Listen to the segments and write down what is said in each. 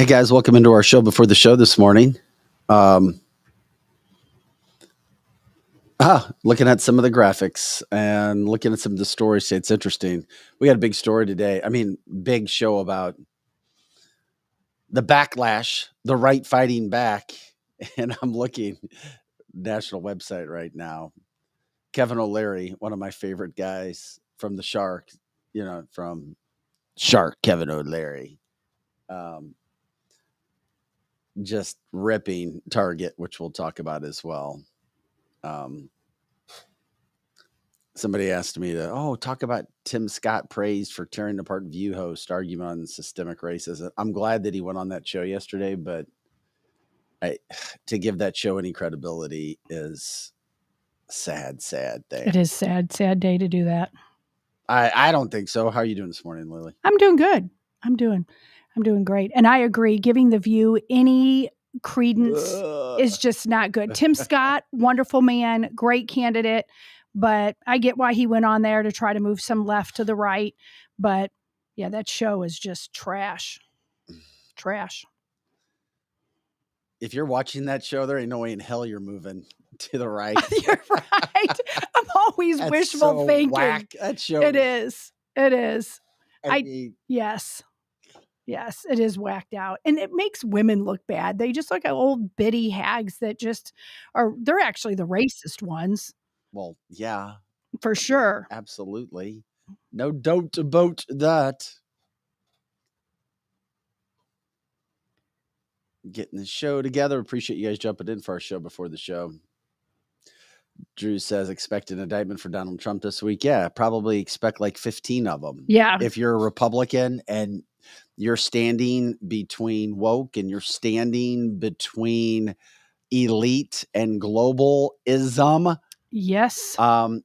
Hey guys, welcome into our show before the show this morning. Looking at some of the graphics and looking at some of the stories. It's interesting. We got a big story today. Big show about the backlash, the right fighting back. And I'm looking national website right now. Kevin O'Leary, one of my favorite guys from the Shark, from Shark, Kevin O'Leary. Just ripping Target, which we'll talk about as well. Somebody asked me to talk about Tim Scott praised for tearing apart View host argument on systemic racism. I'm glad that he went on that show yesterday, but to give that show any credibility is sad thing. It is sad day to do that. I don't think so. How are you doing this morning, Lily? I'm doing good. I'm doing great. And I agree, giving the View any credence is just not good. Tim Scott, wonderful man, great candidate, but I get why he went on there to try to move some left to the right. But yeah, that show is just trash. Trash. If you're watching that show, there ain't no way in hell you're moving to the right. You're right. I'm always wishful thinking. Whack. That show. It is. Yes. Yes, it is whacked out. And it makes women look bad. They just look like old bitty hags that just they're actually the racist ones. Well, yeah. For sure. Absolutely. No doubt about that. Getting the show together. Appreciate you guys jumping in for our show before the show. Drew says, expect an indictment for Donald Trump this week. Yeah, probably expect like 15 of them. Yeah. If you're a Republican and you're standing between woke and you're standing between elite and globalism. Yes.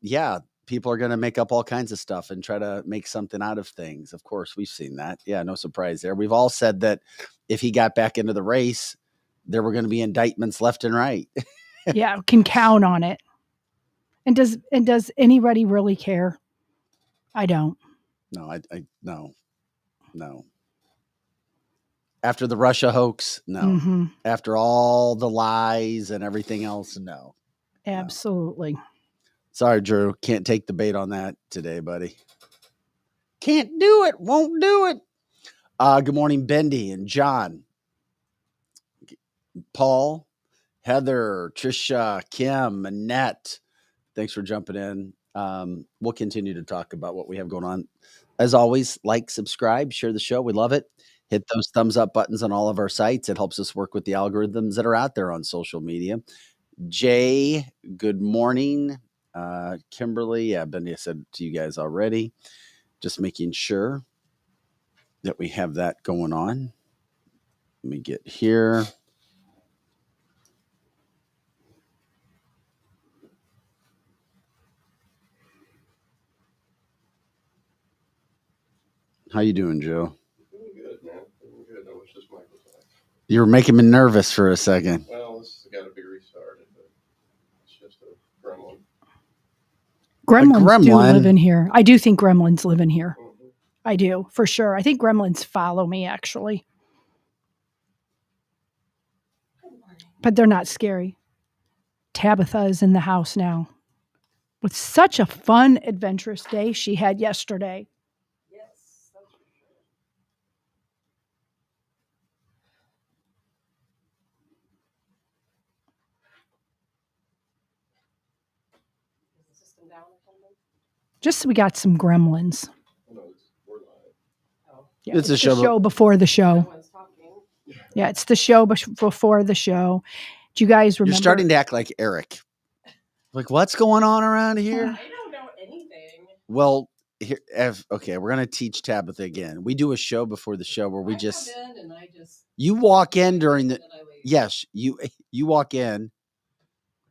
Yeah, people are going to make up all kinds of stuff and try to make something out of things. Of course, we've seen that. Yeah, no surprise there. We've all said that if he got back into the race, there were going to be indictments left and right. Yeah, can count on it. And does anybody really care? I don't. No, no. After the Russia hoax, no. Mm-hmm. After all the lies and everything else, no. Absolutely. No. Sorry, Drew. Can't take the bait on that today, buddy. Can't do it. Won't do it. Good morning, Bendy and John. Paul, Heather, Trisha, Kim, Annette. Thanks for jumping in. We'll continue to talk about what we have going on. As always, like, subscribe, share the show. We love it. Hit those thumbs up buttons on all of our sites. It helps us work with the algorithms that are out there on social media. Jay, good morning. Kimberly, yeah, Bendy, I said to you guys already. Just making sure that we have that going on. Let me get here. How you doing, Joe? Doing good, man. Doing good. I wish this mic was on. You were making me nervous for a second. Well, this has got to be restarted, but it's just a gremlin. Gremlins do live in here. I do think gremlins live in here. Mm-hmm. I do, for sure. I think gremlins follow me, actually. But they're not scary. Tabitha is in the house now. With such a fun, adventurous day she had yesterday. Yes, that's for sure. Is the system down or something? Just we got some gremlins. No, we're live. Oh. Yeah, it's a show before the show. Everyone's talking. Yeah, it's the show before the show. Do you guys remember? You're starting to act like Eric. Like, what's going on around here? I don't know anything. Well, here, okay, we're gonna teach Tabitha again. We do a show before the show where we come in and I just you walk in during the yes, you walk in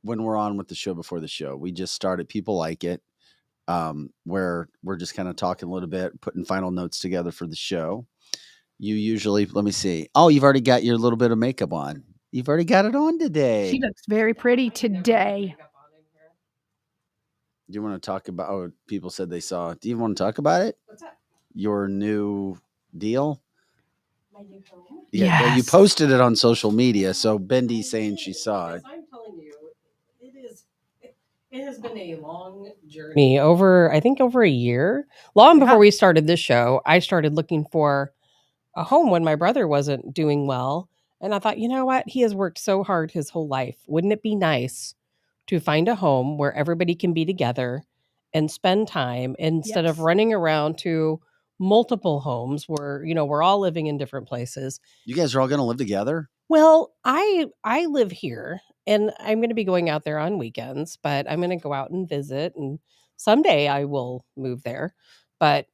when we're on with the show before the show. We just started. People like it. Where we're just kind of talking a little bit, putting final notes together for the show. You usually, let me see. Oh, you've already got your little bit of makeup on. You've already got it on today. She looks very pretty today. Do you want to talk about? Oh, people said they saw. Do you want to talk about it? What's that? Your new deal. My new home. Yeah, well, you Yes. posted it on social media, so Bendy's saying she saw it. Because I'm telling you, it has been a long journey over a year. Long before Yeah. we started this show, I started looking for a home when my brother wasn't doing well. And I thought, you know what? He has worked so hard his whole life. Wouldn't it be nice to find a home where everybody can be together and spend time instead of Yes. running around to multiple homes where, we're all living in different places. You guys are all going to live together? Well, I live here and I'm going to be going out there on weekends, but I'm going to go out and visit, and someday I will move there, but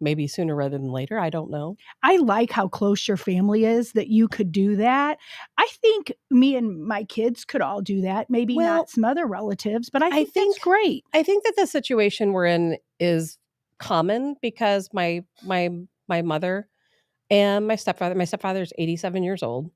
maybe sooner rather than later. I don't know. I like how close your family is that you could do that. I think me and my kids could all do that. Maybe Well, not some other relatives, but I think think- that's great. I think that the situation we're in is common because my mother and my stepfather's 87 years old.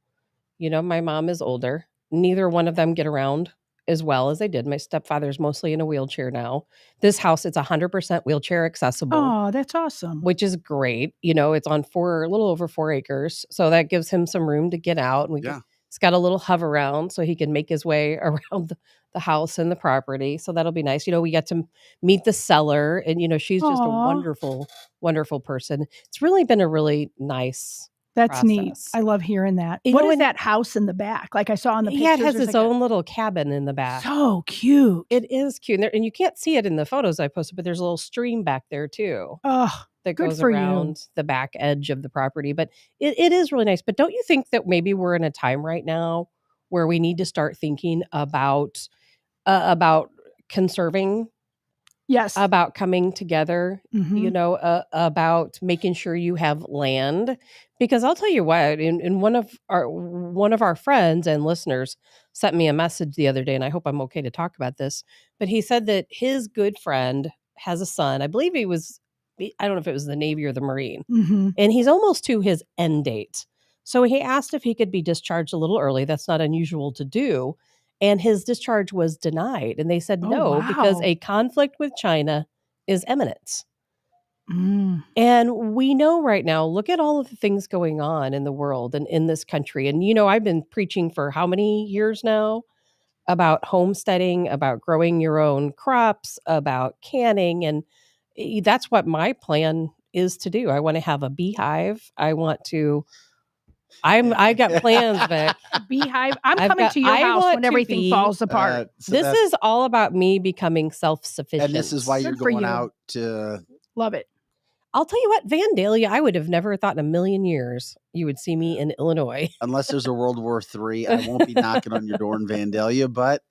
My mom is older. Neither one of them get around as well as they did. My stepfather's mostly in a wheelchair now. This house, it's 100% wheelchair accessible, Oh, that's awesome. which is great. It's on a little over 4 acres. So that gives him some room to get out. And Yeah. it's got a little hover around so he can make his way around the house and the property. So that'll be nice. We got to meet the seller, and, she's just a Aw. wonderful, wonderful person. It's really been a really nice That's neat. process. I love hearing that. You What know, is and- that house in the back? Like I saw in the pictures. Yeah, it has there's its like a- own little cabin in the back. So cute. It is cute. And you can't see it in the photos I posted, but there's a little stream back there too Oh, that good goes for you. around the back edge of the property. But it is really nice. But don't you think that maybe we're in a time right now where we need to start thinking about conserving, yes. about coming together, Mhm. about making sure you have land? Because I'll tell you what, in one of our friends and listeners sent me a message the other day, and I hope I'm okay to talk about this, but he said that his good friend has a son. I believe I don't know if it was the Navy or the Marine, Mhm. and he's almost to his end date. So he asked if he could be discharged a little early. That's not unusual to do. And his discharge was denied. And they said Oh, no, because wow. a conflict with China is imminent. Mm. And we know right now, look at all of the things going on in the world and in this country. And, I've been preaching for how many years now about homesteading, about growing your own crops, about canning. And that's what my plan is to do. I want to have a beehive. I got plans, Vic. Beehive. I'm I've coming got- to your I house want when to everything be- falls apart. So This that's- is all about me becoming self-sufficient. and this is why you're Good for going you. out to. Love it. I'll tell you what, Vandalia, I would have never thought in a million years you would see me in Illinois. Unless there's a World War III, I won't be knocking on your door in Vandalia, but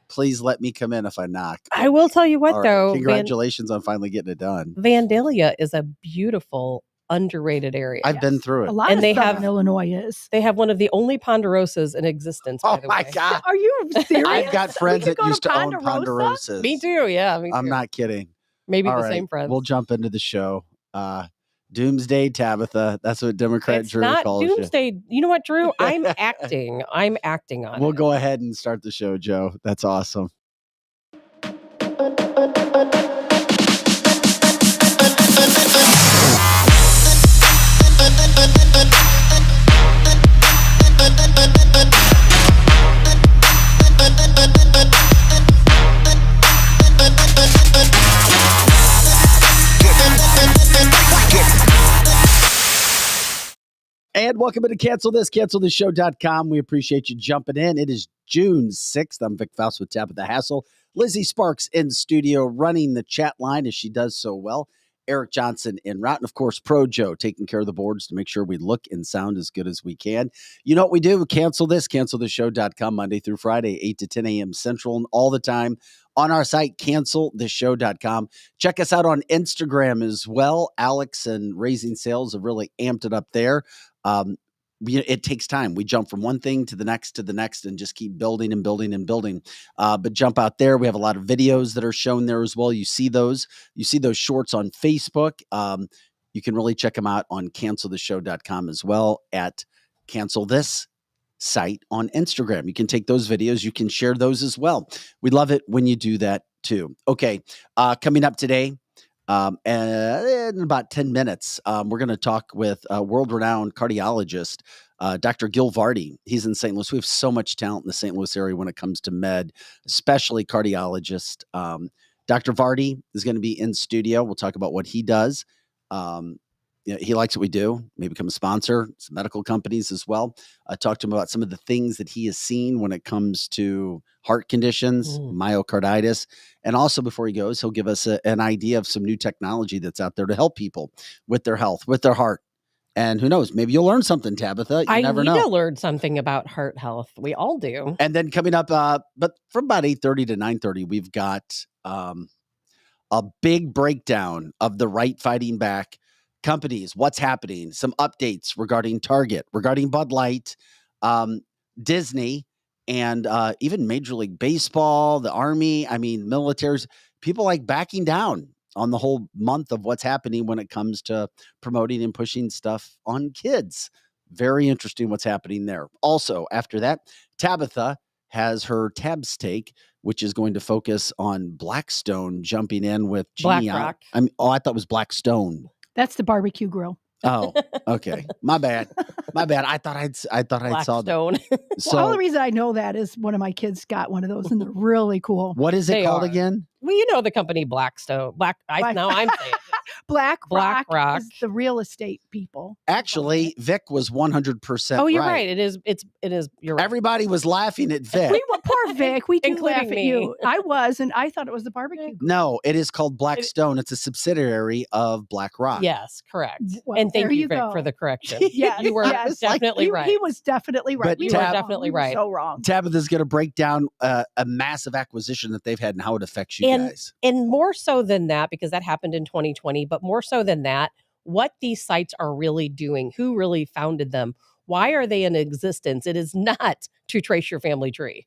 please let me come in if I knock. I will tell you what, All right, though, congratulations on finally getting it done. Vandalia is a beautiful, underrated area. I've been through it. A lot And of they Southern have- Illinois is. They have one of the only ponderosas in existence, by Oh the my way. God. Are you serious? I've got friends We could that go used to own Ponderosa? Ponderosas. Me too, yeah. Me too. I'm not kidding. Maybe All the right, same friends. we'll jump into the show. Doomsday Tabitha. That's what Democrat It's Drew not calls doomsday. You know what, Drew? I'm acting. I'm acting on you. We'll it. go ahead and start the show, Joe. That's awesome. And welcome to cancelthisshow.com. We appreciate you jumping in. It is June 6th. I'm Vic Faust with Tabitha Hassel. Lizzie Sparks in studio running the chat line as she does so well. Eric Johnson en route. And of course, Pro Joe taking care of the boards to make sure we look and sound as good as we can. You know what we do? Cancelthisshow.com Monday through Friday, 8 to 10 a.m. Central, and all the time on our site, cancelthisshow.com. Check us out on Instagram as well. Alex and Raising Sales have really amped it up there. It takes time. We jump from one thing to the next and just keep building and building and building. But jump out there. We have a lot of videos that are shown there as well. You see those shorts on Facebook. You can really check them out on cancelthisshow.com as well, at Cancel This site on Instagram. You can take those videos. You can share those as well. We love it when you do that too. Okay. Coming up today, And in about 10 minutes, we're going to talk with a world-renowned cardiologist, Dr. Gil Vardi. He's in St. Louis. We have so much talent in the St. Louis area when it comes to med, especially cardiologist. Dr. Vardi is going to be in studio. We'll talk about what he does. He likes what we do. Maybe become a sponsor, some medical companies as well. Talk to him about some of the things that he has seen when it comes to heart conditions, myocarditis. And also before he goes, he'll give us an idea of some new technology that's out there to help people with their health, with their heart. And who knows, maybe you'll learn something, Tabitha. You never know. I need to learn something about heart health. We all do. And then coming up, but from about 8:30 to 9:30, we've got a big breakdown of the right fighting back companies, what's happening, some updates regarding Target, regarding Bud Light, Disney, and even Major League Baseball, the Army, militaries, people like backing down on the whole month of what's happening when it comes to promoting and pushing stuff on kids. Very interesting what's happening there. Also, after that, Tabitha has her Tabs take, which is going to focus on Blackstone jumping in with BlackRock. I thought it was Blackstone. That's the barbecue grill. Oh, okay. My bad. I thought I saw that. Blackstone. So, Well, the only reason I know that is one of my kids got one of those and they're really cool. what is it They called are. again? Well, you know the company Blackstone. Now I'm saying it. BlackRock BlackRock. is the real estate people. Actually, Vic was 100% Oh, you're right. right. It is. You're right. Everybody was laughing at Vic. Poor Vic. We do Including laugh at me. you. I was, and I thought it was the barbecue grill. No, it is called Blackstone. It's a subsidiary of BlackRock. Yes, correct. Well, And thank there you, you Vic, go. for the correction. Yes, You were yes. definitely right. He was definitely right. But We Tab- were wrong. definitely We were right. So wrong. Tabitha's going to break down a massive acquisition that they've had and how it affects you guys. And more so than that, because that happened in 2020, but more so than that, what these sites are really doing, who really founded them, why are they in existence? It is not to trace your family tree.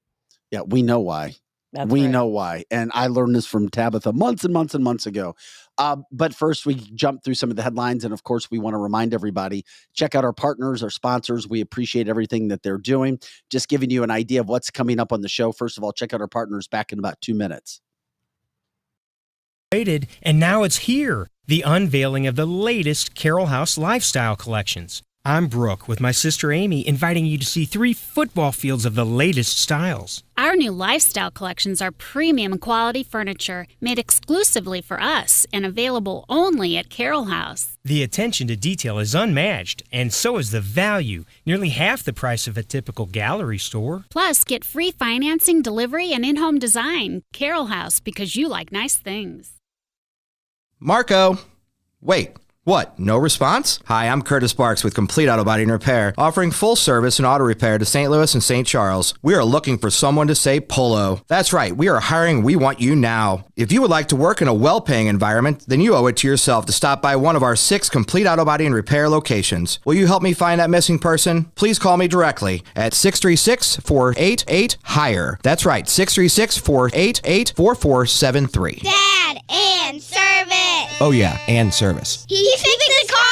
Yeah, we know why. That's right. know why. And I learned this from Tabitha months and months and months ago. But first, we jump through some of the headlines. And of course, we want to remind everybody, check out our partners, our sponsors. We appreciate everything that they're doing. Just giving you an idea of what's coming up on the show. First of all, check out our partners back in about 2 minutes. And now it's here, the unveiling of the latest Carroll House lifestyle collections. I'm Brooke with my sister Amy, inviting you to see 3 football fields of the latest styles. Our new lifestyle collections are premium quality furniture made exclusively for us and available only at Carroll House. The attention to detail is unmatched, and so is the value, nearly half the price of a typical gallery store. Plus, get free financing, delivery, and in-home design. Carroll House, because you like nice things. Marco! Wait, what? No response? Hi, I'm Curtis Barks with Complete Auto Body and Repair, offering full service and auto repair to St. Louis and St. Charles. We are looking for someone to say polo. That's right, we are hiring. We want you now. If you would like to work in a well-paying environment, then you owe it to yourself to stop by one of our 6 Complete Auto Body and Repair locations. Will you help me find that missing person? Please call me directly at 636-488-HIRE. That's right, 636-488-4473. Dad, and service. Oh yeah, and service. He fixed the car.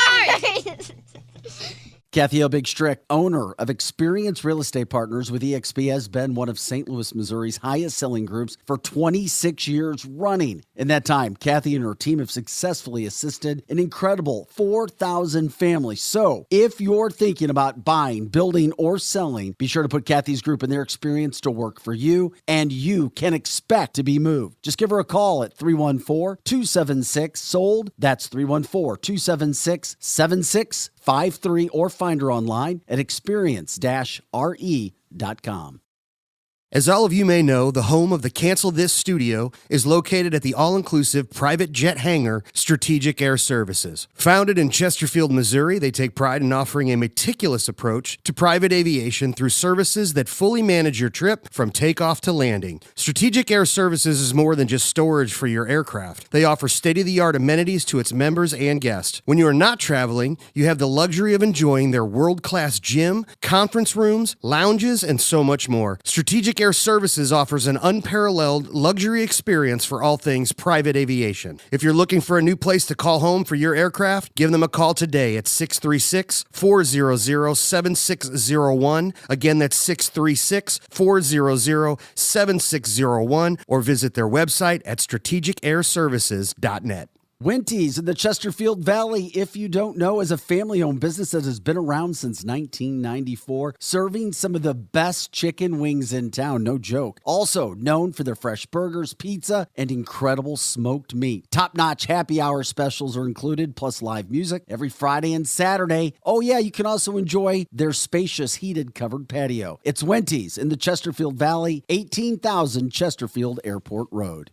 Kathy O. Big Strick, owner of Experience Real Estate Partners with eXp, has been one of St. Louis, Missouri's highest selling groups for 26 years running. In that time, Kathy and her team have successfully assisted an incredible 4,000 families. So if you're thinking about buying, building, or selling, be sure to put Kathy's group and their experience to work for you, and you can expect to be moved. Just give her a call at 314-276-SOLD. That's 314-276-7653, or find her online at experience-re.com. As all of you may know, the home of the Cancel This studio is located at the all-inclusive private jet hangar Strategic Air Services. Founded in Chesterfield, Missouri, they take pride in offering a meticulous approach to private aviation through services that fully manage your trip from takeoff to landing. Strategic Air Services is more than just storage for your aircraft. They offer state-of-the-art amenities to its members and guests. When you are not traveling, you have the luxury of enjoying their world-class gym, conference rooms, lounges, and so much more. Strategic Air Services offers an unparalleled luxury experience for all things private aviation. If you're looking for a new place to call home for your aircraft, give them a call today at 636-400-7601. Again, that's 636-400-7601, or visit their website at strategicairservices.net. Winty's in the Chesterfield Valley, if you don't know, is a family-owned business that has been around since 1994, serving some of the best chicken wings in town, no joke. Also known for their fresh burgers, pizza, and incredible smoked meat. Top-notch happy hour specials are included, plus live music every Friday and Saturday. Oh yeah, you can also enjoy their spacious heated covered patio. It's Winty's in the Chesterfield Valley, 18,000 Chesterfield Airport Road.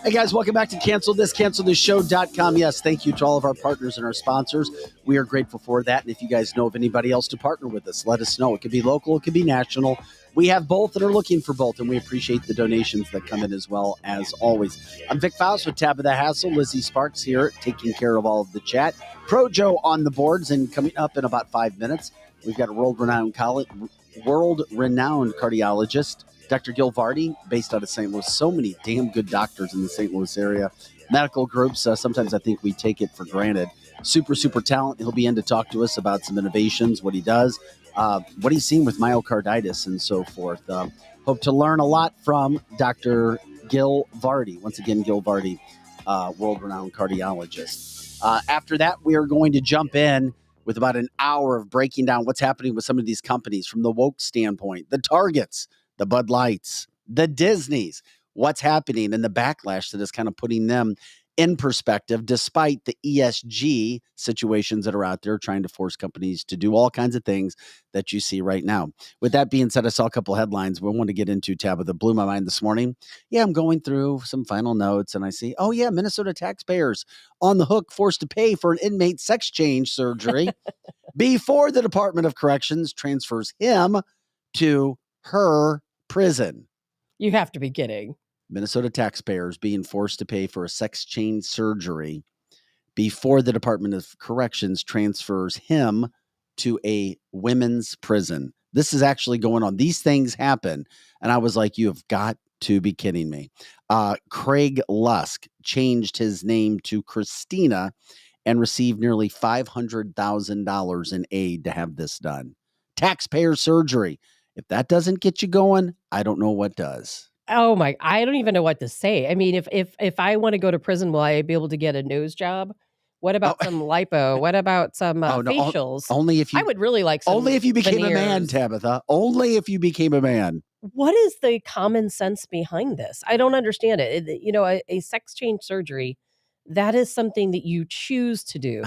Hey guys, welcome back to cancelthisshow.com. Yes, thank you to all of our partners and our sponsors. We are grateful for that. And if you guys know of anybody else to partner with us, let us know. It could be local, it could be national. We have both and are looking for both, and we appreciate the donations that come in as well, as always. I'm Vic Faust with Tabitha Hassel, Lizzie Sparks here, taking care of all of the chat. Pro Joe on the boards, and coming up in about 5 minutes, we've got a world-renowned cardiologist, Dr. Gil Vardi, based out of St. Louis. So many damn good doctors in the St. Louis area. Medical groups, sometimes I think we take it for granted. Super talent. He'll be in to talk to us about some innovations, what he does, what he's seen with myocarditis and so forth. Hope to learn a lot from Dr. Gil Vardi. Once again, Gil Vardi, world-renowned cardiologist. After that, we are going to jump in with about an hour of breaking down what's happening with some of these companies from the woke standpoint, the Targets, the Bud Lights, the Disneys, what's happening and the backlash that is kind of putting them in perspective, despite the ESG situations that are out there trying to force companies to do all kinds of things that you see right now. With that being said, I saw a couple headlines we want to get into, Tabitha, that blew my mind this morning. Yeah, I'm going through some final notes and I see, oh yeah, Minnesota taxpayers on the hook, forced to pay for an inmate sex change surgery before the Department of Corrections transfers him to her prison. You have to be kidding. Minnesota taxpayers being forced to pay for a sex change surgery before the Department of Corrections transfers him to a women's prison. This is actually going on. These things happen. And I was like, you have got to be kidding me. Craig Lusk changed his name to Christina and received nearly $500,000 in aid to have this done. Taxpayer surgery. If that doesn't get you going, I don't know what does. Oh my, I don't even know what to say. I mean, if I want to go to prison, will I be able to get a nose job? What about some lipo? What about some facials? Only if you, I would really like some only if you became veneers. a man, Tabitha. Only if you became a man. What is the common sense behind this? I don't understand it. A sex change surgery, that is something that you choose to do.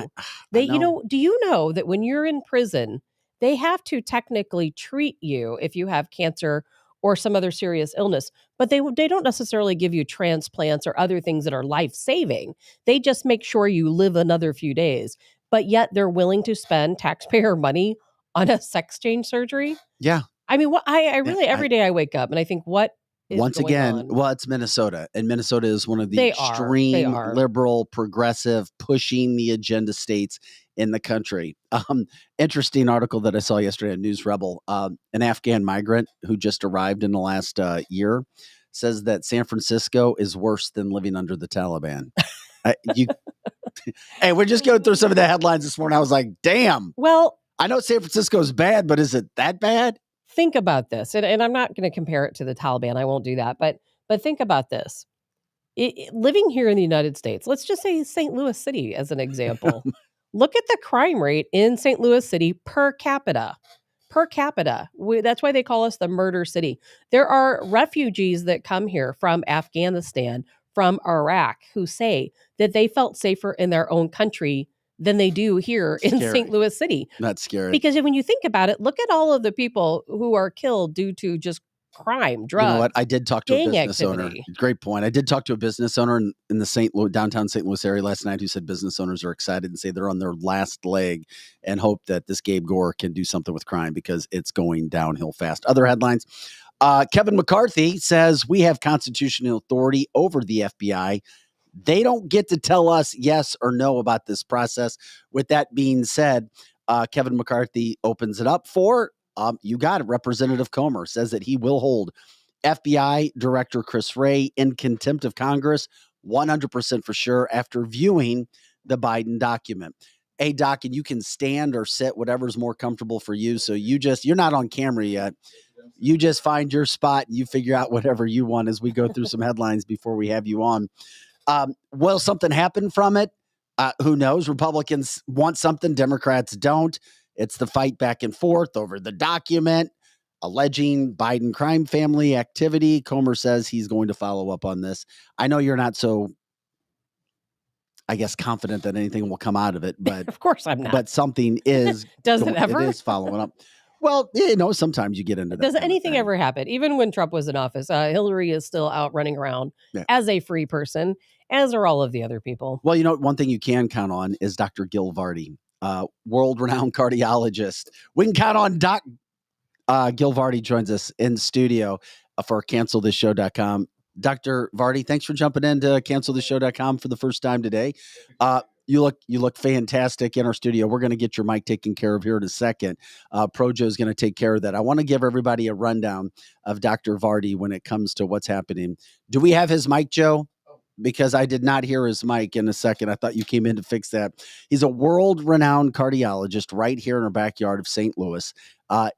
Do you know that when you're in prison, they have to technically treat you if you have cancer or some other serious illness, but they don't necessarily give you transplants or other things that are life-saving. They just make sure you live another few days, but yet they're willing to spend taxpayer money on a sex change surgery? Yeah. I mean, every day I wake up and I think, what is once going again, on? Well, it's Minnesota, and Minnesota is one of the extreme liberal, progressive, pushing the agenda states in the country. Interesting article that I saw yesterday on News Rebel. An Afghan migrant who just arrived in the last year says that San Francisco is worse than living under the Taliban. Hey, we're just going through some of the headlines this morning. I was like, damn. Well, I know San Francisco is bad, but is it that bad? Think about this, and I'm not going to compare it to the Taliban. I won't do that, but think about this. Living here in the United States, let's just say St. Louis City as an example. Look at the crime rate in St. Louis City per capita. That's why they call us the murder city. There are refugees that come here from Afghanistan, from Iraq, who say that they felt safer in their own country than they do here in St. Louis City. That's scary. Because when you think about it, look at all of the people who are killed due to just crime, drugs. You know what? I did talk to a business activity. owner. Great point. I did talk to a business owner in the downtown St. Louis area last night who said business owners are excited and say they're on their last leg and hope that this Gabe Gore can do something with crime because it's going downhill fast. Other headlines. Kevin McCarthy says we have constitutional authority over the FBI. They don't get to tell us yes or no about this process. With that being said, Kevin McCarthy opens it up for, you got it, Representative Comer says that he will hold FBI Director Chris Wray in contempt of Congress, 100% for sure, after viewing the Biden document. Hey, Doc, and you can stand or sit, whatever's more comfortable for you. So you're not on camera yet. You just find your spot and you figure out whatever you want as we go through some headlines before we have you on. Will something happen from it? Who knows? Republicans want something, Democrats don't. It's the fight back and forth over the document alleging Biden crime family activity. Comer says he's going to follow up on this. I know you're not so, I guess, confident that anything will come out of it, but Of course I'm not. but something is. Does it ever? It is following up. Well, sometimes you get into that. Does kind of anything thing. ever happen? Even when Trump was in office, Hillary is still out running around as a free person, as are all of the other people. Well, one thing you can count on is Dr. Gil Vardy, world-renowned cardiologist. We can count on Gil Vardy joins us in studio for cancelthisshow.com. Dr. Vardy, thanks for jumping into cancelthisshow.com for the first time today. You look fantastic in our studio. We're going to get your mic taken care of here in a second. Projo is going to take care of that. I want to give everybody a rundown of Dr. Vardy when it comes to what's happening. Do we have his mic, Joe? Because I did not hear his mic in a second. I thought you came in to fix that. He's a world-renowned cardiologist right here in our backyard of St. Louis.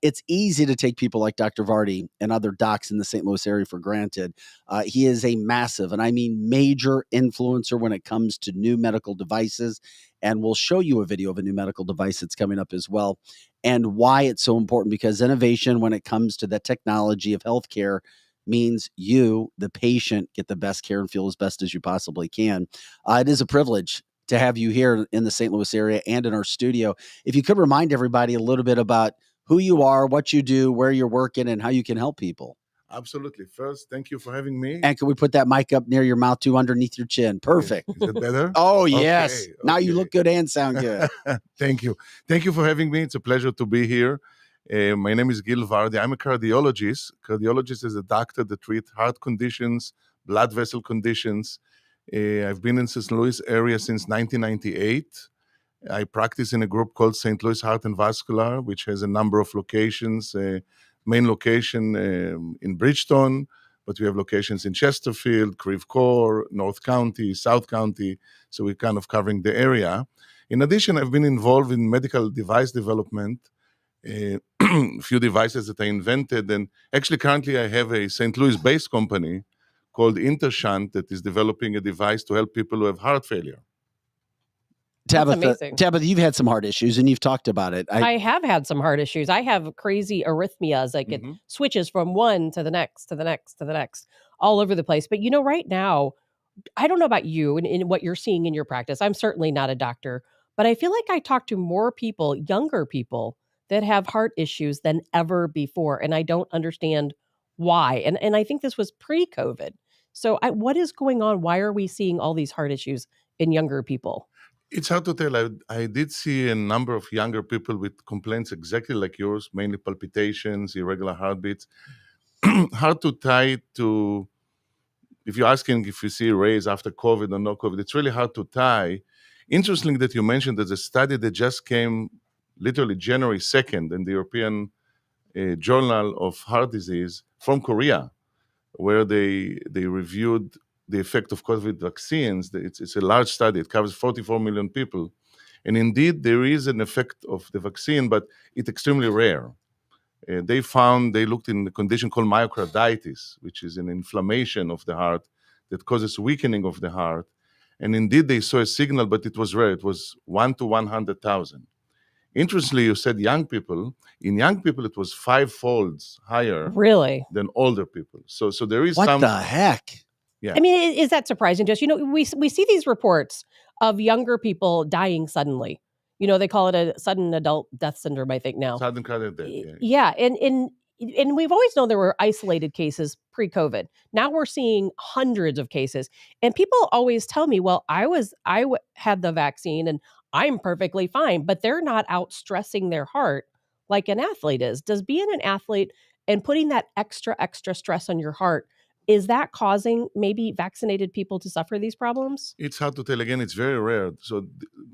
It's easy to take people like Dr. Vardy and other docs in the St. Louis area for granted. He is a massive, and I mean major influencer when it comes to new medical devices. And we'll show you a video of a new medical device that's coming up as well, and why it's so important, because innovation when it comes to the technology of healthcare means you, the patient, get the best care and feel as best as you possibly can. It is a privilege to have you here in the St. Louis area and in our studio. If you could remind everybody a little bit about who you are, what you do, where you're working, and how you can help people. Absolutely. First, thank you for having me. And can we put that mic up near your mouth too, underneath your chin? Perfect. Is it better? Oh, yes. Okay, Now you look good and sound good. Thank you. Thank you for having me. It's a pleasure to be here. My name is Gil Vardi. I'm a cardiologist. Cardiologist is a doctor that treats heart conditions, blood vessel conditions. I've been in St. Louis area since 1998. I practice in a group called St. Louis Heart and Vascular, which has a number of locations. Main location in Bridgestone, but we have locations in Chesterfield, Creve Coeur, North County, South County. So we're kind of covering the area. In addition, I've been involved in medical device development. A few devices that I invented, and actually currently I have a St. Louis-based company called Intershunt that is developing a device to help people who have heart failure. Tabitha, you've had some heart issues and you've talked about it. I have had some heart issues. I have crazy arrhythmias. Like it switches from one to the next, to the next, to the next, all over the place. But right now, I don't know about you and in what you're seeing in your practice. I'm certainly not a doctor, but I feel like I talk to more people, younger people, that have heart issues than ever before. And I don't understand why. And I think this was pre-COVID. So what is going on? Why are we seeing all these heart issues in younger people? It's hard to tell. I did see a number of younger people with complaints exactly like yours, mainly palpitations, irregular heartbeats. Hard to tie to, if you're asking if you see a raise after COVID or no COVID, it's really hard to tie. Interesting that you mentioned there's a study that just came literally January 2nd in the European Journal of Heart Disease from Korea, where they reviewed the effect of COVID vaccines. It's a large study. It covers 44 million people. And indeed, there is an effect of the vaccine, but it's extremely rare. They looked in a condition called myocarditis, which is an inflammation of the heart that causes weakening of the heart. And indeed, they saw a signal, but it was rare. It was 1 to 100,000. Interestingly, you said young people. In young people, it was 5-fold higher than older people. So there is what the heck? Yeah. I mean, is that surprising to us? We see these reports of younger people dying suddenly. They call it a sudden adult death syndrome, I think now. Sudden cardiac death, yeah. And we've always known there were isolated cases pre-COVID. Now we're seeing hundreds of cases. And people always tell me, well, I had the vaccine and I'm perfectly fine, but they're not out stressing their heart like an athlete is. Does being an athlete and putting that extra stress on your heart, is that causing maybe vaccinated people to suffer these problems? It's hard to tell. Again, it's very rare. So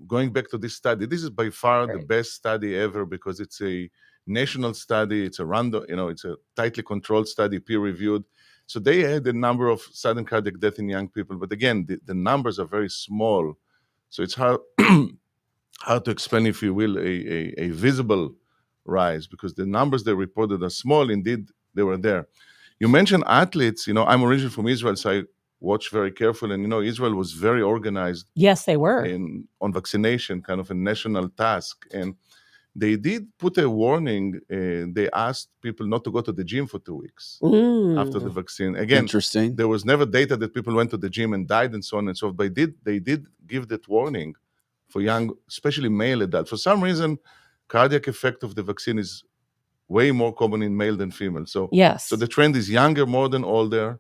going back to this study, this is by far the best study ever because it's a national study. It's a random, it's a tightly controlled study, peer-reviewed. So they had a number of sudden cardiac death in young people. But again, the numbers are very small. So it's hard, hard to explain, if you will, a visible rise, because the numbers they reported are small. Indeed, they were there. You mentioned athletes. I'm originally from Israel, so I watch very carefully. And, Israel was very organized. Yes, they were. On vaccination, kind of a national task. And they did put a warning. They asked people not to go to the gym for 2 weeks after the vaccine. Again, Interesting. There was never data that people went to the gym and died and so on and so forth. But they did give that warning for young, especially male adults. For some reason, cardiac effect of the vaccine is way more common in male than female. So, yes. So the trend is younger more than older,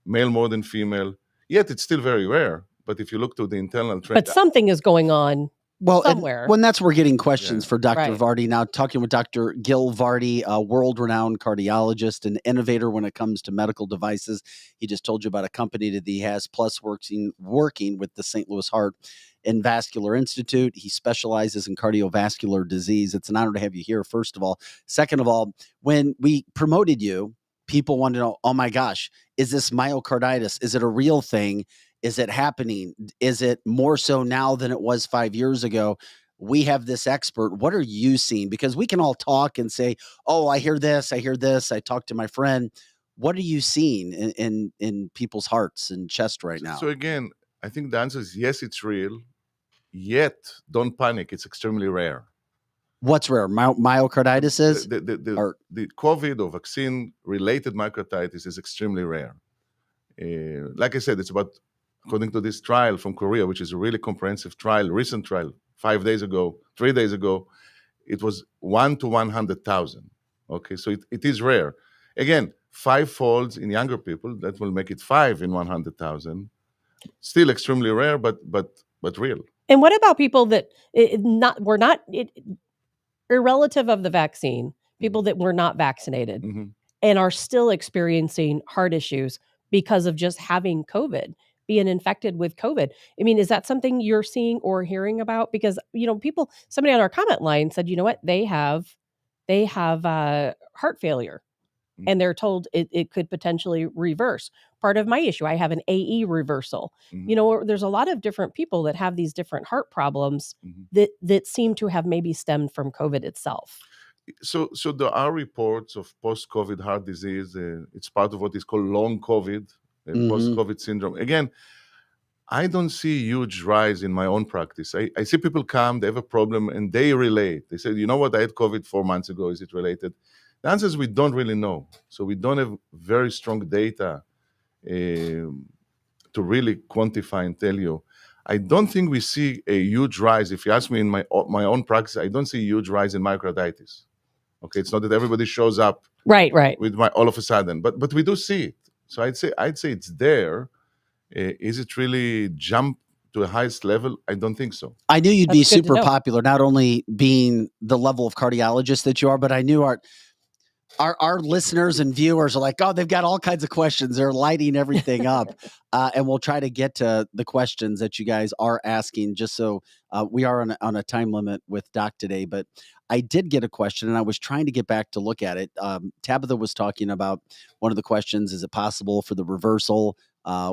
male more than female. Yet it's still very rare. But if you look to the internal trend, but something is going on. Well, somewhere. When that's we're getting questions for Dr. Right. Vardy now, talking with Dr. Gil Vardy, a world-renowned cardiologist and innovator when it comes to medical devices. He just told you about a company that he has, plus working with the St. Louis Heart and Vascular Institute. He specializes in cardiovascular disease. It's an honor to have you here, first of all. Second of all, when we promoted you, people wanted to know, oh my gosh, is this myocarditis? Is it a real thing? Is it happening? Is it more so now than it was 5 years ago? We have this expert. What are you seeing? Because we can all talk and say, oh, I hear this. I talked to my friend. What are you seeing in people's hearts and chest right now? So again, I think the answer is yes, it's real. Yet, don't panic. It's extremely rare. What's rare? Myocarditis is? The COVID or vaccine-related myocarditis is extremely rare. Like I said, it's about, according to this trial from Korea, which is a really comprehensive trial, recent trial, 3 days ago, it was 1 to 100,000. Okay, so it is rare. Again, 5-fold in younger people, that will make it 5 in 100,000. Still extremely rare, but real. And what about people that irrelative of the vaccine, people that were not vaccinated and are still experiencing heart issues because of just having COVID, being infected with COVID? I mean, is that something you're seeing or hearing about? Because, somebody on our comment line said, you know what, they have heart failure. And they're told it could potentially reverse. Part of my issue, I have an AE reversal. There's a lot of different people that have these different heart problems that seem to have maybe stemmed from COVID itself. So there are reports of post-COVID heart disease. It's part of what is called long COVID, post-COVID syndrome. Again, I don't see a huge rise in my own practice. I see people come, they have a problem, and they relate. They say, you know what, I had COVID 4 months ago. Is it related? The answer is we don't really know. So we don't have very strong data to really quantify and tell you. I don't think we see a huge rise. If you ask me in my own practice, I don't see a huge rise in myocarditis. Okay, it's not that everybody shows up right with all of a sudden, but we do see it. So I'd say it's there. Is it really jumped to the highest level? I don't think so. I knew you'd be super popular, not only being the level of cardiologist that you are, but I knew our listeners and viewers are like, oh, they've got all kinds of questions. They're lighting everything up. And we'll try to get to the questions that you guys are asking, just so we are on a time limit with Doc today. But I did get a question, and I was trying to get back to look at it. Tabitha was talking about one of the questions, is it possible for the reversal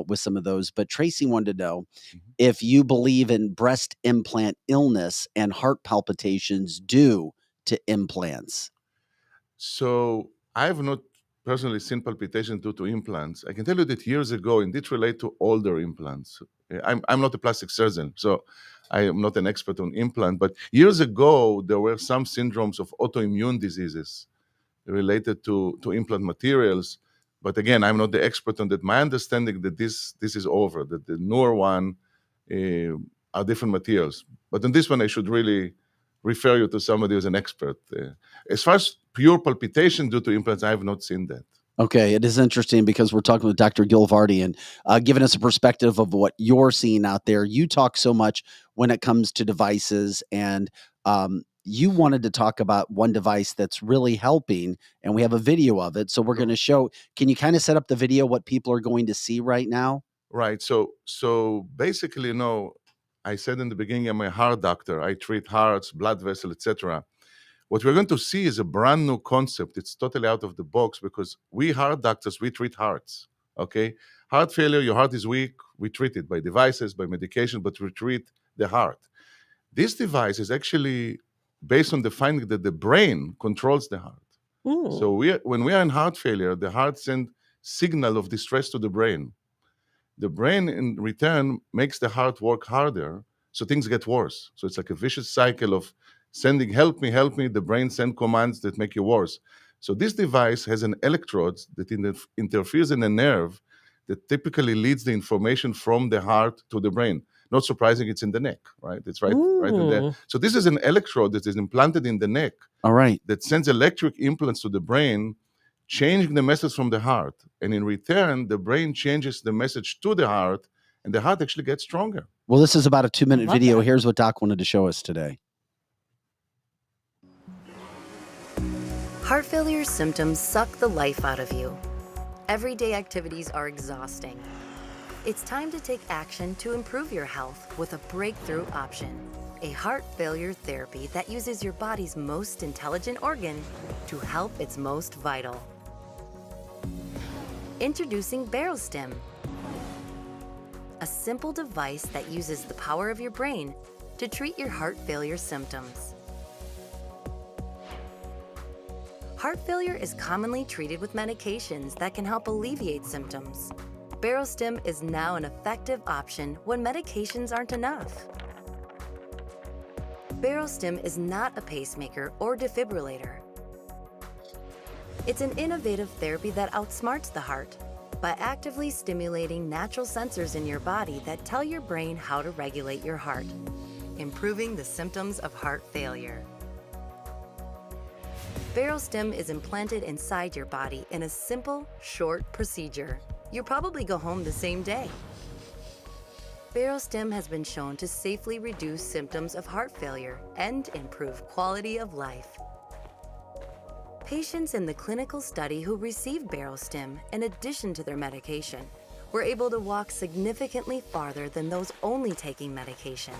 with some of those? But Tracy wanted to know if you believe in breast implant illness and heart palpitations due to implants. So I have not personally seen palpitation due to implants. I can tell you that years ago, and it relates to older implants. I'm not a plastic surgeon, so I am not an expert on implant. But years ago, there were some syndromes of autoimmune diseases related to implant materials. But again, I'm not the expert on that. My understanding that this is over, that the newer one are different materials. But on this one, I should really refer you to somebody who's an expert. As far as pure palpitation due to implants, I have not seen that. Okay, it is interesting because we're talking with Dr. Gil Vardy and giving us a perspective of what you're seeing out there. You talk so much when it comes to devices, and you wanted to talk about one device that's really helping, and we have a video of it. So we're going to show. Can you kind of set up the video, what people are going to see right now? Right. So basically, I said in the beginning, I'm a heart doctor. I treat hearts, blood vessel, etc. What we're going to see is a brand new concept. It's totally out of the box because we heart doctors, we treat hearts, okay? Heart failure, your heart is weak, we treat it by devices, by medication, but we treat the heart. This device is actually based on the finding that the brain controls the heart. So when we are in heart failure, the heart sends signal of distress to the brain. The brain, in return, makes the heart work harder, so things get worse. So it's like a vicious cycle of sending, help me, the brain sends commands that make you worse. So this device has an electrode that interferes in a nerve that typically leads the information from the heart to the brain. Not surprising, it's in the neck, right? It's right in there. So this is an electrode that is implanted in the neck. All right. That sends electric impulse to the brain, changing the message from the heart. And in return, the brain changes the message to the heart, and the heart actually gets stronger. Well, this is about a 2-minute video. Here's what Doc wanted to show us today. Heart failure symptoms suck the life out of you. Everyday activities are exhausting. It's time to take action to improve your health with a breakthrough option. A heart failure therapy that uses your body's most intelligent organ to help its most vital. Introducing Barostim, a simple device that uses the power of your brain to treat your heart failure symptoms. Heart failure is commonly treated with medications that can help alleviate symptoms. Barostim is now an effective option when medications aren't enough. Barostim is not a pacemaker or defibrillator. It's an innovative therapy that outsmarts the heart by actively stimulating natural sensors in your body that tell your brain how to regulate your heart, improving the symptoms of heart failure. Barostim is implanted inside your body in a simple, short procedure. You'll probably go home the same day. Barostim has been shown to safely reduce symptoms of heart failure and improve quality of life. Patients in the clinical study who received Barostim, in addition to their medication, were able to walk significantly farther than those only taking medication.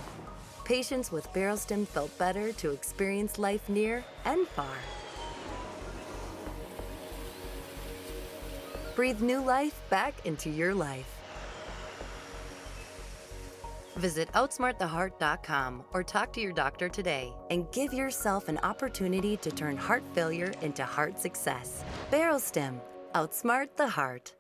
Patients with Barostim felt better to experience life near and far. Breathe new life back into your life. Visit outsmarttheheart.com or talk to your doctor today and give yourself an opportunity to turn heart failure into heart success. Barostim, outsmart the heart.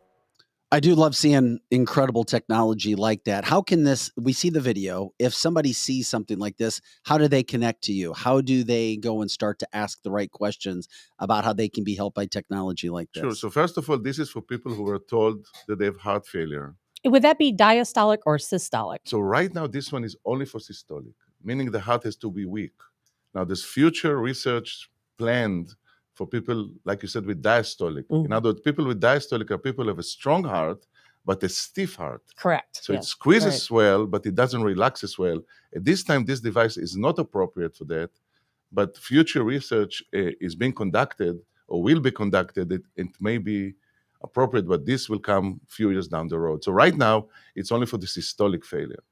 I do love seeing incredible technology like that. How can this, we see the video, if somebody sees something like this, how do they connect to you? How do they go and start to ask the right questions about how they can be helped by technology like this? Sure. So first of all, this is for people who were told that they have heart failure. Would that be diastolic or systolic? So right now, this one is only for systolic, meaning the heart has to be weak. Now, there's future research planned for people, like you said, with diastolic. In other words, people with diastolic are people who have a strong heart, but a stiff heart. Correct. So it squeezes well, but it doesn't relax as well. At this time, this device is not appropriate for that, but future research is being conducted or will be conducted. It may be appropriate, but this will come a few years down the road. So right now, it's only for the systolic failure.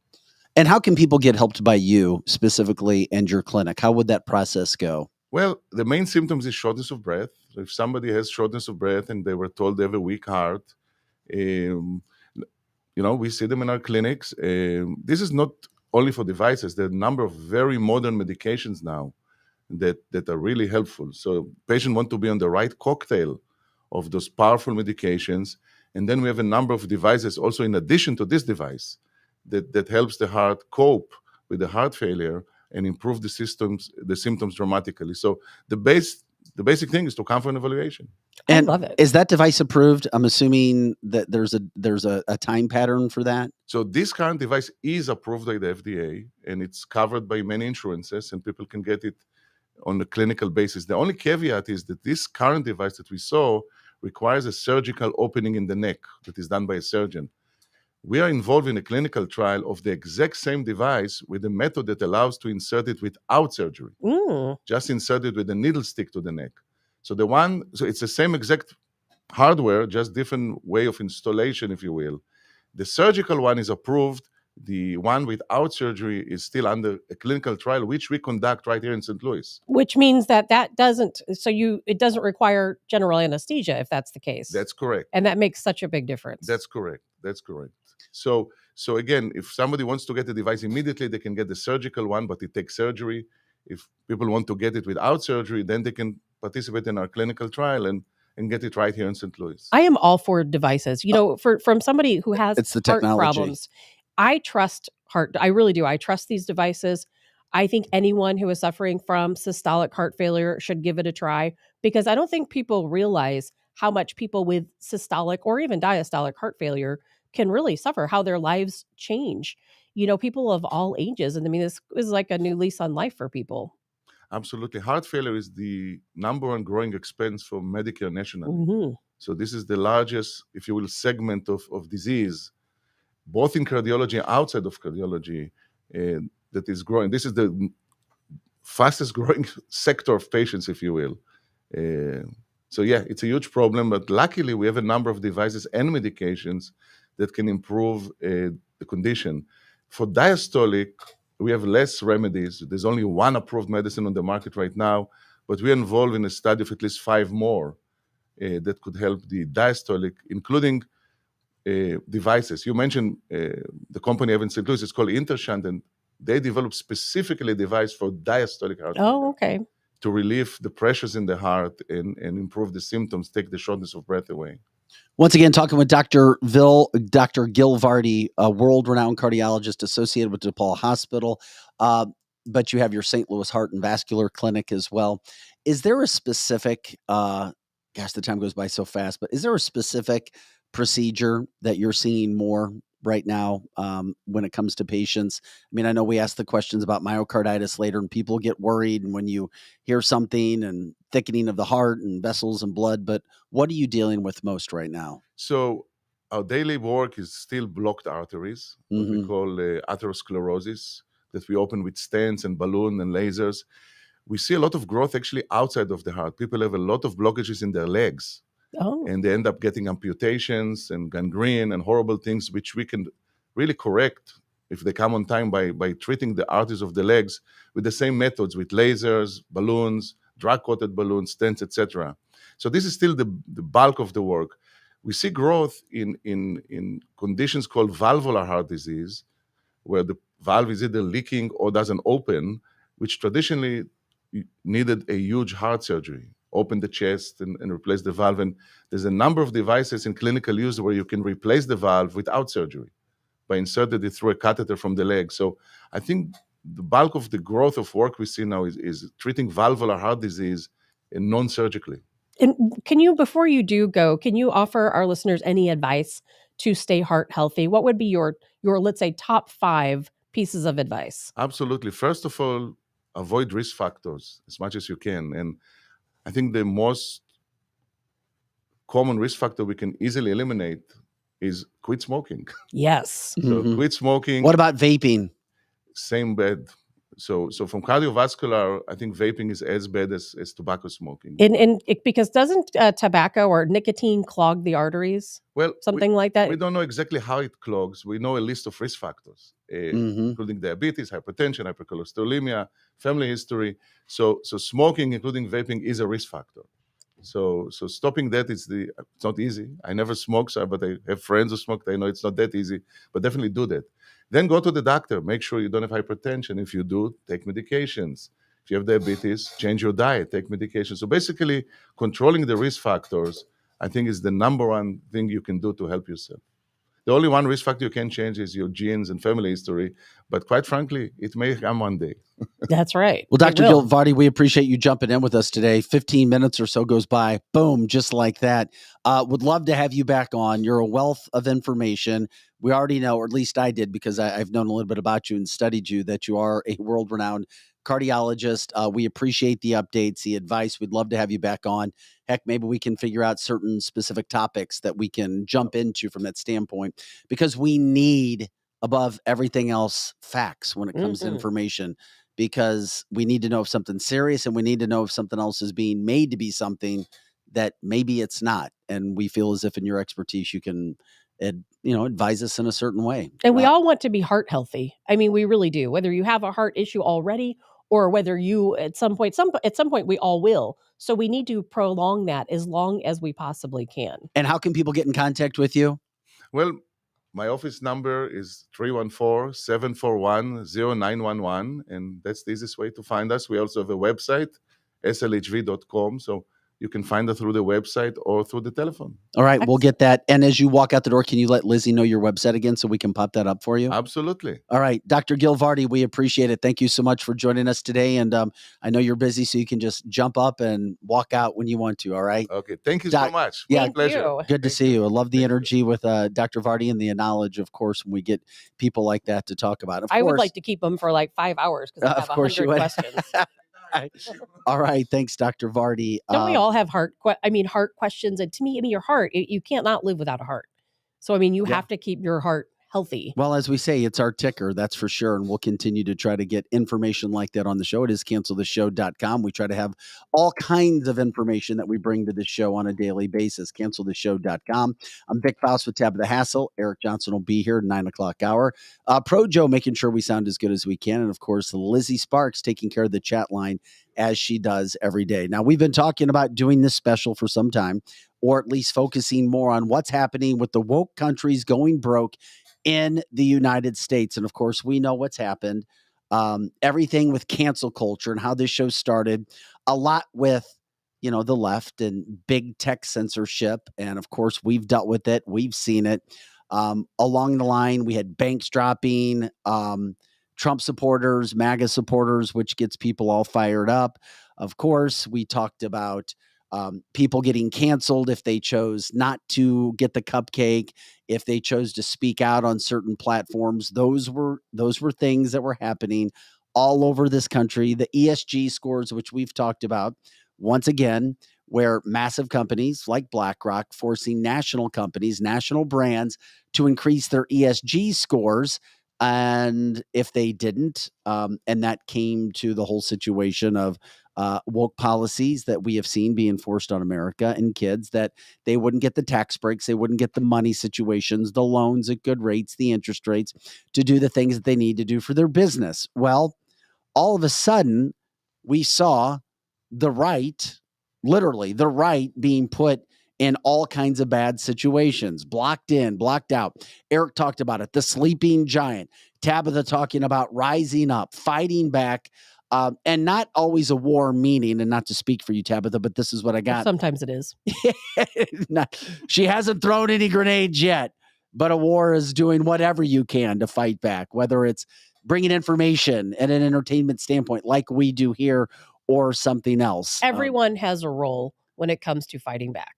And how can people get helped by you specifically and your clinic? How would that process go? Well, the main symptoms is shortness of breath. So if somebody has shortness of breath and they were told they have a weak heart, we see them in our clinics. This is not only for devices. There are a number of very modern medications now that are really helpful. So patients want to be on the right cocktail of those powerful medications. And then we have a number of devices also in addition to this device that helps the heart cope with the heart failure and improve the symptoms dramatically. So the basic thing is to come for an evaluation. And I love it. Is that device approved? I'm assuming that there's a time pattern for that. So this current device is approved by the FDA, and it's covered by many insurances, and people can get it on a clinical basis. The only caveat is that this current device that we saw requires a surgical opening in the neck that is done by a surgeon. We are involved in a clinical trial of the exact same device with a method that allows to insert it without surgery. Just insert it with a needle stick to the neck. So it's the same exact hardware, just different way of installation, if you will. The surgical one is approved The one without surgery is still under a clinical trial, which we conduct right here in St. Louis. Which means that doesn't, it doesn't require general anesthesia if that's the case. That's correct. And that makes such a big difference. That's correct. So again, if somebody wants to get the device immediately, they can get the surgical one, but it takes surgery. If people want to get it without surgery, then they can participate in our clinical trial and get it right here in St. Louis. I am all for devices. From somebody who has it's the heart technology. problems, I trust I really do. I trust these devices. I think anyone who is suffering from systolic heart failure should give it a try, because I don't think people realize how much people with systolic or even diastolic heart failure can really suffer, how their lives change. People of all ages. And I mean, this is like a new lease on life for people. Absolutely. Heart failure is the number one growing expense for Medicare nationally. Mm-hmm. So this is the largest, if you will, segment of disease, both in cardiology and outside of cardiology, that is growing. This is the fastest growing sector of patients, if you will. So yeah, it's a huge problem, but luckily we have a number of devices and medications that can improve the condition. For diastolic, we have less remedies. There's only one approved medicine on the market right now, but we're involved in a study of at least 5 more that could help the diastolic, including devices. You mentioned the company in St. Louis, it's called Intershunt, and they developed specifically a device for diastolic heart failure. Oh, okay. To relieve the pressures in the heart and improve the symptoms, take the shortness of breath away. Once again, talking with Dr. Gil Vardy, a world-renowned cardiologist associated with DePaul Hospital, but you have your St. Louis Heart and Vascular Clinic as well. Is there a specific, gosh, the time goes by so fast, but is there a specific procedure that you're seeing more right now when it comes to patients? I mean, I know we asked the questions about myocarditis later, and people get worried and when you hear something and thickening of the heart and vessels and blood, but what are you dealing with most right now? So our daily work is still blocked arteries, what we call atherosclerosis, that we open with stents and balloon and lasers. We see a lot of growth actually outside of the heart. People have a lot of blockages in their legs. Oh. And they end up getting amputations and gangrene and horrible things, which we can really correct if they come on time by treating the arteries of the legs with the same methods, with lasers, balloons, drug-coated balloons, stents, etc. So this is still the bulk of the work. We see growth in conditions called valvular heart disease, where the valve is either leaking or doesn't open, which traditionally needed a huge heart surgery. Open the chest and replace the valve. And there's a number of devices in clinical use where you can replace the valve without surgery by inserting it through a catheter from the leg. So I think the bulk of the growth of work we see now is treating valvular heart disease non-surgically. And before you do go, can you offer our listeners any advice to stay heart healthy? What would be your let's say, top 5 pieces of advice? Absolutely. First of all, avoid risk factors as much as you can. And I think the most common risk factor we can easily eliminate is quit smoking. Yes. So quit smoking. What about vaping? Same bad. So from cardiovascular, I think vaping is as bad as tobacco smoking. And because doesn't tobacco or nicotine clog the arteries? Well, something like that? We don't know exactly how it clogs. We know a list of risk factors, including diabetes, hypertension, hypercholesterolemia, family history. So smoking, including vaping, is a risk factor. So stopping that it's not easy. I never smoke, but I have friends who smoke. I know it's not that easy, but definitely do that. Then go to the doctor. Make sure you don't have hypertension. If you do, take medications. If you have diabetes, change your diet, take medications. So basically, controlling the risk factors, I think, is the number one thing you can do to help yourself. The only one risk factor you can change is your genes and family history. But quite frankly, it may come one day. That's right. Well, Dr. Gil Vardy, we appreciate you jumping in with us today. 15 minutes or so goes by. Boom, just like that. Would love to have you back on. You're a wealth of information. We already know, or at least I did, because I've known a little bit about you and studied you, that you are a world-renowned cardiologist. We appreciate the updates, the advice. We'd love to have you back on. Heck, maybe we can figure out certain specific topics that we can jump into from that standpoint, because we need, above everything else, facts when it comes to information, because we need to know if something's serious and we need to know if something else is being made to be something that maybe it's not. And we feel as if in your expertise, you can advise us in a certain way. And we all want to be heart healthy. I mean, we really do. Whether you have a heart issue already or whether you at some point we all will. So we need to prolong that as long as we possibly can. And how can people get in contact with you? Well, my office number is 314-741-0911, and that's the easiest way to find us. We also have a website, slhv.com, so you can find us through the website or through the telephone. All right, we'll get that. And as you walk out the door, can you let Lizzie know your website again so we can pop that up for you? Absolutely. All right, Dr. Gil Vardi, we appreciate it. Thank you so much for joining us today. And I know you're busy, so you can just jump up and walk out when you want to, all right? Okay, thank you so much. Yeah, pleasure. Good to see you. I love the energy with Dr. Vardi and the knowledge, of course, when we get people like that to talk about. I would like to keep them for like 5 hours because I have 100 questions. All right. Thanks, Dr. Vardi. Don't we all have heart questions? And to me, your heart, you can't not live without a heart. So, you have to keep your heart healthy. Well, as we say, it's our ticker, that's for sure. And we'll continue to try to get information like that on the show. It is canceltheshow.com. We try to have all kinds of information that we bring to the show on a daily basis. Canceltheshow.com. I'm Vic Faust with Tabitha Hassel. Eric Johnson will be here at 9 o'clock hour. Pro Joe making sure we sound as good as we can. And of course, Lizzie Sparks taking care of the chat line as she does every day. Now, we've been talking about doing this special for some time, or at least focusing more on what's happening with the woke countries going broke in the United States. And of course, we know what's happened. Everything with cancel culture and how this show started, a lot with, the left and big tech censorship. And of course, we've dealt with it. We've seen it. Along the line, we had banks dropping, Trump supporters, MAGA supporters, which gets people all fired up. Of course, we talked about people getting canceled if they chose not to get the cupcake, if they chose to speak out on certain platforms. Those were things that were happening all over this country. The ESG scores, which we've talked about, once again, where massive companies like BlackRock forcing national companies, national brands to increase their ESG scores. And if they didn't, and that came to the whole situation of woke policies that we have seen being forced on America and kids, that they wouldn't get the tax breaks, they wouldn't get the money situations, the loans at good rates, the interest rates to do the things that they need to do for their business. Well, all of a sudden, we saw the right, literally the right, being put in all kinds of bad situations, blocked in, blocked out. Eric talked about it, the sleeping giant. Tabitha talking about rising up, fighting back, and not always a war meaning, and not to speak for you, Tabitha, but this is what I got. Sometimes it is. She hasn't thrown any grenades yet, but a war is doing whatever you can to fight back, whether it's bringing information and an entertainment standpoint like we do here or something else. Everyone has a role when it comes to fighting back.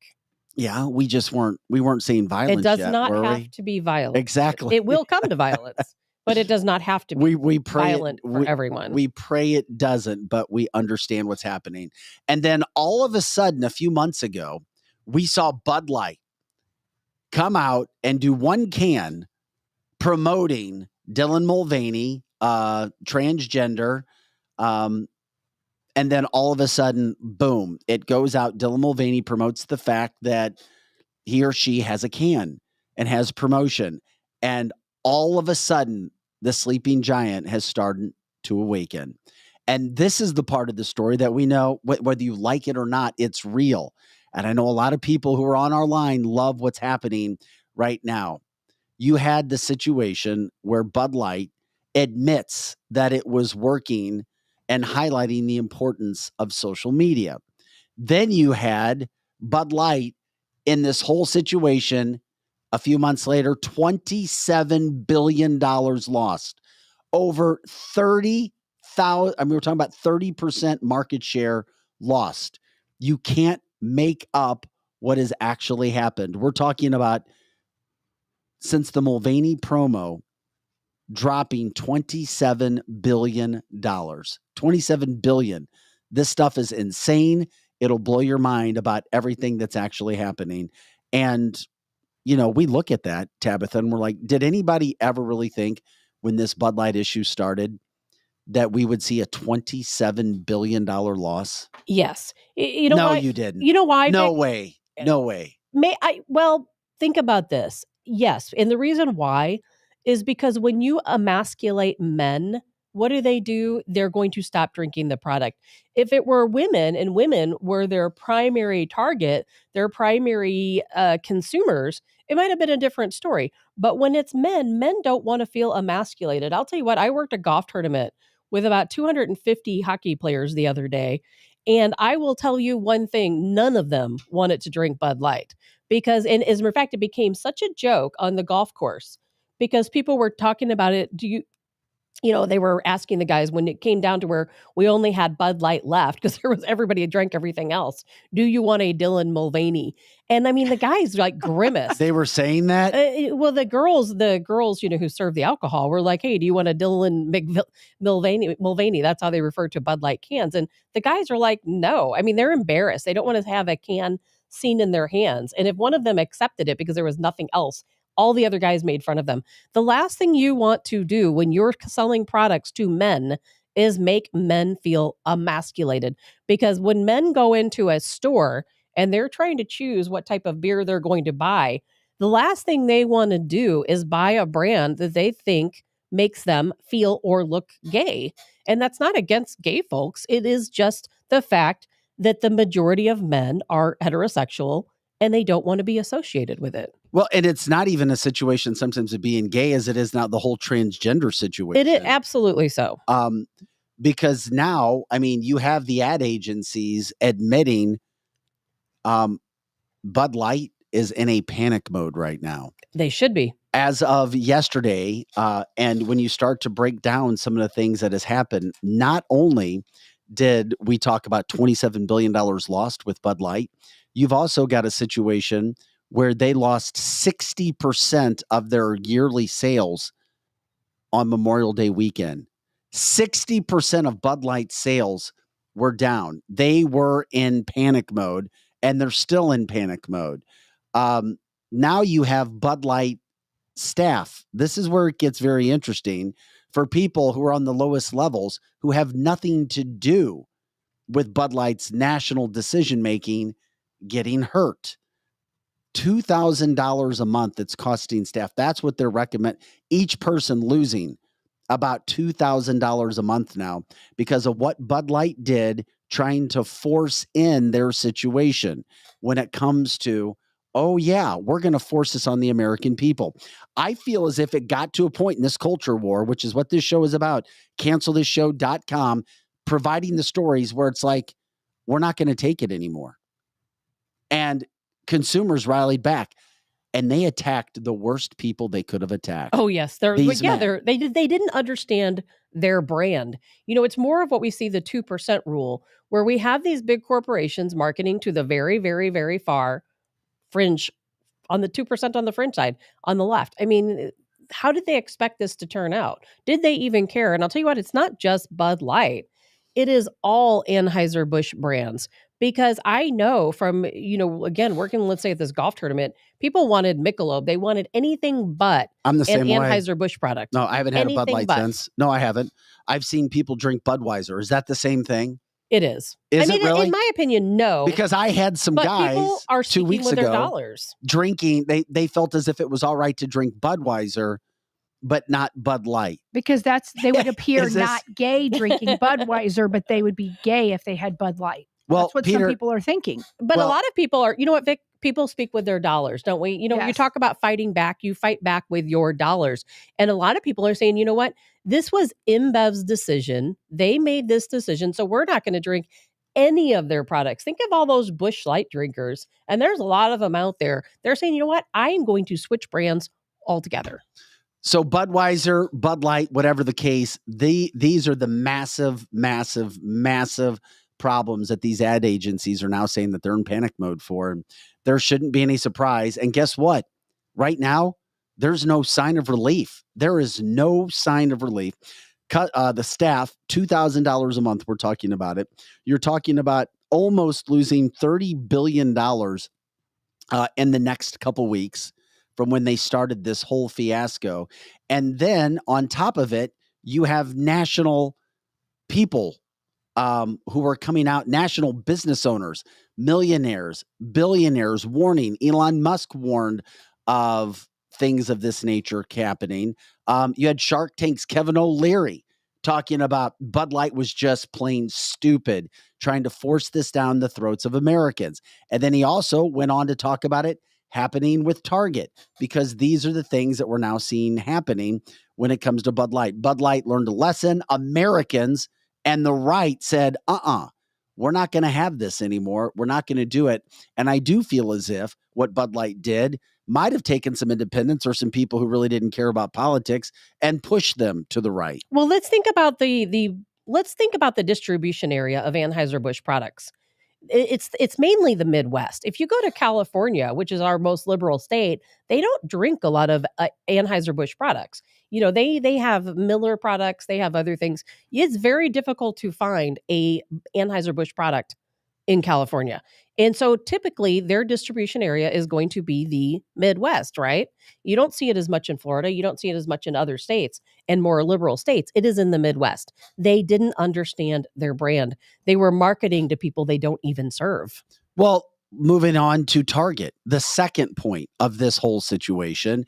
Yeah, we weren't seeing violence. It does yet, not have to be violent. Exactly. It will come to violence, but it does not have to be violent for everyone. We pray it doesn't, but we understand what's happening. And then all of a sudden, a few months ago, we saw Bud Light come out and do one can promoting Dylan Mulvaney, transgender, and then all of a sudden, boom, it goes out. Dylan Mulvaney promotes the fact that he or she has a can and has promotion. And all of a sudden, the sleeping giant has started to awaken. And this is the part of the story that we know, whether you like it or not, it's real. And I know a lot of people who are on our line love what's happening right now. You had the situation where Bud Light admits that it was working and highlighting the importance of social media. Then you had Bud Light in this whole situation. A few months later, $27 billion lost. Over 30,000, we were talking about 30% market share lost. You can't make up what has actually happened. We're talking about, since the Mulvaney promo, dropping $27 billion. $27 billion. This stuff is insane. It'll blow your mind about everything that's actually happening. And, we look at that, Tabitha, and we're like, did anybody ever really think when this Bud Light issue started that we would see a $27 billion loss? Yes. No, you didn't. You know why? No way. No way. Well, think about this. Yes. And the reason why is because when you emasculate men, what do? They're going to stop drinking the product. If it were women and women were their primary target, their primary consumers, it might have been a different story. But when it's men don't want to feel emasculated. I'll tell you what, I worked a golf tournament with about 250 hockey players the other day. And I will tell you one thing, none of them wanted to drink Bud Light because, and as a matter of fact, it became such a joke on the golf course because people were talking about it. They were asking the guys when it came down to where we only had Bud Light left because everybody had drank everything else. Do you want a Dylan Mulvaney? And I mean, the guys like grimaced. They were saying that? Well, the girls, who serve the alcohol were like, hey, do you want a Dylan Mulvaney? That's how they refer to Bud Light cans. And the guys are like, no. I mean, they're embarrassed. They don't want to have a can seen in their hands. And if one of them accepted it because there was nothing else, all the other guys made fun of them. The last thing you want to do when you're selling products to men is make men feel emasculated. Because when men go into a store and they're trying to choose what type of beer they're going to buy, the last thing they want to do is buy a brand that they think makes them feel or look gay. And that's not against gay folks. It is just the fact that the majority of men are heterosexual and they don't want to be associated with it. Well, and it's not even a situation sometimes of being gay as it is now the whole transgender situation. It is absolutely so. Because now, I mean, you have the ad agencies admitting Bud Light is in a panic mode right now. They should be. As of yesterday, and when you start to break down some of the things that has happened, not only did we talk about $27 billion lost with Bud Light, you've also got a situation where they lost 60% of their yearly sales on Memorial Day weekend. 60% of Bud Light sales were down. They were in panic mode, and they're still in panic mode. Now you have Bud Light staff. This is where it gets very interesting for people who are on the lowest levels who have nothing to do with Bud Light's national decision-making getting hurt. $2,000 a month it's costing staff. That's what they're recommending. Each person losing about $2,000 a month now because of what Bud Light did trying to force in their situation when it comes to, oh yeah, we're going to force this on the American people. I feel as if it got to a point in this culture war, which is what this show is about, cancelthisshow.com, providing the stories where it's like, we're not going to take it anymore. And consumers rallied back and they attacked the worst people they could have attacked. Oh yes. They didn't understand their brand. It's more of what we see the 2% rule, where we have these big corporations marketing to the very, very, very far fringe, on the 2% on the fringe side, on the left. I mean, how did they expect this to turn out? Did they even care? And I'll tell you what, it's not just Bud Light. It is all Anheuser-Busch brands. Because I know from, again, working, let's say at this golf tournament, people wanted Michelob. They wanted anything but I'm the same way. Anheuser-Busch product. No, I haven't had a Bud Light since. No, I haven't. I've seen people drink Budweiser. Is that the same thing? It is. Is it really? In my opinion, no. Because I had some guys people are 2 weeks with ago their dollars. drinking. They felt as if it was all right to drink Budweiser, but not Bud Light. Because they would appear not gay drinking Budweiser, but they would be gay if they had Bud Light. Well, that's what some people are thinking. But a lot of people are, Vic, people speak with their dollars, don't we? You talk about fighting back, you fight back with your dollars. And a lot of people are saying, you know what? This was InBev's decision. They made this decision. So we're not going to drink any of their products. Think of all those Busch Light drinkers. And there's a lot of them out there. They're saying, you know what? I am going to switch brands altogether. So Budweiser, Bud Light, whatever the case, these are the massive, massive, massive problems that these ad agencies are now saying that they're in panic mode for. And there shouldn't be any surprise. And guess what? Right now, there's no sign of relief. There is no sign of relief. Cut the staff, $2,000 a month. We're talking about it. You're talking about almost losing $30 billion in the next couple weeks from when they started this whole fiasco. And then on top of it, you have national people who are coming out, national business owners, millionaires, billionaires warning. Elon Musk warned of things of this nature happening. You had Shark Tank's Kevin O'Leary talking about Bud Light was just plain stupid, trying to force this down the throats of Americans. And then he also went on to talk about it happening with Target, because these are the things that we're now seeing happening when it comes to Bud Light. Bud Light learned a lesson. Americans and the right said, we're not going to have this anymore. We're not going to do it. And I do feel as if what Bud Light did might have taken some independents or some people who really didn't care about politics and pushed them to the right. Well, let's think about the distribution area of Anheuser-Busch products. It's mainly the Midwest. If you go to California, which is our most liberal state, they don't drink a lot of Anheuser-Busch products. You know, they have Miller products, they have other things. It's very difficult to find a Anheuser-Busch product in California. And so typically their distribution area is going to be the Midwest, right? You don't see it as much in Florida. You don't see it as much in other states and more liberal states. It is in the Midwest. They didn't understand their brand. They were marketing to people they don't even serve. Well, moving on to Target, the second point of this whole situation.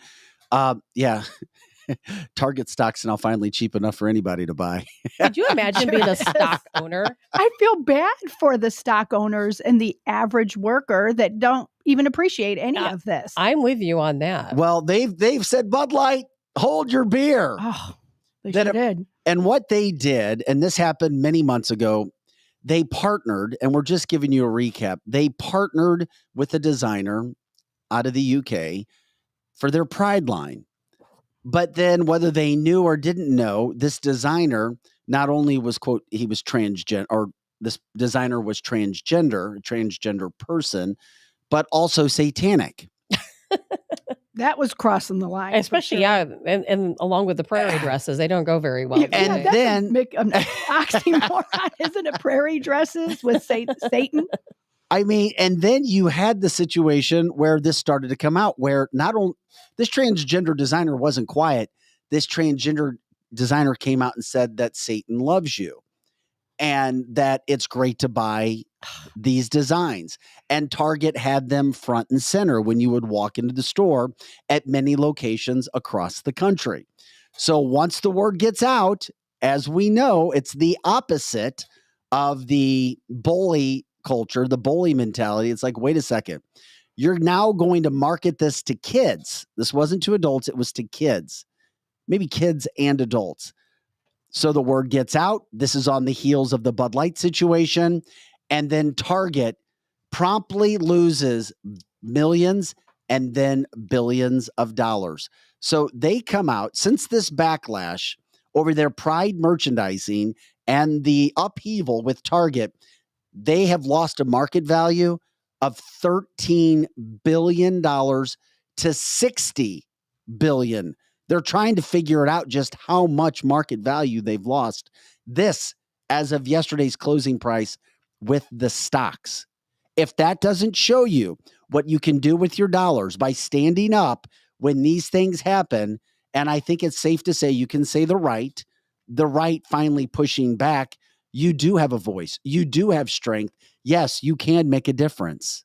Target stock's now finally cheap enough for anybody to buy. Could you imagine being a stock owner? I feel bad for the stock owners and the average worker that don't even appreciate any of this. I'm with you on that. Well, they've said, Bud Light, hold your beer. Oh, they sure did. And what they did, and this happened many months ago, they partnered, and we're just giving you a recap. They partnered with a designer out of the UK for their Pride line. But then whether they knew or didn't know, this designer not only was, quote, he was transgender, or this designer was transgender, a transgender person, but also satanic. That was crossing the line. Especially, and along with the prairie dresses, they don't go very well. And then oxymoron, isn't it? Prairie dresses with Satan. I mean, and then you had the situation where this started to come out, where not only this transgender designer wasn't quiet. This transgender designer came out and said that Satan loves you and that it's great to buy these designs. And Target had them front and center when you would walk into the store at many locations across the country. So once the word gets out, as we know, it's the opposite of the bully culture, the bully mentality. It's like, wait a second, you're now going to market this to kids. This wasn't to adults, it was to kids, maybe kids and adults. So the word gets out. This is on the heels of the Bud Light situation. And then Target promptly loses millions and then billions of dollars. So they come out, since this backlash over their Pride merchandising and the upheaval with Target, they have lost a market value of $13 billion to $60 billion. They're trying to figure it out just how much market value they've lost. This, as of yesterday's closing price with the stocks. If that doesn't show you what you can do with your dollars by standing up when these things happen, and I think it's safe to say you can say the right finally pushing back, you do have a voice. You do have strength. Yes, you can make a difference.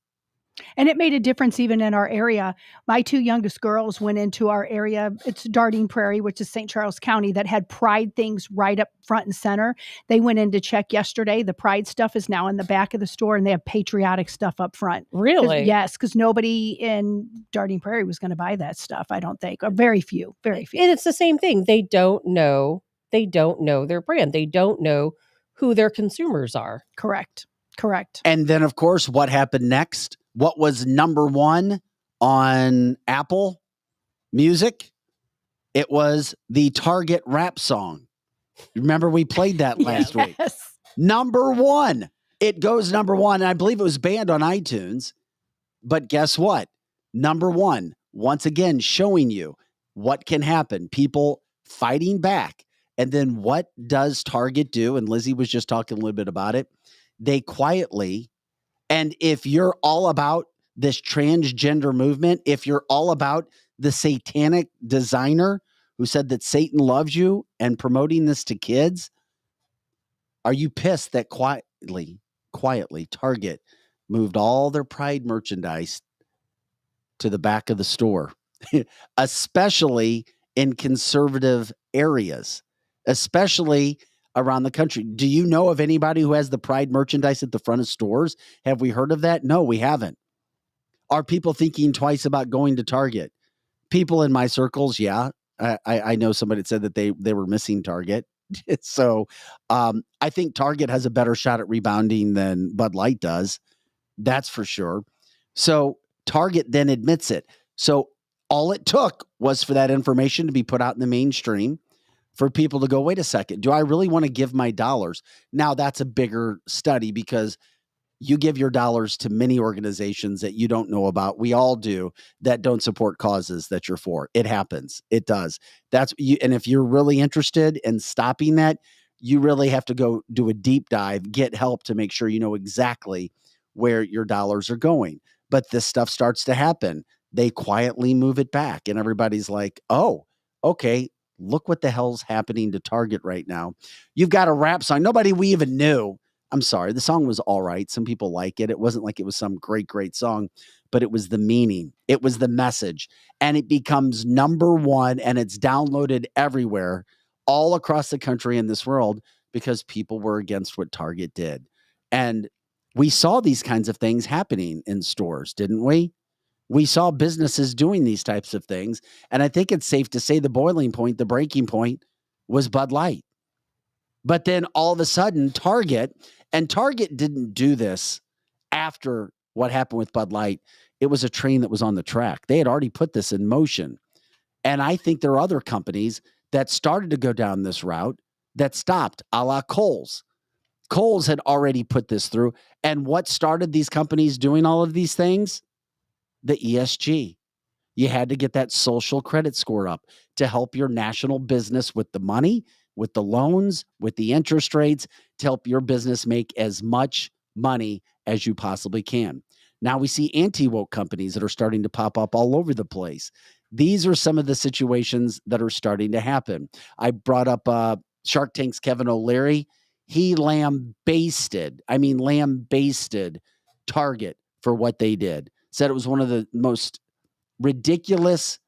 And it made a difference even in our area. My two youngest girls went into our area. It's Dardine Prairie, which is St. Charles County, that had Pride things right up front and center. They went in to check yesterday. The Pride stuff is now in the back of the store, and they have patriotic stuff up front. Really? Yes, because nobody in Dardine Prairie was going to buy that stuff, I don't think. Or very few. And it's the same thing. They don't know their brand. They don't know who their consumers are. Correct. And then, of course, what happened next? What was number one on Apple Music? It was the Target rap song. Remember, we played that last week. Number one. It goes number one. And I believe it was banned on iTunes. But guess what? Number one, once again, showing you what can happen. People fighting back. And then what does Target do? And Lizzie was just talking a little bit about it. They quietly, and if you're all about this transgender movement, if you're all about the satanic designer who said that Satan loves you and promoting this to kids, are you pissed that quietly Target moved all their Pride merchandise to the back of the store? especially in conservative areas, especially around the country. Do you know of anybody who has the Pride merchandise at the front of stores? Have we heard of that? No, we haven't. Are people thinking twice about going to Target? People in my circles, yeah. I know somebody that said that they were missing Target. So I think Target has a better shot at rebounding than Bud Light does. That's for sure. So Target then admits it. So all it took was for that information to be put out in the mainstream for people to go, wait a second, do I really want to give my dollars? Now that's a bigger study because you give your dollars to many organizations that you don't know about. We all do, that don't support causes that you're for. It happens. It does. That's you. And if you're really interested in stopping that, you really have to go do a deep dive, get help to make sure you know exactly where your dollars are going. But this stuff starts to happen. They quietly move it back and everybody's like, oh, okay, look what the hell's happening to Target right now. You've got a rap song. Nobody we even knew. I'm sorry. The song was all right. Some people like it. It wasn't like it was some great, great song, but it was the meaning. It was the message. And it becomes number one and it's downloaded everywhere, all across the country in this world, because people were against what Target did. And we saw these kinds of things happening in stores, didn't we? We saw businesses doing these types of things. And I think it's safe to say the boiling point, the breaking point was Bud Light. But then all of a sudden, Target didn't do this after what happened with Bud Light. It was a train that was on the track. They had already put this in motion. And I think there are other companies that started to go down this route that stopped, a la Kohl's. Kohl's had already put this through. And what started these companies doing all of these things? The ESG. You had to get that social credit score up to help your national business with the money, with the loans, with the interest rates, to help your business make as much money as you possibly can. Now we see anti-woke companies that are starting to pop up all over the place. These are some of the situations that are starting to happen. I brought up Shark Tank's Kevin O'Leary. He lambasted Target for what they did. Said it was one of the most ridiculous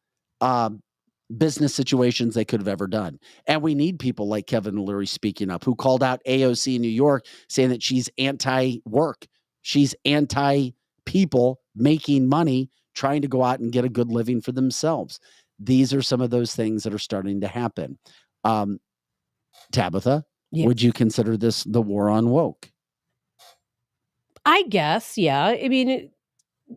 business situations they could have ever done. And we need people like Kevin O'Leary speaking up, who called out AOC in New York, saying that she's anti-work. She's anti-people making money, trying to go out and get a good living for themselves. These are some of those things that are starting to happen. Tabitha, would you consider this the war on woke? I guess, yeah. I mean,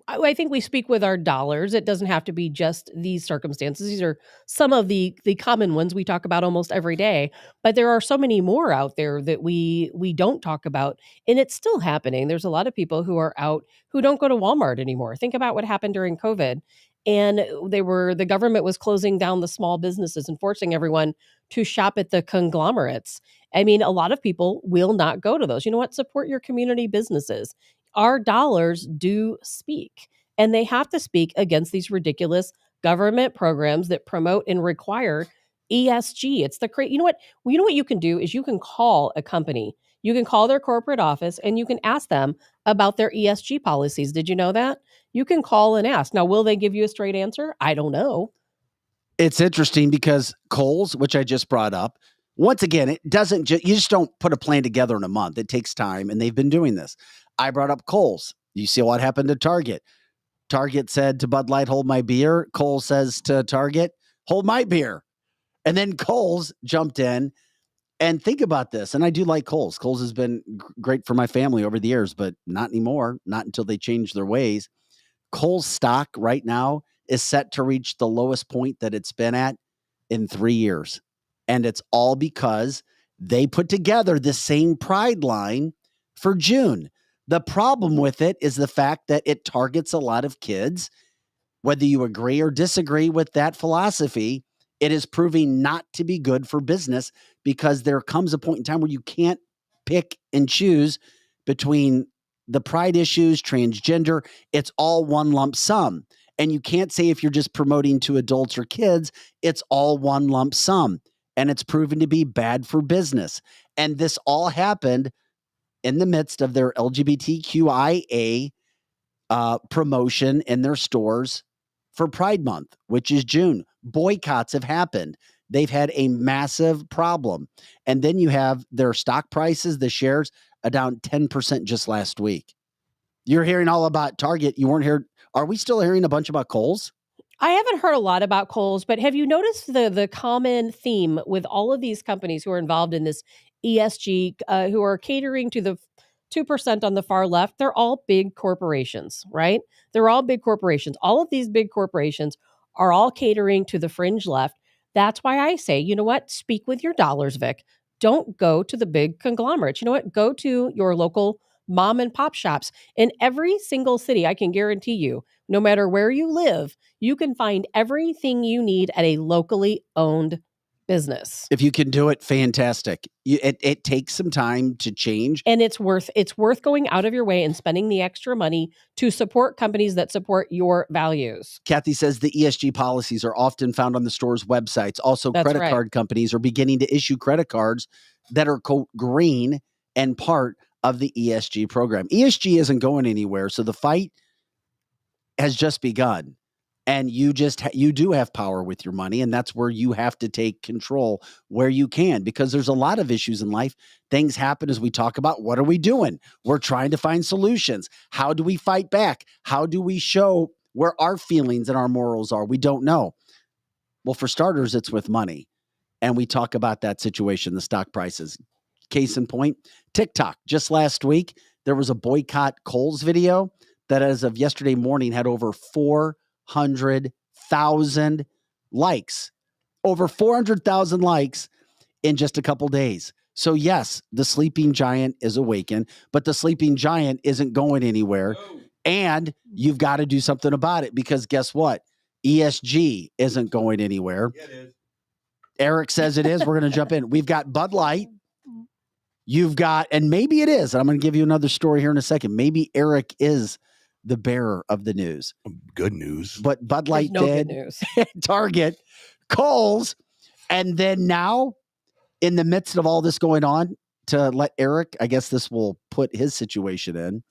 I think we speak with our dollars. It doesn't have to be just these circumstances. These are some of the common ones we talk about almost every day. But there are so many more out there that we don't talk about, and it's still happening. There's a lot of people who are out who don't go to Walmart anymore. Think about what happened during COVID, and the government was closing down the small businesses and forcing everyone to shop at the conglomerates. I mean, a lot of people will not go to those. You know what? Support your community businesses. Our dollars do speak, and they have to speak against these ridiculous government programs that promote and require ESG. It's you know what you can do is you can call a company. You can call their corporate office and you can ask them about their ESG policies. Did you know that? You can call and ask. Now, will they give you a straight answer? I don't know. It's interesting because Kohl's, which I just brought up, once again, it doesn't you just don't put a plan together in a month. It takes time, and they've been doing this. I brought up Kohl's. You see what happened to Target. Target said to Bud Light, hold my beer. Kohl's says to Target, hold my beer. And then Kohl's jumped in. And think about this. And I do like Kohl's. Kohl's has been great for my family over the years, but not anymore. Not until they change their ways. Kohl's stock right now is set to reach the lowest point that it's been at in 3 years. And it's all because they put together the same Pride line for June. The problem with it is the fact that it targets a lot of kids. Whether you agree or disagree with that philosophy, it is proving not to be good for business, because there comes a point in time where you can't pick and choose between the pride issues, transgender. It's all one lump sum. And you can't say if you're just promoting to adults or kids, it's all one lump sum. And it's proven to be bad for business. And this all happened in the midst of their LGBTQIA promotion in their stores for Pride Month, which is June. Boycotts have happened. They've had a massive problem. And then you have their stock prices, the shares, are down 10% just last week. You're hearing all about Target. You weren't here. Are we still hearing a bunch about Kohl's? I haven't heard a lot about Kohl's, but have you noticed the common theme with all of these companies who are involved in this ESG, who are catering to the 2% on the far left? They're all big corporations, right? They're all big corporations. All of these big corporations are all catering to the fringe left. That's why I say, you know what? Speak with your dollars, Vic. Don't go to the big conglomerates. You know what? Go to your local mom and pop shops. In every single city, I can guarantee you, no matter where you live, you can find everything you need at a locally owned business. If you can do it, fantastic. It takes some time to change. And it's worth going out of your way and spending the extra money to support companies that support your values. Kathy says the ESG policies are often found on the store's websites. Also, That's credit right. card companies are beginning to issue credit cards that are, quote, green and part of the ESG program. ESG isn't going anywhere, so the fight has just begun. And you do have power with your money, and that's where you have to take control where you can, because there's a lot of issues in life. Things happen as we talk about. What are we doing? We're trying to find solutions. How do we fight back? How do we show where our feelings and our morals are? We don't know. Well, for starters, it's with money. And we talk about that situation, the stock prices. Case in point, TikTok. Just last week, there was a boycott Kohl's video that as of yesterday morning had over 400,000 likes. Over 400,000 likes in just a couple days. So yes, the sleeping giant is awakened, but the sleeping giant isn't going anywhere. No. And you've got to do something about it, because guess what? ESG isn't going anywhere. Yeah, it is. Eric says it is. We're going to jump in. We've got Bud Light. You've got, and maybe it is, and I'm going to give you another story here in a second. Maybe Eric is the bearer of the news. Good news. But Bud Light Good did, news. Target, Kohl's, and then now, in the midst of all this going on, to let Eric, I guess this will put his situation in,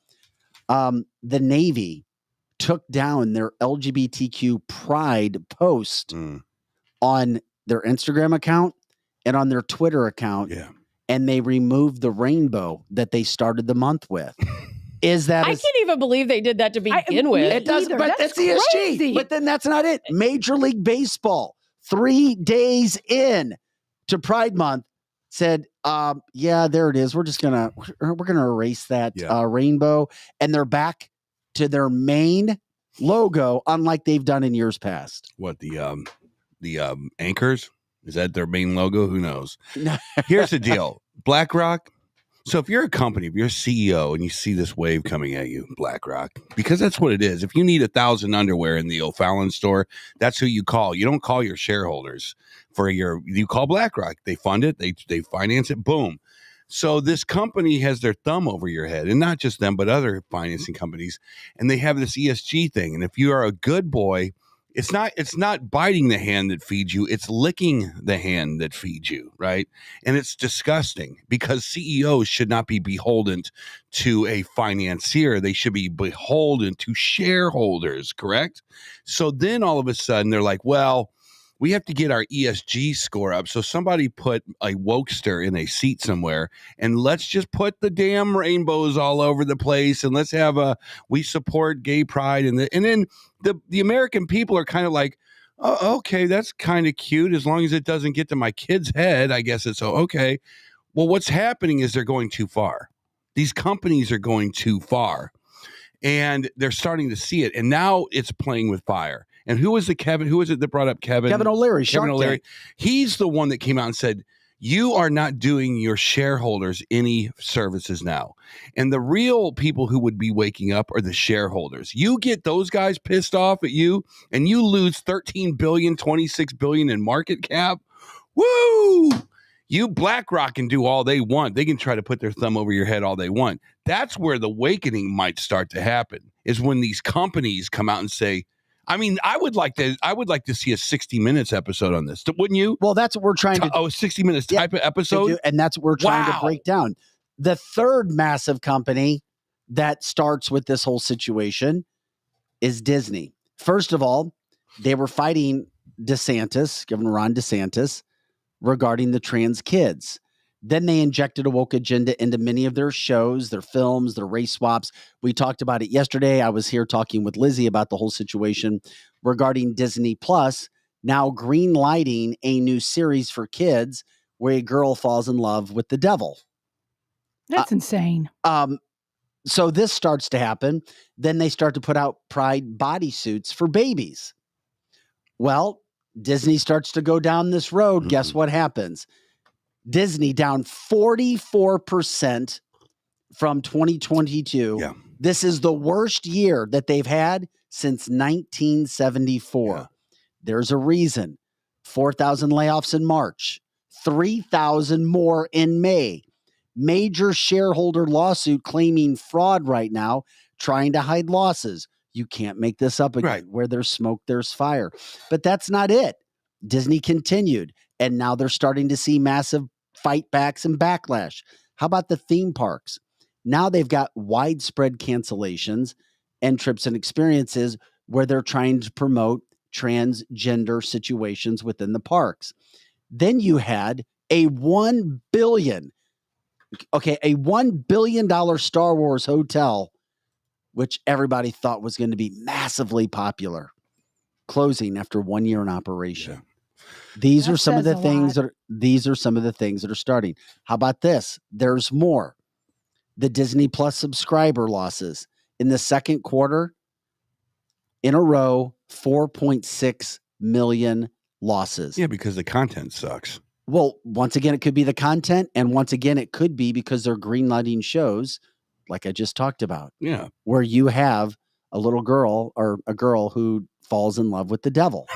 the Navy took down their LGBTQ pride post on their Instagram account and on their Twitter account. Yeah. And they removed the rainbow that they started the month with. Is that I can't even believe they did that to begin with. It does, but that's ESG. But then that's not it. Major League Baseball, 3 days in to Pride Month, said, yeah, there it is. We're gonna erase that rainbow, and they're back to their main logo, unlike they've done in years past. What, the anchors? Is that their main logo? Who knows? Here's the deal. BlackRock. So if you're a company, if you're a CEO and you see this wave coming at you, BlackRock, because that's what it is. If you need 1,000 underwear in the O'Fallon store, that's who you call. You don't call your shareholders you call BlackRock. They fund it. They finance it. Boom. So this company has their thumb over your head, and not just them, but other financing companies. And they have this ESG thing. And if you are a good boy, it's not biting the hand that feeds you. It's licking the hand that feeds you, right? And it's disgusting, because CEOs should not be beholden to a financier. They should be beholden to shareholders, correct? So then all of a sudden they're like, well, we have to get our ESG score up. So somebody put a wokester in a seat somewhere, and let's just put the damn rainbows all over the place, and let's have we support gay pride. And then the American people are kind of like, oh, okay, that's kind of cute. As long as it doesn't get to my kid's head, I guess it's okay. Well, what's happening is they're going too far. These companies are going too far, and they're starting to see it. And now it's playing with fire. And who was it that brought up Kevin? Kevin O'Leary. Kevin O'Leary. He's the one that came out and said, you are not doing your shareholders any services now. And the real people who would be waking up are the shareholders. You get those guys pissed off at you, and you lose 13 billion, 26 billion in market cap. Woo! You BlackRock can do all they want. They can try to put their thumb over your head all they want. That's where the awakening might start to happen, is when these companies come out and say, I mean, I would like to see a 60 Minutes episode on this, wouldn't you? Well, that's what we're trying to. 60 Minutes type of episode, and that's what we're trying to break down. The third massive company that starts with this whole situation is Disney. First of all, they were fighting Governor Ron DeSantis, regarding the trans kids. Then they injected a woke agenda into many of their shows, their films, their race swaps. We talked about it yesterday. I was here talking with Lizzie about the whole situation regarding Disney Plus, now green lighting a new series for kids where a girl falls in love with the devil. That's insane. So this starts to happen. Then they start to put out pride bodysuits for babies. Well, Disney starts to go down this road. Mm-hmm. Guess what happens? Disney down 44% from 2022. Yeah. This is the worst year that they've had since 1974. Yeah. There's a reason. 4,000 layoffs in March, 3,000 more in May. Major shareholder lawsuit claiming fraud right now, trying to hide losses. You can't make this up again. Right. Where there's smoke, there's fire. But that's not it. Disney continued, and now they're starting to see massive fight backs and backlash. How about the theme parks? Now they've got widespread cancellations and trips and experiences where they're trying to promote transgender situations within the parks. Then you had a $1 billion Star Wars hotel, which everybody thought was going to be massively popular, closing after 1 year in operation. Yeah. These are some of the things that are starting. How about this? There's more. The Disney Plus subscriber losses in the second quarter in a row, 4.6 million losses. Yeah, because the content sucks. Well, once again, it could be the content, and once again, it could be because they're greenlighting shows like I just talked about. Yeah. Where you have a little girl or a girl who falls in love with the devil.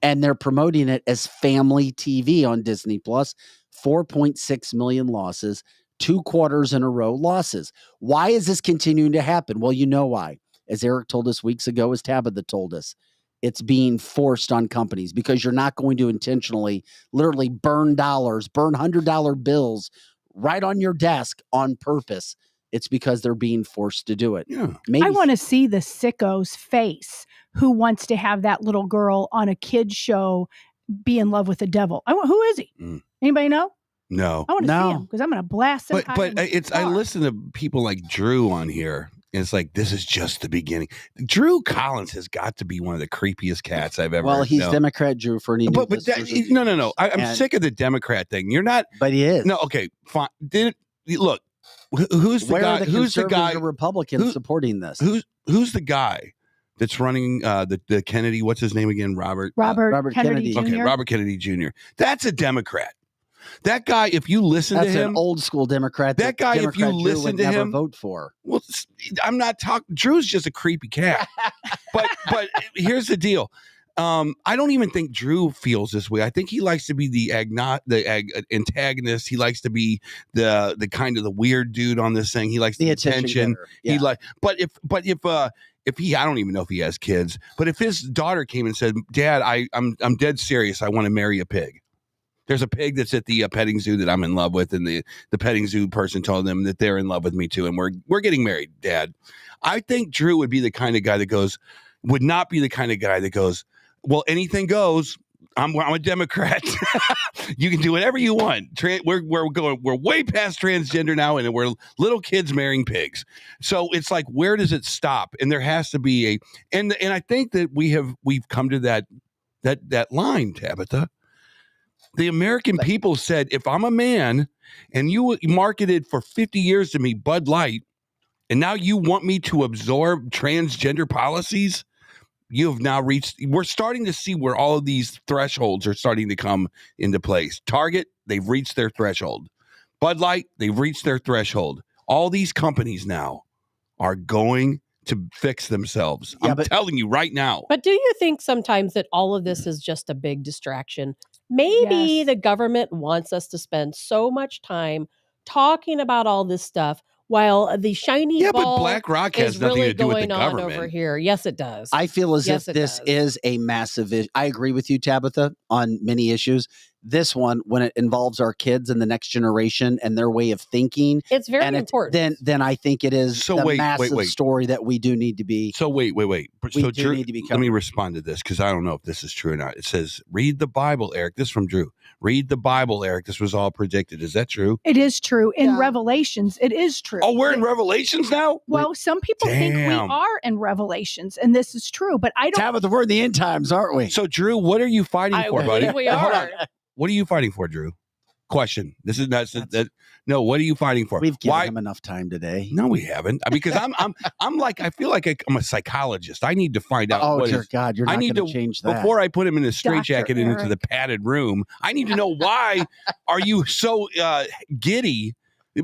And they're promoting it as family TV on Disney Plus. 4.6 million losses, 2 quarters in a row losses. Why is this continuing to happen? Well, you know why. As Eric told us weeks ago, as Tabitha told us, it's being forced on companies because you're not going to intentionally, literally burn $100 bills right on your desk on purpose. It's because they're being forced to do it. Yeah. I want to see the sicko's face who wants to have that little girl on a kid's show be in love with the devil. Who is he? Anybody know? No. I want to see him because I'm going to blast him. But I listen to people like Drew on here. And it's like, this is just the beginning. Drew Collins has got to be one of the creepiest cats I've ever. Well, he's Democrat Drew for any. But no. I'm sick of the Democrat thing. You're not. But he is. No, okay, fine. Look, who's the guy? Who's the guy? Republicans supporting this? Who's the guy that's running the Kennedy? What's his name again? Robert Kennedy Jr. Okay, Robert Kennedy Jr. That's a Democrat. That guy, if you listen to him, that's an old school Democrat. That guy, if you listen to him, vote for. Well, I'm not talking. Drew's just a creepy cat. but here's the deal. I don't even think Drew feels this way. I think he likes to be the antagonist. He likes to be the kind of the weird dude on this thing. He likes the attention. Yeah. If he, I don't even know if he has kids, but if his daughter came and said, "Dad, I'm dead serious. I want to marry a pig." There's a pig that's at the petting zoo that I'm in love with, and the petting zoo person told them that they're in love with me too, and we're getting married, Dad. I think Drew would be the kind of guy that would not be the kind of guy that goes, well, anything goes. I'm a Democrat. You can do whatever you want. We're way past transgender now, and we're little kids marrying pigs. So it's like, where does it stop? And there has to be and I think that we've come to that line, Tabitha. The American people said, if I'm a man and you marketed for 50 years to me Bud Light, and now you want me to absorb transgender policies, you have now we're starting to see where all of these thresholds are starting to come into place. Target, they've reached their threshold. Bud Light, they've reached their threshold. All these companies now are going to fix themselves. I'm telling you right now. But do you think sometimes that all of this is just a big distraction? Maybe the government wants us to spend so much time talking about all this stuff while the shiny ball but BlackRock has nothing really to do with the going on government over here. Yes, it does. I feel as if this is a massive issue. I agree with you, Tabitha, on many issues. This one, when it involves our kids and the next generation and their way of thinking, it's very important. Then I think it is massive story that we do need to be. So wait. So do Drew, need to be let me respond to this because I don't know if this is true or not. It says, read the Bible, Eric. This is from Drew. Read the Bible, Eric. This was all predicted. Is that true? It is true. In Yeah. Revelations, it is true. Oh, we're in Revelations now? Well, some people think we Damn. are in Revelations, and this is true, but I don't. Tabitha, we're in the end times, aren't we? So, Drew, what are you fighting for, buddy? believe we Hold are. on. What are you fighting for, Drew? Question. This is not that. No, what are you fighting for? We've given him enough time today. No, we haven't. Because I'm like, I feel like I'm a psychologist. I need to find out. Oh, what dear is, God, you're I not need going to to change that. before I put him in a straitjacket Dr. and into Eric. the padded room. I need to know why are you so giddy?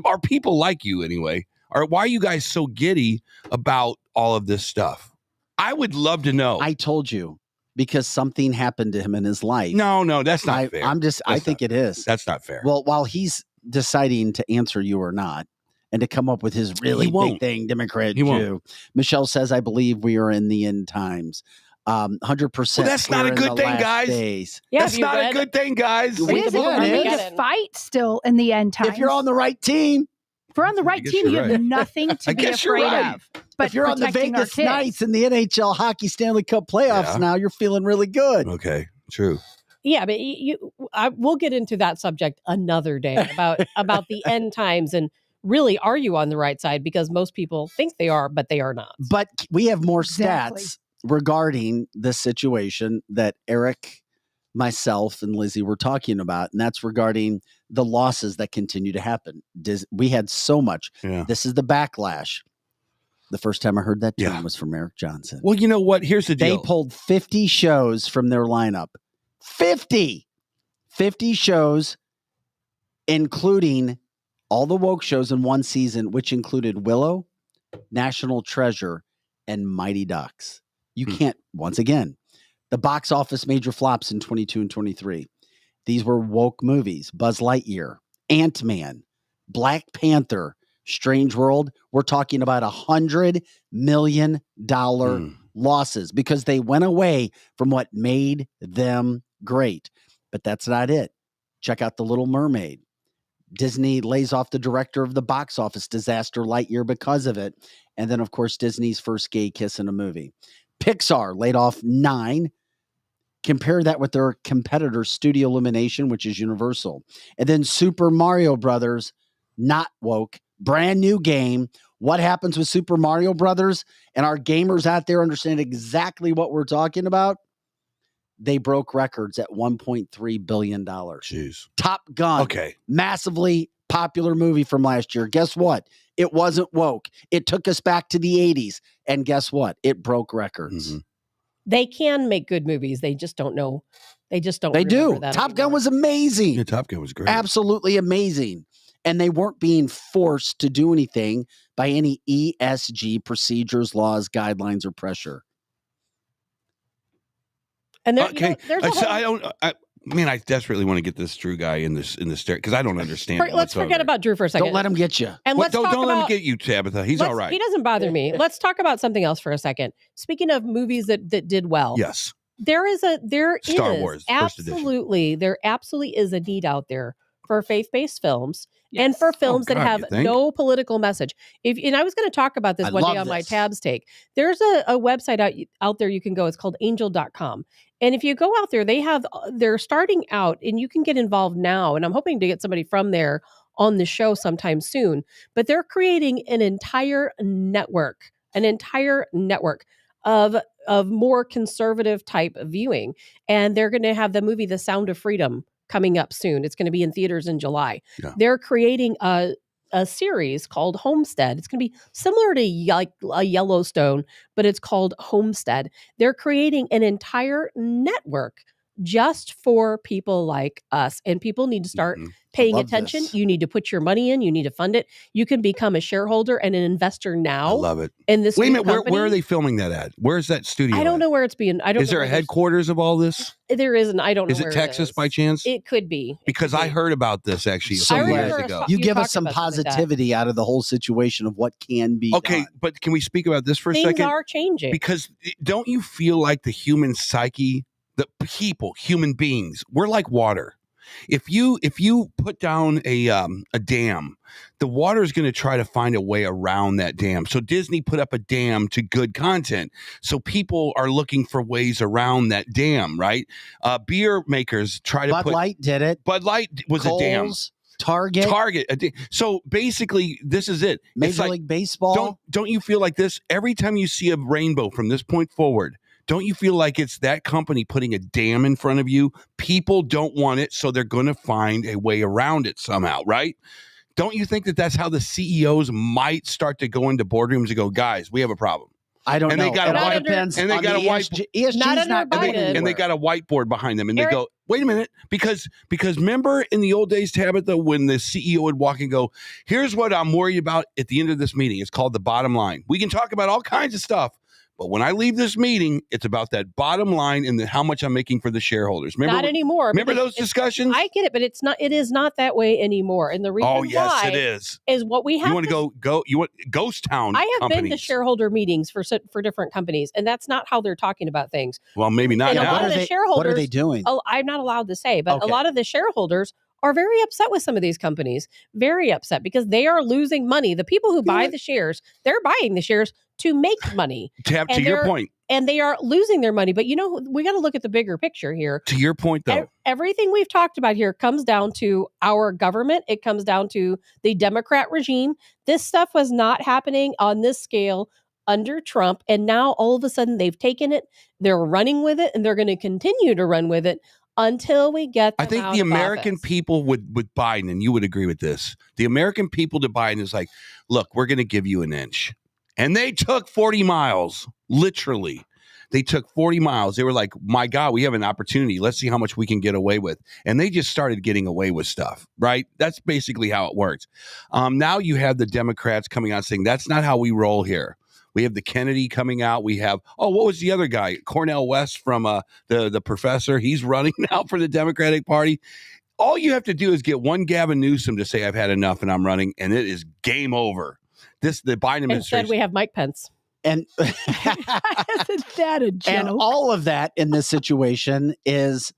Are people like you anyway? Or why are you guys so giddy about all of this stuff? I would love to know. I told you because something happened to him in his life. No, that's not fair. I think it is. That's not fair. Well, while he's deciding to answer you or not, and to come up with his really He big won't. thing, Democrat He won't. Jew. Michelle says, I believe we are in the end times. 100%. Well, that's not we're a in good the thing, last guys. days. Yeah, that's have you not a read- good thing, guys. It is. It is. Yeah, We it need is. to fight still in the end times. If you're on the right team, if we're on the I right guess team, you're you have right. nothing to I be guess you're afraid right. of. But if you're on the protecting our Vegas kids. Knights in the NHL Hockey Stanley Cup playoffs Yeah. now, you're feeling really good. Okay, true. Yeah, but we'll get into that subject another day about the end times and really, are you on the right side? Because most people think they are, but they are not. But we have more Exactly. stats regarding this situation that Eric, myself, and Lizzie were talking about, and that's regarding the losses that continue to happen. We had so much. Yeah. This is the backlash. The first time I heard that term Yeah. was from Eric Johnson. Well, you know what? Here's the They deal. pulled 50 shows from their lineup. 50 shows, including all the woke shows in one season, which included Willow, National Treasure, and Mighty Ducks. You can't, once again, the box office major flops in 22 and 23. These were woke movies: Buzz Lightyear, Ant-Man, Black Panther, Strange World. We're talking about $100 million losses because they went away from what made them great. But that's not it. Check out The Little Mermaid. Disney lays off the director of the box office disaster Lightyear because of it. And then, of course, Disney's first gay kiss in a movie. Pixar laid off 9. Compare that with their competitor, Studio Illumination, which is Universal. And then Super Mario Brothers, not woke, brand new game. What happens with Super Mario Brothers? And our gamers out there understand exactly what we're talking about. They broke records at $1.3 billion. Jeez. Top Gun. Okay. Massively popular movie from last year. Guess what? It wasn't woke. It took us back to the 80s. And guess what? It broke records. Mm-hmm. They can make good movies. They just don't know. They just don't. They do. remember that Top Gun anymore. was amazing. Yeah, Top Gun was great. Absolutely amazing. And they weren't being forced to do anything by any ESG procedures, laws, guidelines, or pressure. And there, Okay. there's a whole, I desperately want to get this Drew guy in this because I don't understand. let's forget about Drew for a second. Don't let him get you. And let's talk don't let him about- get you, Tabitha. He's all right. He doesn't bother me. Let's talk about something else for a second. Speaking of movies that did well. Yes. There is Star Wars, first edition. there absolutely is a need out there for faith-based films and for films that God, have you think? no political message. And I was going to talk about this I one day love on my this. Tabs Take. There's a website out there you can go. It's called angel.com. And if you go out there, they're starting out and you can get involved now. And I'm hoping to get somebody from there on the show sometime soon. But they're creating an entire network of more conservative type of viewing. And they're going to have the movie The Sound of Freedom coming up soon. It's going to be in theaters in July. Yeah. They're creating a series called Homestead. It's going to be similar to like a Yellowstone, but it's called Homestead. They're creating an entire network just for people like us. And people need to start paying love attention. this. You need to put your money in. You need to fund it. You can become a shareholder and an investor now. I love it. In this Wait a new minute, where company. are they filming that at? Where's that studio? I don't at? know where it's being. I don't. Is know there a where there's- headquarters of all this? There isn't. I don't know. Is where it Texas is. by chance? It could be. Because I heard about this actually a So few glad years remember ago. us You You give us talked some about something like that. positivity out of the whole situation of what can be Okay, done. but can we speak about this for a Things second? are changing. Because don't you feel like the human psyche, the people, human beings, we're like water. If you put down a dam, the water is going to try to find a way around that dam. So Disney put up a dam to good content. So people are looking for ways around that dam, right? Beer makers try to Bud Light did it. Bud Light was Kohl's, a dam. Target. So basically, this is it. Major League Baseball. Don't you feel like this? Every time you see a rainbow from this point forward, don't you feel like it's that company putting a dam in front of you? People don't want it, so they're going to find a way around it somehow, right? Don't you think that that's how the CEOs might start to go into boardrooms and go, guys, we have a problem? I don't know. They got it depends. And they got a whiteboard. ESG's not going anywhere. And they got a whiteboard behind them, and they go, wait a minute, because remember in the old days, Tabitha, when the CEO would walk and go, here's what I'm worried about at the end of this meeting. It's called the bottom line. We can talk about all kinds of stuff, but when I leave this meeting, it's about that bottom line and how much I'm making for the shareholders. Remember, not anymore. Remember those discussions? I get it, but it is not that way anymore. And the reason why it is what we have. You want to go, you want ghost town. I have companies. been to shareholder meetings for different companies, and that's not how they're talking about things. Well, maybe not. And a now. lot of the shareholders, what are they doing? Oh, I'm not allowed to say, but Okay. a lot of the shareholders are very upset with some of these companies. Very upset because they are losing money. The people who buy the shares, they're buying the shares to make money. To your point. And they are losing their money. But we got to look at the bigger picture here. To your point, though. Everything we've talked about here comes down to our government. It comes down to the Democrat regime. This stuff was not happening on this scale under Trump. And now all of a sudden they've taken it, they're running with it, and they're going to continue to run with it until we get them I think out the of American office. people with Biden, and you would agree with this, the American people to Biden is like, look, we're going to give you an inch. And they took 40 miles, literally. They took 40 miles. They were like, my God, we have an opportunity. Let's see how much we can get away with. And they just started getting away with stuff, right? That's basically how it works. Now you have the Democrats coming out saying, that's not how we roll here. We have the Kennedy coming out. We have, what was the other guy? Cornel West from the professor. He's running now for the Democratic Party. All you have to do is get one Gavin Newsom to say, I've had enough and I'm running, and it is game over. The Biden administration. Instead, we have Mike Pence. And Isn't that a joke? And all of that in this situation is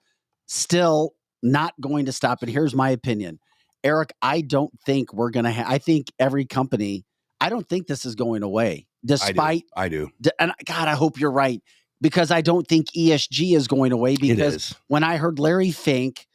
still not going to stop. And here's my opinion. Eric, I don't think we're going to I think every company, I don't think this is going away. Despite I do. And God, I hope you're right, because I don't think ESG is going away, because when I heard Larry Fink,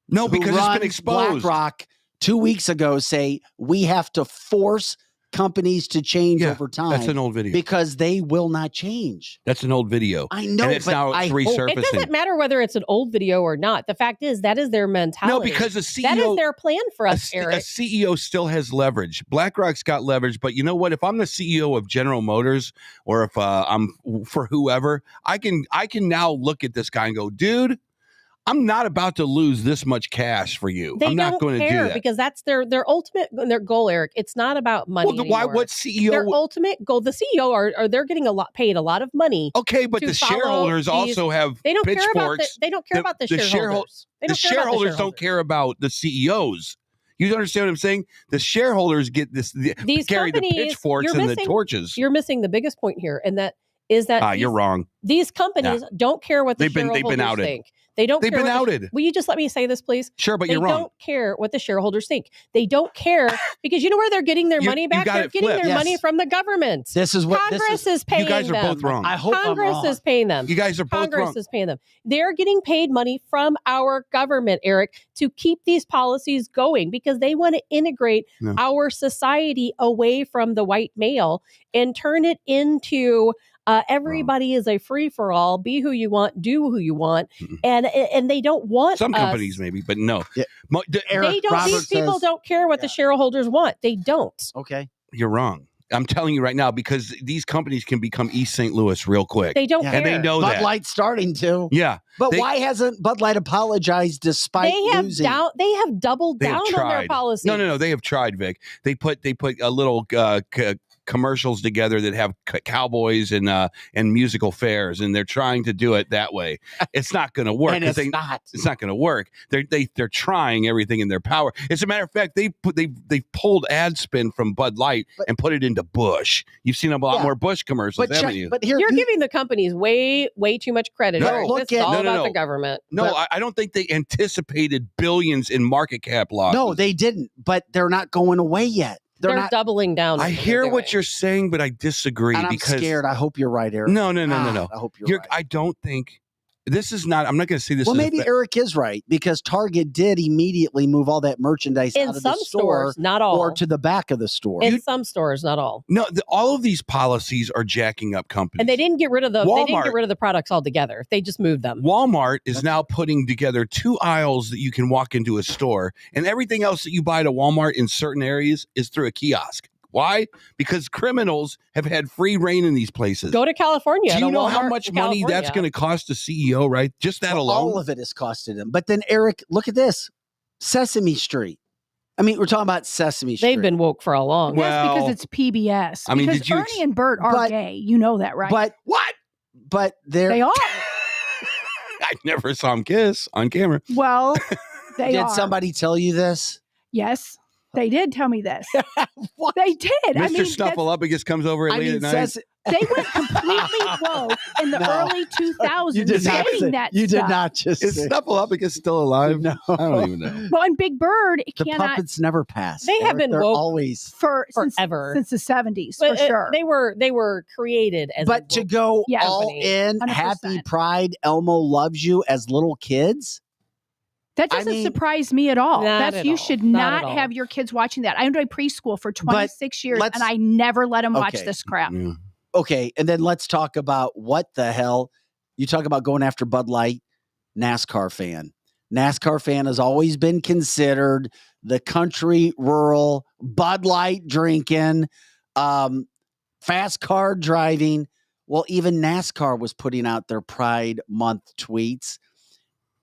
because it's been exposed. BlackRock 2 weeks ago say we have to force companies to change over time. That's an old video. Because they will not change. That's an old video. I know, and it's but now resurfacing. It doesn't matter whether it's an old video or not. The fact is that is their mentality. No, because the CEO, that is their plan for us, Eric. A CEO still has leverage. BlackRock's got leverage, but you know what? If I'm the CEO of General Motors, or if I'm for whoever, I can now look at this guy and go, dude, I'm not about to lose this much cash for you. I'm not going to do that, because that's their ultimate goal, Eric. It's not about money. Well, why? What CEO? Their ultimate goal. The CEO are they're getting paid a lot of money. Okay, but the shareholders also have pitchforks. They don't care about the shareholders. The shareholders don't care about the CEOs. You understand what I'm saying? The shareholders get these carry the pitchforks and the torches. You're missing the biggest point here, and that is that you're wrong. These companies don't care what the shareholders they've been outed. think. They don't. They've been outed. Will you just let me say this, please? Sure, but you're wrong. They don't care what the shareholders think. They don't care because you know where they're getting their money back. They're getting their money from the government. This is what Congress is paying them. You guys are both wrong. I hope Congress is paying them. You guys are both wrong. Congress is paying them. They're getting paid money from our government, Eric, to keep these policies going because they want to integrate our society away from the white male and turn it into everybody is a free for all. Be who you want, do who you want, and they don't want some companies maybe, but no. Yeah. They don't. These people don't care what the shareholders want. They don't. Okay, you're wrong. I'm telling you right now, because these companies can become East St. Louis real quick. They don't care. And they know that. Bud Light's starting to. Yeah. But why hasn't Bud Light apologized despite losing? They have doubled down on their policy. No. They have tried, Vic. They put a little commercials together that have cowboys and musical fairs, and they're trying to do it that way. It's not going to work. And it's not. It's not going to work. They're trying everything in their power. As a matter of fact, they pulled ad spend from Bud Light and put it into Busch. You've seen a lot more Busch commercials, haven't you? But here, You're giving the companies way too much credit. No, Eric. look This is at- all no, no, about no. the government. No, I don't think they anticipated billions in market cap losses. No, they didn't. But they're not going away yet. They're not. doubling down. I hear what you're saying, but I disagree. And I'm because scared. I hope you're right, Eric. No. I hope you're right. I don't think this is not. I'm not going to say this. Well, is maybe Eric is right because Target did immediately move all that merchandise in out of some the store stores, not all, or to the back of the store. in some stores, not all. No, all of these policies are jacking up companies. And they didn't get rid of them. They didn't Walmart- get rid of the products altogether. They just moved them. Walmart is now putting together 2 aisles that you can walk into a store, and everything else that you buy at a Walmart in certain areas is through a kiosk. Why? Because criminals have had free reign in these places. Go to California. Do you to know how Walmart much in money that's California. going to cost a CEO, right? Just that alone? All of it has costed him. But then, Eric, look at this. Sesame Street. I mean, we're talking about Sesame Street. They've been woke for a long. That's Well, because it's PBS. I mean, because did you Ernie and Bert are but- gay. You know that, right? But what? But they are. I never saw him kiss on camera. Well, they Did are. somebody tell you this? Yes, they did tell me this. What? They did. Mr. I mean, Snuffleupagus comes over I late mean, at night. they went completely woke in the No. early 2000s You did not saying say that You did stuff. not just Is say. Snuffleupagus still alive? No. I don't even know. Well, and Big Bird The cannot puppets never pass. They have Eric. been They're woke always. forever. since the 70s, But, for sure. They were created as. But a to woke go Yeah. all company. in, 100%. happy pride, Elmo loves you as little kids. That I doesn't mean- surprise me at all. Not at You all. should Not at not all. have your kids watching that. I enjoyed preschool for 26 years, let's- and I never let them watch Okay. this crap. Yeah. Okay, and then let's talk about what the hell. You talk about going after Bud Light, NASCAR fan. NASCAR fan has always been considered the country, rural, Bud Light drinking, fast car driving. Well, even NASCAR was putting out their Pride Month tweets.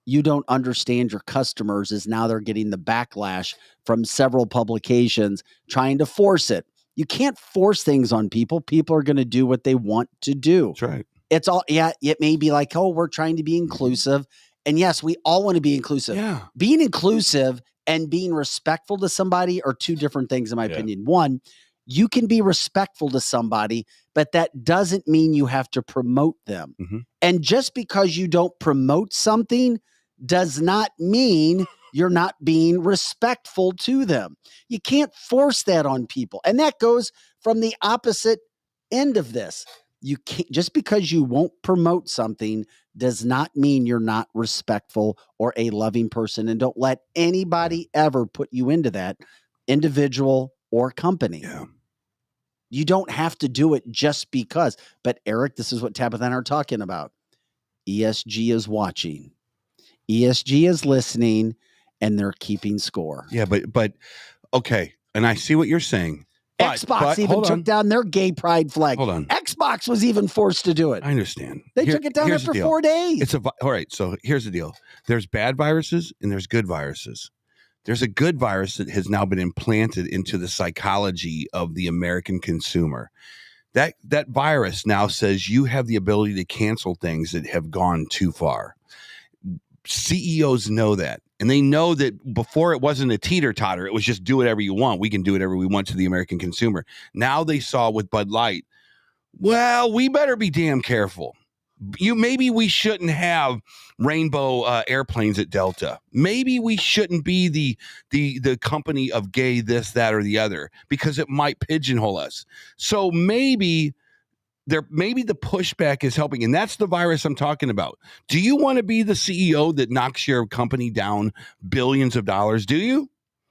You don't understand your customers is now they're getting the backlash from several publications trying to force it. You can't force things on people. People are going to do what they want to do. That's right. It's all, yeah, it may be like, oh, we're trying to be inclusive. And yes, we all want to be inclusive. Yeah. Being inclusive and being respectful to somebody are two different things, in my opinion. One, you can be respectful to somebody, but that doesn't mean you have to promote them. Mhm. And just because you don't promote something does not mean you're not being respectful to them. You can't force that on people. And that goes from the opposite end of this. You can't, just because you won't promote something does not mean you're not respectful or a loving person. And don't let anybody ever put you into that, individual or company. Yeah. You don't have to do it just because. But Eric, this is what Tabitha and I are talking about. ESG is watching. ESG is listening, and they're keeping score. Yeah, but okay. And I see what you're saying. But Xbox even hold took on. down their gay pride flag. Hold on. Xbox was even forced to do it. I understand. They took it down here's the after deal. 4 days. It's all right. So here's the deal. There's bad viruses and there's good viruses. There's a good virus that has now been implanted into the psychology of the American consumer. That virus now says you have the ability to cancel things that have gone too far. CEOs know that. And they know that before it wasn't a teeter-totter. It was just do whatever you want. We can do whatever we want to the American consumer. Now they saw with Bud Light, well, we better be damn careful. Maybe we shouldn't have rainbow airplanes at Delta. Maybe we shouldn't be the company of gay this, that, or the other because it might pigeonhole us. So maybe the pushback is helping, and that's the virus I'm talking about. Do you want to be the CEO that knocks your company down billions of dollars? Do you?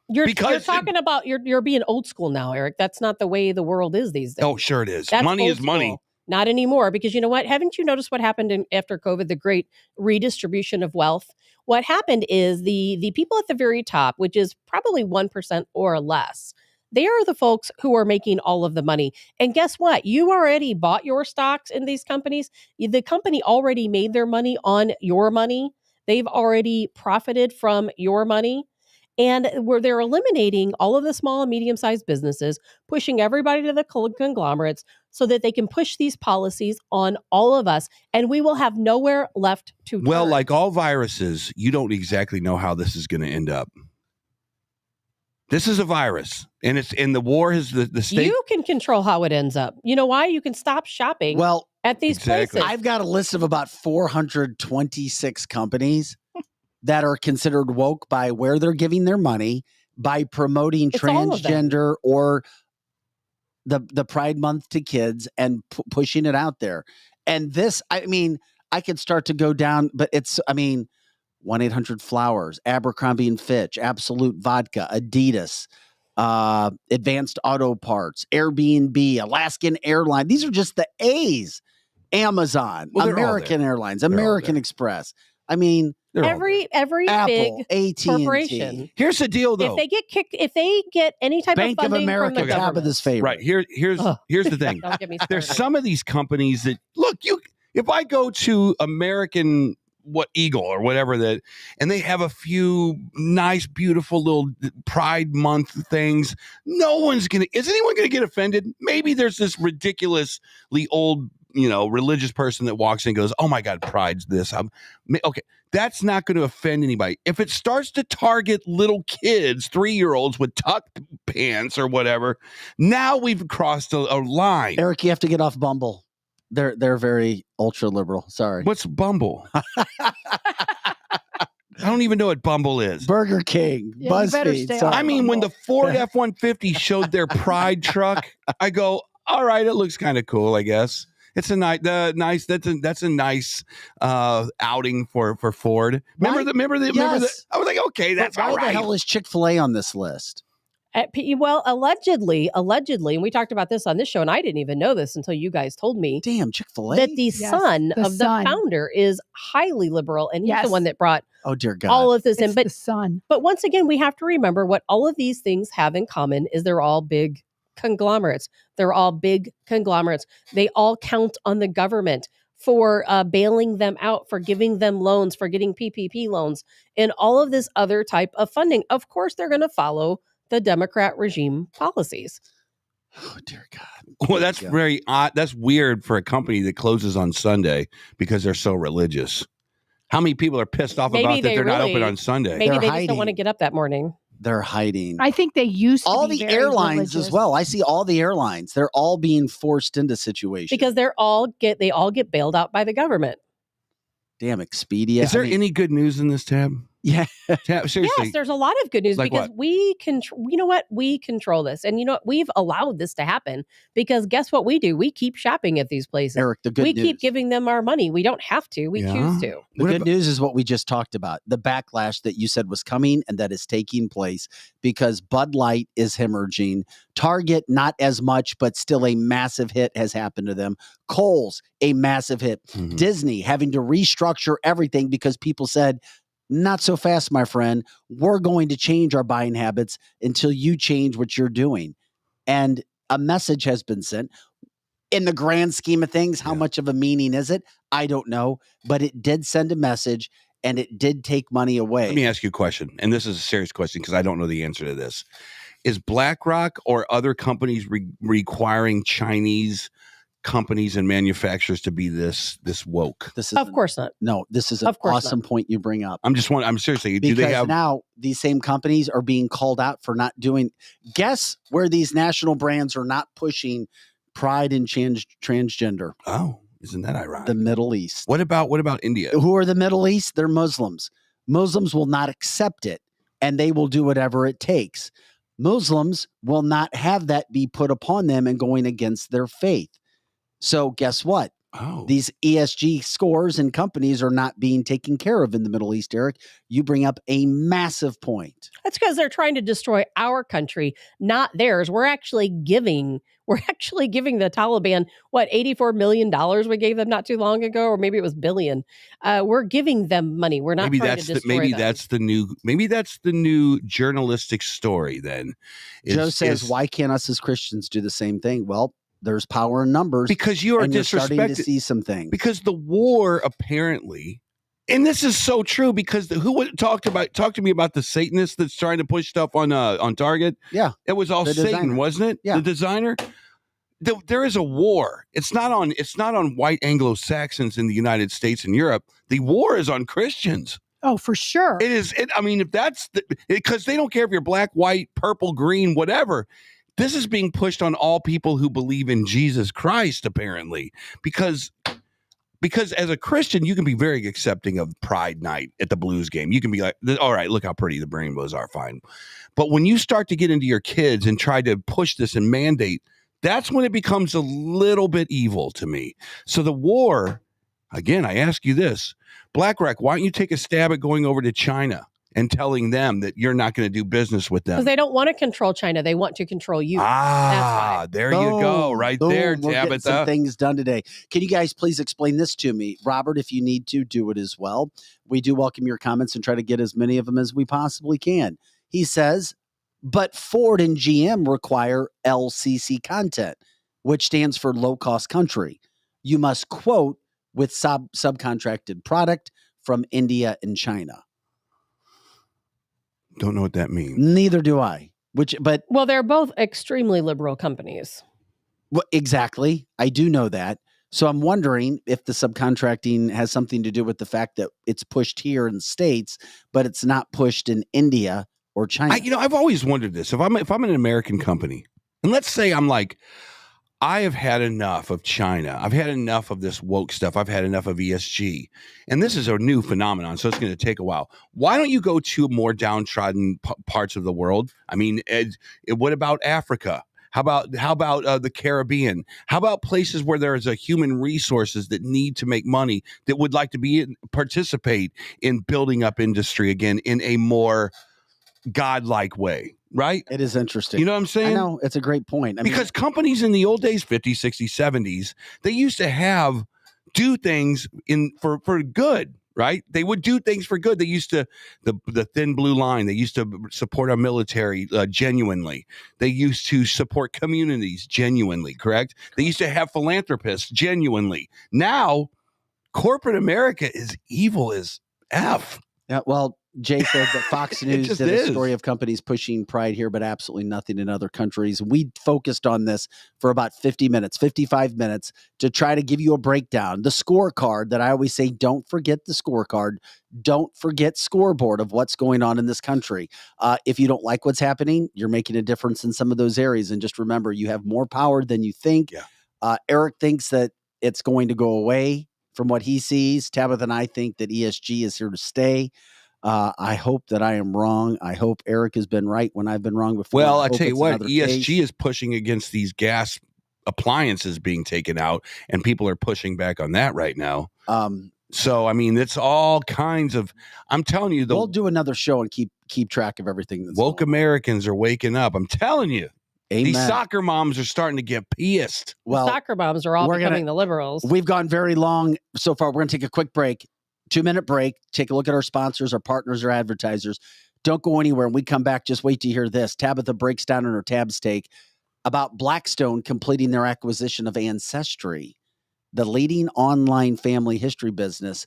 You're Because talking about you're being old school now, Eric. That's not the way the world is these days. Oh, sure it is. That's Money old is money. school. Not anymore, because you know what? Haven't you noticed what happened after COVID, the great redistribution of wealth? What happened is the people at the very top, which is probably 1% or less, they are the folks who are making all of the money. And guess what? You already bought your stocks in these companies. The company already made their money on your money. They've already profited from your money. And where they're eliminating all of the small and medium-sized businesses, pushing everybody to the conglomerates so that they can push these policies on all of us, and we will have nowhere left to Well, turn. like all viruses, you don't exactly know how this is going to end up. This is a virus, and the war is the state. You can control how it ends up. You know why? You can stop shopping at these places. I've got a list of about 426 companies that are considered woke by where they're giving their money, by promoting transgender or the Pride Month to kids and pushing it out there. And this, I mean, I could start to go down, but it's, I mean, 1-800-Flowers, Abercrombie and Fitch, Absolute Vodka, Adidas, Advanced Auto Parts, Airbnb, Alaskan Airlines. These are just the A's. Amazon, American Airlines, American Express. I mean, every Apple, big AT&T. corporation. Here's the deal, though. If they get any type Bank of funding of America, from the government, Tabitha's favorite. Right. Here's the thing. Don't get me There's started. some of these companies that look, if I go to American Eagle or whatever that, and they have a few nice, beautiful little Pride Month things, is anyone gonna get offended? Maybe there's this ridiculously old, religious person that walks in and goes, "Oh my God, Pride's this." Okay, that's not going to offend anybody. If it starts to target little kids, 3-year-olds with tucked pants or whatever, now we've crossed a line. Eric, you have to get off Bumble. They're very ultra liberal. Sorry. What's Bumble? I don't even know what Bumble is. Burger King, BuzzFeed. I mean, when the Ford F-150 showed their Pride truck, I go, all right, it looks kind of cool, I guess. It's a nice. That's a nice outing for Ford. Remember the. I was like, okay, that's all right. Why the hell is Chick-fil-A on this list? Well, allegedly, and we talked about this on this show, and I didn't even know this until you guys told me. Damn, Chick-fil-A? That the son of the founder is highly liberal, and he's the one that brought dear God. all of this in. But the son. But once again, we have to remember what all of these things have in common is they're all big conglomerates. They're all big conglomerates. They all count on the government for bailing them out, for giving them loans, for getting PPP loans, and all of this other type of funding. Of course, they're going to follow the Democrat regime policies. Oh, dear God. Well, that's very odd. That's weird for a company that closes on Sunday because they're so religious. How many people are pissed off about that they're not open on Sunday? Maybe they just don't want to get up that morning. They're hiding. I think they used to all be the very airlines religious. as well. I see all the airlines. They're all being forced into situations. Because they all get bailed out by the government. Damn, Expedia. Is there any good news in this, Tab? Yeah. Tab, seriously. Yes, there's a lot of good news Like because what? we control. You know what? We control this, and you know what? We've allowed this to happen because guess what we do? We keep shopping at these places. Eric, the good we news. keep giving them our money. We don't have to. We choose to. The good news is what we just talked about. The backlash that you said was coming and that is taking place because Bud Light is hemorrhaging. Target, not as much, but still a massive hit has happened to them. Kohl's, a massive hit. Mm-hmm. Disney having to restructure everything because people said, not so fast, my friend. We're going to change our buying habits until you change what you're doing. And a message has been sent. In the grand scheme of things, how much of a meaning is it? I don't know. But it did send a message and it did take money away. Let me ask you a question. And this is a serious question because I don't know the answer to this. Is BlackRock or other companies requiring Chinese companies and manufacturers to be this woke? This is Of course not. No, this is an awesome point you bring up. I'm seriously. Because do they have now these same companies are being called out for not doing. Guess where these national brands are not pushing pride and transgender? Oh, isn't that ironic? The Middle East. What about India? Who are the Middle East? They're Muslims. Muslims will not accept it, and they will do whatever it takes. Muslims will not have that be put upon them and going against their faith. So guess what? Oh. These ESG scores and companies are not being taken care of in the Middle East, Eric. You bring up a massive point. That's because they're trying to destroy our country, not theirs. We're actually giving the Taliban, $84 million we gave them not too long ago, or maybe it was billion. We're giving them money. We're not trying to destroy them. That's the new journalistic story then. Joe says, why can't us as Christians do the same thing? Well, there's power in numbers because you are and you're starting to disrespected. see some things. Because the war apparently And this is so true because talk to me about the Satanist that's trying to push stuff on Target. Yeah, it was all Satan, designer. Wasn't it? Yeah, the designer. There is a war. It's not on white Anglo-Saxons in the United States and Europe. The war is on Christians. Oh, for sure. It is. I mean, if that's because they don't care if you're black, white, purple, green, whatever. This is being pushed on all people who believe in Jesus Christ, apparently, because as a Christian, you can be very accepting of Pride Night at the Blues game. You can be like, all right, look how pretty the rainbows are, fine. But when you start to get into your kids and try to push this and mandate, that's when it becomes a little bit evil to me. So the war, again, I ask you this, BlackRock, why don't you take a stab at going over to China and telling them that you're not going to do business with them? Because they don't want to control China. They want to control you. That's there you go. Right there, We're getting some Tabitha. things done today. Can you guys please explain this to me? Robert, if you need to, do it as well. We do welcome your comments and try to get as many of them as we possibly can. He says, but Ford and GM require LCC content, which stands for low-cost country. You must quote with subcontracted product from India and China. Don't know what that means. Neither do I. Well, they're both extremely liberal companies. Well, exactly. I do know that. So I'm wondering if the subcontracting has something to do with the fact that it's pushed here in the States, but it's not pushed in India or China. I've always wondered this. If I'm an American company, and let's say I'm like, I have had enough of China. I've had enough of this woke stuff. I've had enough of ESG. And this is a new phenomenon, so it's going to take a while. Why don't you go to more downtrodden parts of the world? I mean, what about Africa? How about the Caribbean? How about places where there is a human resources that need to make money, that would like to participate in building up industry again in a more godlike way? Right? It is interesting. You know what I'm saying? I know. It's a great point. Because companies in the old days, 50s, 60s, 70s, they used to do things for good, right? They would do things for good. They used to, the thin blue line, they used to support our military genuinely. They used to support communities genuinely, correct? They used to have philanthropists genuinely. Now, corporate America is evil as F. Yeah, well, Jay said that Fox News did a story of companies pushing pride here, but absolutely nothing in other countries. We focused on this for about 55 minutes to try to give you a breakdown. The scorecard that I always say, don't forget the scorecard. Don't forget scoreboard of what's going on in this country. If you don't like what's happening, you're making a difference in some of those areas. And just remember, you have more power than you think. Yeah. Eric thinks that it's going to go away from what he sees. Tabitha and I think that ESG is here to stay. I hope that I am wrong. I hope Eric has been right when I've been wrong before. Well, I tell you what, ESG is pushing against these gas appliances being taken out, and people are pushing back on that right now. So, I mean, it's all kinds of, I'm telling you. We'll do another show and keep track of everything. That's woke Americans are waking up. I'm telling you. Amen. These soccer moms are starting to get pissed. Well, soccer moms are all becoming the liberals. We've gone very long so far. We're going to take a quick break. 2-minute break. Take a look at our sponsors, our partners, our advertisers. Don't go anywhere. When we come back, just wait to hear this. Tabitha breaks down in her Tab's take about Blackstone completing their acquisition of Ancestry, the leading online family history business.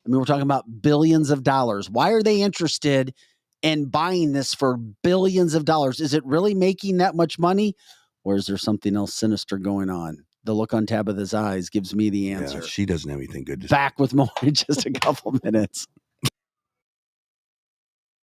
I mean, we're talking about billions of dollars. Why are they interested in buying this for billions of dollars? Is it really making that much money, or is there something else sinister going on? The look on Tabitha's eyes gives me the answer. Yeah, she doesn't have anything good to say. Back with more in just a couple minutes.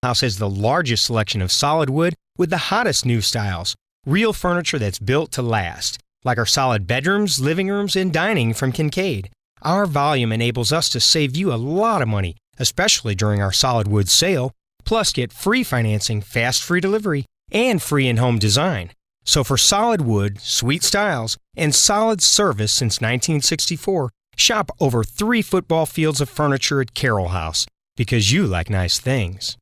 House has the largest selection of solid wood with the hottest new styles. Real furniture that's built to last, like our solid bedrooms, living rooms, and dining from Kincaid. Our volume enables us to save you a lot of money, especially during our solid wood sale. Plus, get free financing, fast free delivery, and free in-home design. So for solid wood, sweet styles, and solid service since 1964, shop over 3 football fields of furniture at Carroll House, because you like nice things.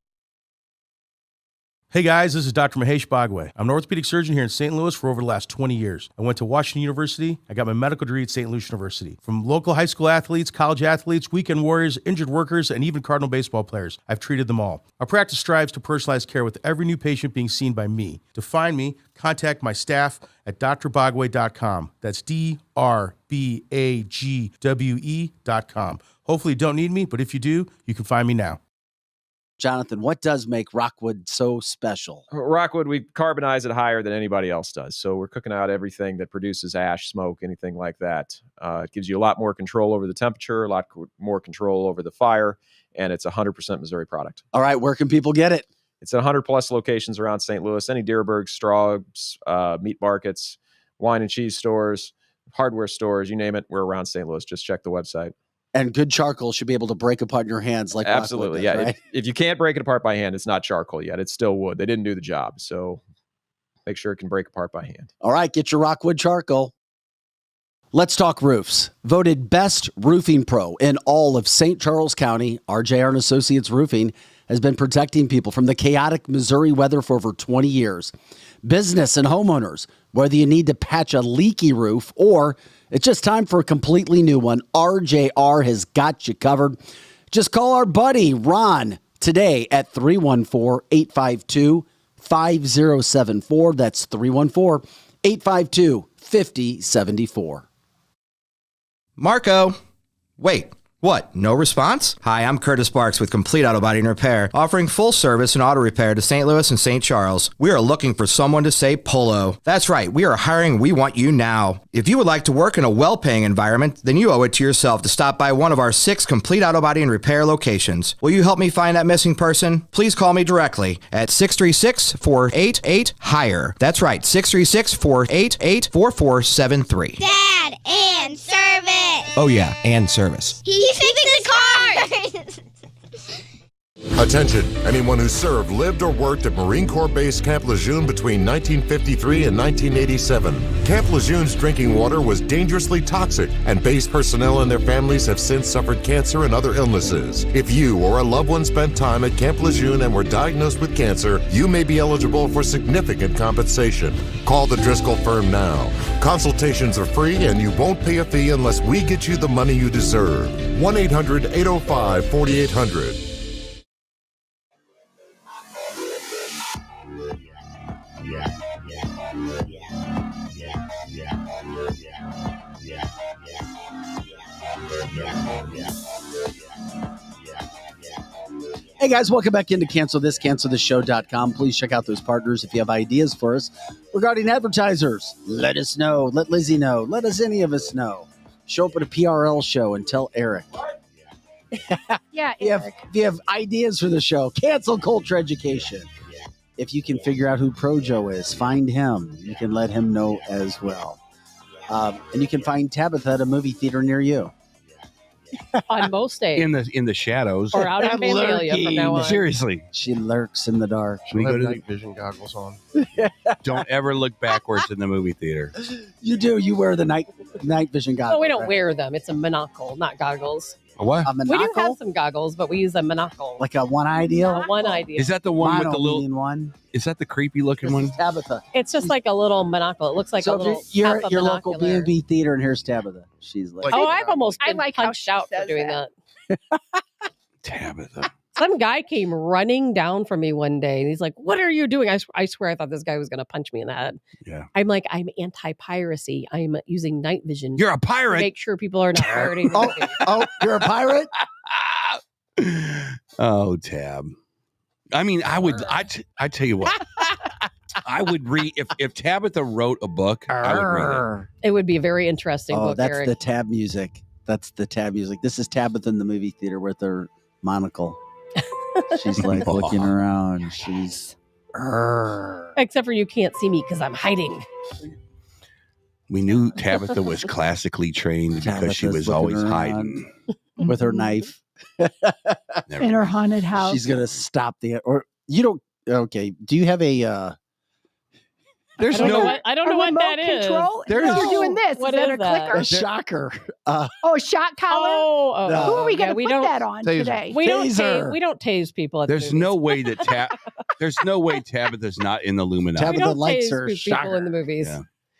Hey guys, this is Dr. Mahesh Bhagway. I'm an orthopedic surgeon here in St. Louis for over the last 20 years. I went to Washington University. I got my medical degree at St. Louis University. From local high school athletes, college athletes, weekend warriors, injured workers, and even Cardinal baseball players, I've treated them all. Our practice strives to personalize care with every new patient being seen by me. To find me, contact my staff at drbagwe.com. That's DRBAGWE.com. Hopefully you don't need me, but if you do, you can find me now. Jonathan, what does make Rockwood so special? Rockwood, we carbonize it higher than anybody else does. So we're cooking out everything that produces ash, smoke, anything like that. It gives you a lot more control over the temperature, a lot more control over the fire, and it's 100% Missouri product. All right, where can people get it? It's at 100 plus locations around St. Louis, any Deerberg, Straub's, meat markets, wine and cheese stores, hardware stores, you name it, we're around St. Louis. Just check the website. And good charcoal should be able to break apart in your hands like absolutely, Rockwood does, yeah. right? If you can't break it apart by hand, it's not charcoal yet. It's still wood. They didn't do the job, so make sure it can break apart by hand. All right, get your Rockwood charcoal. Let's talk roofs. Voted best roofing pro in all of St. Charles County, RJR & Associates Roofing has been protecting people from the chaotic Missouri weather for over 20 years. Business and homeowners, whether you need to patch a leaky roof or it's just time for a completely new one, RJR has got you covered. Just call our buddy Ron today at 314-852-5074. That's 314-852-5074. Marco, wait. What? No response? Hi, I'm Curtis Sparks with Complete Auto Body and Repair, offering full service and auto repair to St. Louis and St. Charles. We are looking for someone to say polo. That's right, we are hiring. We want you now. If you would like to work in a well-paying environment, then you owe it to yourself to stop by one of our 6 Complete Auto Body and Repair locations. Will you help me find that missing person? Please call me directly at 636-488-HIRE. That's right, 636-488-4473. Dad and service. Oh yeah, and service. He fixed the car. Attention, anyone who served, lived, or worked at Marine Corps Base Camp Lejeune between 1953 and 1987. Camp Lejeune's drinking water was dangerously toxic, and base personnel and their families have since suffered cancer and other illnesses. If you or a loved one spent time at Camp Lejeune and were diagnosed with cancer, you may be eligible for significant compensation. Call the Driscoll firm now. Consultations are free, and you won't pay a fee unless we get you the money you deserve. 1-800-805-4800. Hey guys, welcome back into cancelthisshow.com. Please check out those partners if you have ideas for us regarding advertisers. Let us know. Let Lizzie know. Let us, any of us know. Show up at a PRL show and tell Eric. Yeah, if you have ideas for the show, cancel culture education. If you can figure out who Projo is, find him. You can let him know as well. And you can find Tabitha at a movie theater near you. On most days. In the shadows. Or out in Vandalia from now on. Seriously. She lurks in the dark. We go to night vision goggles on. Don't ever look backwards in the movie theater. You do. You wear the night vision goggles. Well, we don't wear them. It's a monocle, not goggles. A what? A monocle? We do have some goggles, but we use a monocle. Like a one-eye deal? One idea. Is that the one with the little one? Is that the creepy looking one? Tabitha. It's just like a little monocle. It looks like a little. You're half at a your local binocular. B&B theater, and here's Tabitha. She's like, Oh, I've almost I been like how punched she out for says doing that. that. Tabitha. Some guy came running down from me one day, and he's like, "What are you doing?" I swear I thought this guy was going to punch me in the head. Yeah. I'm like, I'm anti-piracy. I'm using night vision. You're a to pirate. make sure people are not pirating. oh, you're a pirate? Oh, Tab. I mean, I tell you what. I would read if Tabitha wrote a book, I would read it. It would be a very interesting book, that's Eric. the Tab music. That's the Tab music. This is Tabitha in the movie theater with her monocle. She's like looking around. She's Except for you can't see me because I'm hiding. We knew Tabitha was classically trained because she Tabitha's was always looking hiding. with her knife. Never In her haunted house. She's gonna stop or you don't. Okay, do you have a? There's I don't know no. what, I don't know what remote that is. control? There's- No, we're doing this. What is that is a that? clicker? A shocker. Oh, a shot collar? Oh, No. Who are we going yeah, to we put don't, that on Taser. today? We don't Taser. tase people at There's the no movies. way that There's no way Tabitha's not in the Illuminati. Tabitha We don't likes say her spook people in the shocker. movies.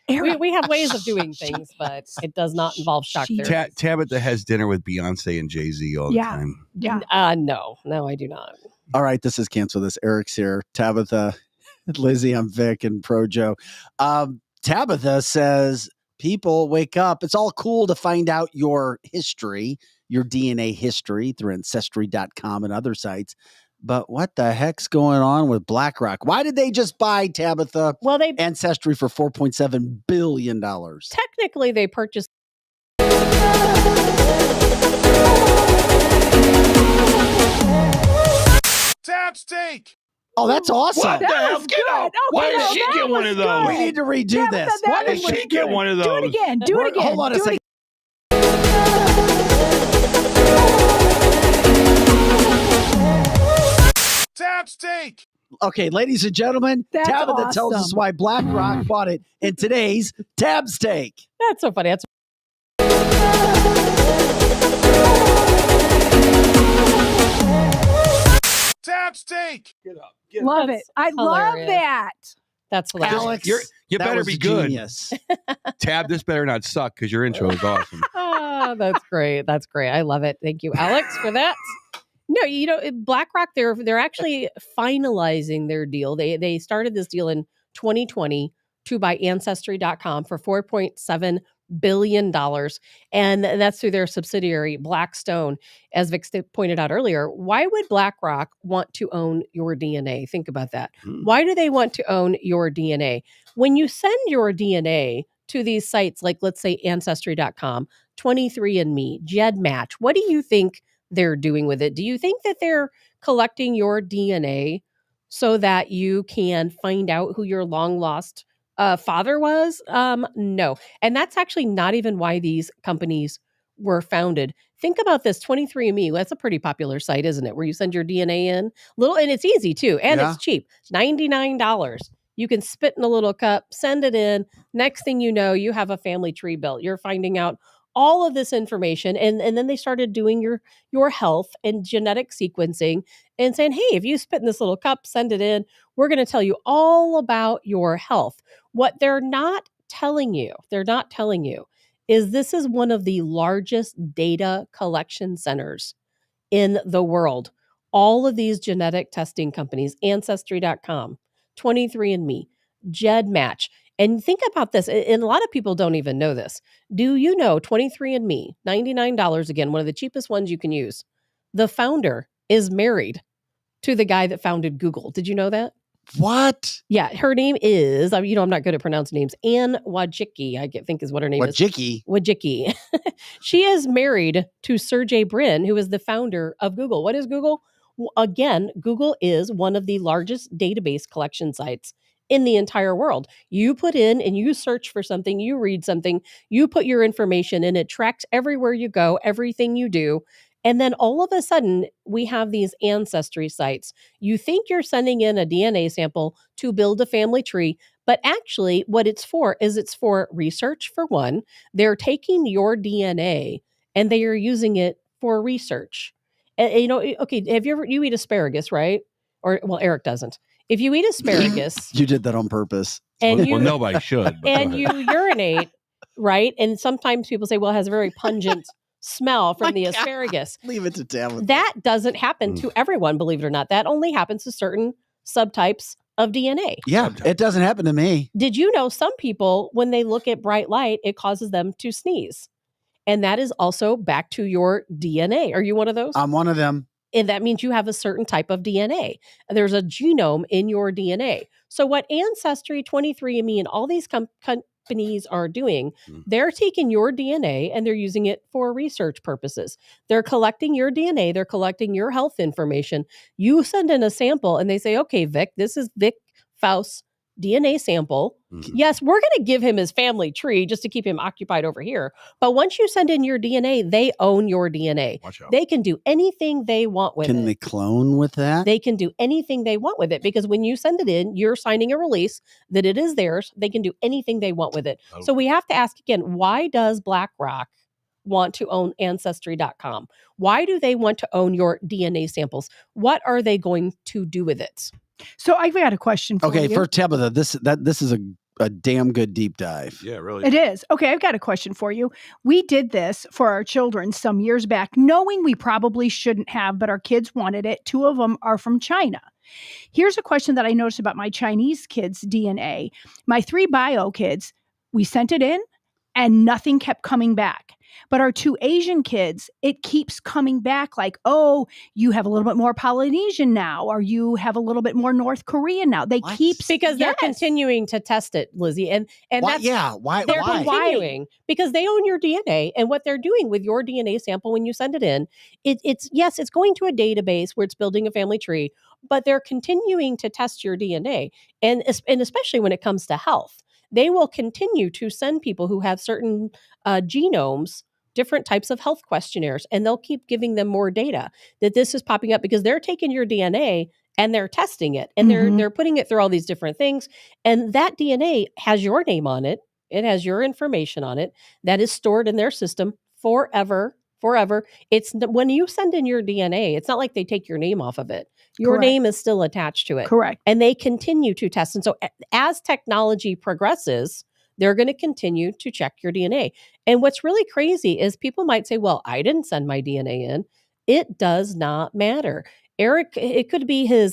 Yeah. We have ways of doing things, but it does not involve shock therapy. Tabitha has dinner with Beyonce and Jay-Z all the time. Yeah. No, I do not. All right, this is Cancel This. Eric's here. Tabitha, Lizzie, I'm Vic, and Projo. Tabitha says, people wake up. It's all cool to find out your history, your DNA history through Ancestry.com and other sites. But what the heck's going on with BlackRock? Why did they just buy, Tabitha, Ancestry for $4.7 billion? Technically, they purchased. Tab steak. Oh, that's awesome. What the hell? Get up. Why did she get one of those? We need to redo this. Why did she get one of those? Do it again. Do it again. Hold on a second. Tab steak. Okay, ladies and gentlemen, That's Tabitha tells us awesome. why BlackRock bought it in today's Tab Steak. That's so funny. That's Tab steak. Get up. Love it. I love hilarious. that. That's hilarious. Alex, You that better was be good. genius. Tab, this better not suck because your intro is awesome. Oh, that's great. That's great. I love it. Thank you, Alex, for that. No, BlackRock, they're actually finalizing their deal. They started this deal in 2020 to buy Ancestry.com for $4.7 billion. And that's through their subsidiary, Blackstone. As Vic pointed out earlier, why would BlackRock want to own your DNA? Think about that. Why do they want to own your DNA? When you send your DNA to these sites like, let's say, Ancestry.com, 23andMe, GEDmatch, what do you think they're doing with it? Do you think that they're collecting your DNA so that you can find out who your long lost father was? No. And that's actually not even why these companies were founded. Think about this, 23andMe. That's a pretty popular site, isn't it? Where you send your DNA in. And it's easy too. And it's cheap. $99. You can spit in a little cup, send it in. Next thing you know, you have a family tree built. You're finding out all of this information. And then they started doing your health and genetic sequencing and saying, hey, if you spit in this little cup, send it in. We're going to tell you all about your health. What they're not telling you is this is one of the largest data collection centers in the world. All of these genetic testing companies, Ancestry.com, 23andMe, GEDmatch. And think about this, and a lot of people don't even know this. Do you know 23andMe, $99 again, one of the cheapest ones you can use. The founder is married to the guy that founded Google. Did you know that? What? Yeah, her name is, I'm not good at pronouncing names, Anne Wojcicki, I think is what her name is. Wojcicki. She is married to Sergey Brin, who is the founder of Google. What is Google? Again, Google is one of the largest database collection sites in the entire world. You put in and you search for something, you read something, you put your information in, it tracks everywhere you go, everything you do. And then all of a sudden, we have these ancestry sites. You think you're sending in a DNA sample to build a family tree, but actually what it's for is it's for research, for one. They're taking your DNA and they are using it for research. And, okay, you eat asparagus, right? Well, Eric doesn't. If you eat asparagus... You did that on purpose. And well, nobody should. And you urinate, right? And sometimes people say, well, it has a very pungent smell from the asparagus. Leave it to Tabitha. That doesn't happen to everyone, believe it or not. That only happens to certain subtypes of DNA. Yeah, it doesn't happen to me. Did you know some people, when they look at bright light, it causes them to sneeze? And that is also back to your DNA. Are you one of those? I'm one of them. And that means you have a certain type of DNA. There's a genome in your DNA. So what Ancestry, 23andMe, and all these companies are doing, they're taking your DNA and they're using it for research purposes. They're collecting your DNA. They're collecting your health information. You send in a sample and they say, okay, Vic, this is Vic Faust's DNA sample. Yes, we're going to give him his family tree just to keep him occupied over here. But once you send in your DNA, they own your DNA. Watch out. They can do anything they want with it. Can they clone with that? They can do anything they want with it because when you send it in, you're signing a release that it is theirs. They can do anything they want with it. Oh. So we have to ask again, why does BlackRock want to own Ancestry.com? Why do they want to own your DNA samples? What are they going to do with it? So I've got a question for you. Okay, for Tabitha, this is a damn good deep dive. Yeah, really. It is. Okay, I've got a question for you. We did this for our children some years back, knowing we probably shouldn't have, but our kids wanted it. 2 of them are from China. Here's a question that I noticed about my Chinese kids' DNA. My 3 bio kids, we sent it in and nothing kept coming back. But our 2 Asian kids, it keeps coming back like, oh, you have a little bit more Polynesian now, or you have a little bit more North Korean now. They keep because they're continuing to test it, Lizzie, and Why? that's Yeah, why? they're Why? continuing because they own your DNA, and what they're doing with your DNA sample when you send it in, it's yes, it's going to a database where it's building a family tree, but they're continuing to test your DNA, and especially when it comes to health, they will continue to send people who have certain genomes different types of health questionnaires, and they'll keep giving them more data that this is popping up because they're taking your DNA and they're testing it and they're putting it through all these different things, and that DNA has your name on it. It has your information on it that is stored in their system forever. It's when you send in your DNA, it's not like they take your name off of it. Your Correct. name is still attached to it. Correct. And they continue to test. And so as technology progresses, they're going to continue to check your DNA. And what's really crazy is people might say, well, I didn't send my DNA in. It does not matter. Eric, it could be his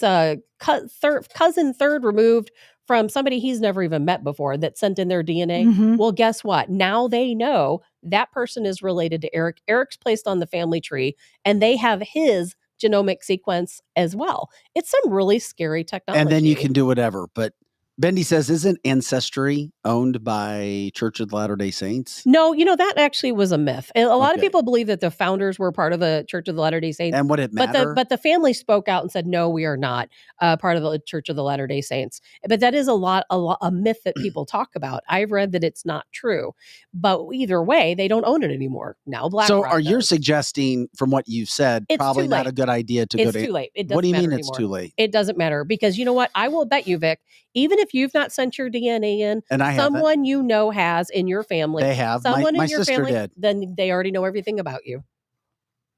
cousin third removed from somebody he's never even met before that sent in their DNA. Mhm. Well, guess what? Now they know that person is related to Eric. Eric's placed on the family tree, and they have his genomic sequence as well. It's some really scary technology. And then you can do whatever. But Bendy says, isn't Ancestry owned by Church of the Latter-day Saints? No, that actually was a myth. A lot of Okay. people believe that the founders were part of the Church of the Latter-day Saints. And would it matter? But the family spoke out and said, no, we are not part of the Church of the Latter-day Saints. But that is a myth that people talk about. I've read that it's not true. But either way, they don't own it anymore. Now BlackRock So are you does. suggesting, from what you've said, It's probably too not late. a good idea to It's go to... too late. It What do you doesn't mean matter it's anymore. too late? It doesn't matter because you know what? I will bet you, Vic, even if you've not sent your DNA in, And I haven't. someone you know has in your family. They have. Someone My in your sister family, did. then they already know everything about you.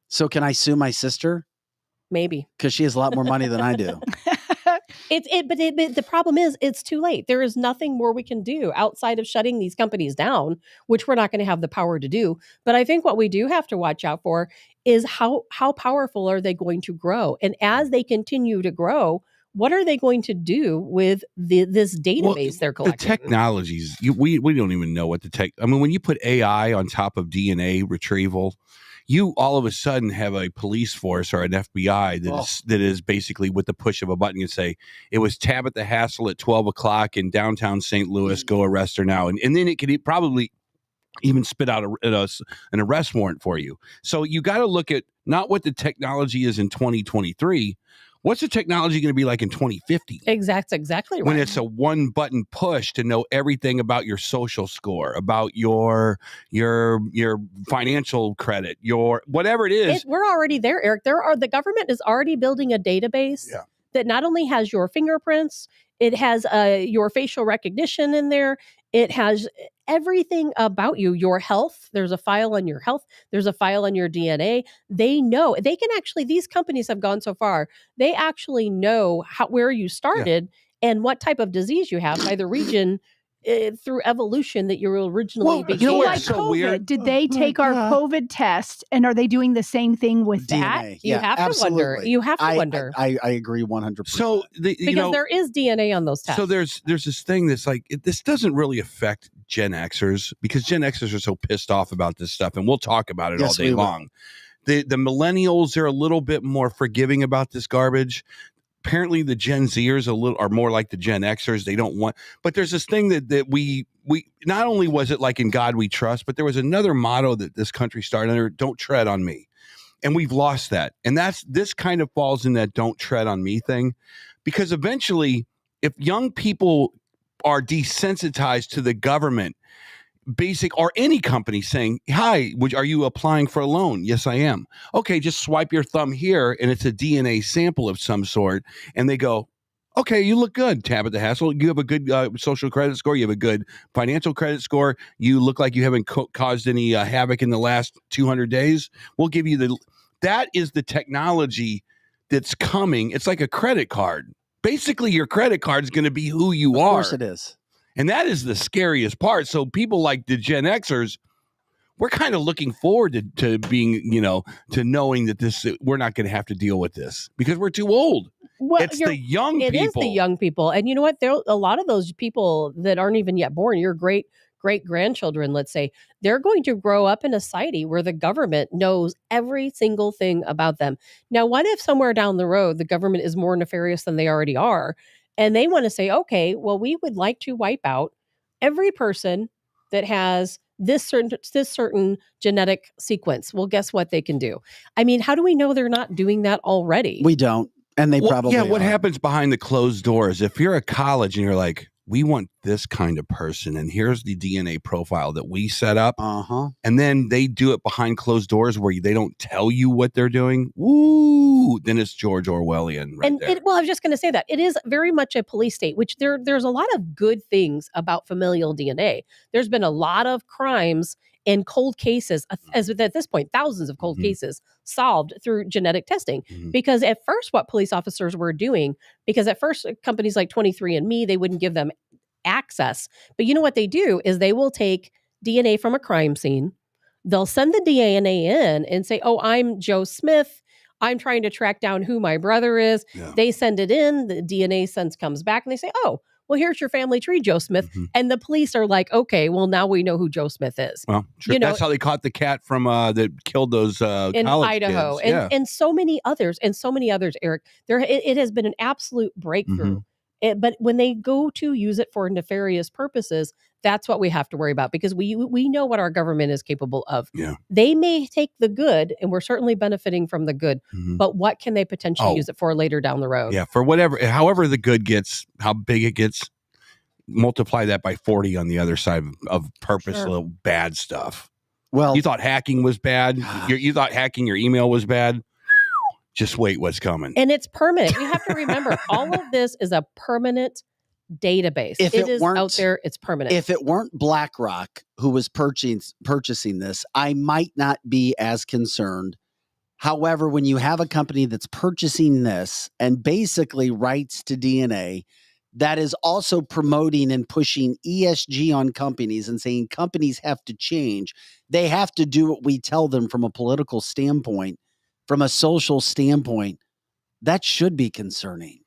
So can I sue my sister? Maybe. Because she has a lot more money than I do. But the problem is it's too late. There is nothing more we can do outside of shutting these companies down, which we're not going to have the power to do. But I think what we do have to watch out for is how powerful are they going to grow? And as they continue to grow, what are they going to do with this database they're The collecting? technologies, we don't even know what the tech. I mean, when you put AI on top of DNA retrieval, you all of a sudden have a police force or an FBI that is basically with the push of a button. You say it was Tabitha Hassel at 12 o'clock in downtown St. Louis. Go arrest her now, and then it could probably even spit out an arrest warrant for you. So you got to look at not what the technology is in 2023. What's the technology going to be like in 2050? Exactly right. When it's a one button push to know everything about your social score, about your financial credit, your whatever it is. We're already there, Eric. The government is already building a database that not only has your fingerprints, it has your facial recognition in there. It has everything about you, your health. There's a file on your health. There's a file on your DNA. They know. They can actually, these companies have gone so far, they actually know where you started and what type of disease you have by the region through evolution that you originally began. you know Like what's so COVID, weird? did they take our COVID test and are they doing the same thing with that? DNA. You have to wonder. You have to wonder. I agree 100%. So Because there is DNA on those tests. So there's this thing that's like this doesn't really affect Gen Xers because Gen Xers are so pissed off about this stuff, and we'll talk about it all day long. The millennials are a little bit more forgiving about this garbage. Apparently, the Gen Zers are more like the Gen Xers. They don't want, but there's this thing that we not only was it like in God we trust, but there was another motto that this country started under: "Don't tread on me," and we've lost that. And this kind of falls in that "don't tread on me" thing, because eventually, if young people are desensitized to the government, or any company saying, "Hi, are you applying for a loan?" "Yes, I am." "Okay, just swipe your thumb here," and it's a DNA sample of some sort, and they go, "Okay, you look good, Tabitha Hassel. You have a good social credit score. You have a good financial credit score. You look like you haven't caused any havoc in the last 200 days. We'll give you that is the technology that's coming. It's like a credit card. Basically, your credit card is going to be who you are. Of course it is. And that is the scariest part. So people like the Gen Xers, we're kind of looking forward to being, to knowing that we're not going to have to deal with this because we're too old. Well, it's the young people. It is the young people. And you know what? There a lot of those people that aren't even yet born, your great grandchildren, let's say, they're going to grow up in a society where the government knows every single thing about them. Now, what if somewhere down the road, the government is more nefarious than they already are? And they want to say, okay, well, we would like to wipe out every person that has this certain genetic sequence. Well, guess what they can do? I mean, how do we know they're not doing that already? We don't. And they probably what are. happens behind the closed doors? If you're a college and you're like, we want this kind of person, and here's the DNA profile that we set up, and then they do it behind closed doors where they don't tell you what they're doing. Woo! Then it's George Orwellian, right there. Well, I was just going to say that it is very much a police state, which there's a lot of good things about familial DNA. There's been a lot of crimes and cold cases, as at this point, thousands of cold cases solved through genetic testing. Because at first, what police officers were doing, because at first companies like 23andMe, they wouldn't give them access. But you know what they do is they will take DNA from a crime scene. They'll send the DNA in and say, oh, I'm Joe Smith. I'm trying to track down who my brother is. Yeah. They send it in. The DNA comes back and they say, oh, well, here's your family tree, Joe Smith. And the police are like, okay, well, now we know who Joe Smith is. Well, sure. That's how they caught the cat from that killed those in Idaho kids. And so many others, Eric. It has been an absolute breakthrough. But when they go to use it for nefarious purposes, that's what we have to worry about, because we know what our government is capable of. Yeah. They may take the good, and we're certainly benefiting from the good, but what can they potentially use it for later down the road? Yeah, for however the good gets, how big it gets, multiply that by 40 on the other side of purposeful bad stuff. Well, you thought hacking was bad. You thought hacking your email was bad. Just wait what's coming. And it's permanent. We have to remember all of this is a permanent database. If it is out there, it's permanent. If it weren't BlackRock who was purchasing this, I might not be as concerned. However, when you have a company that's purchasing this and basically rights to DNA, that is also promoting and pushing ESG on companies and saying companies have to change. They have to do what we tell them from a political standpoint, from a social standpoint. That should be concerning.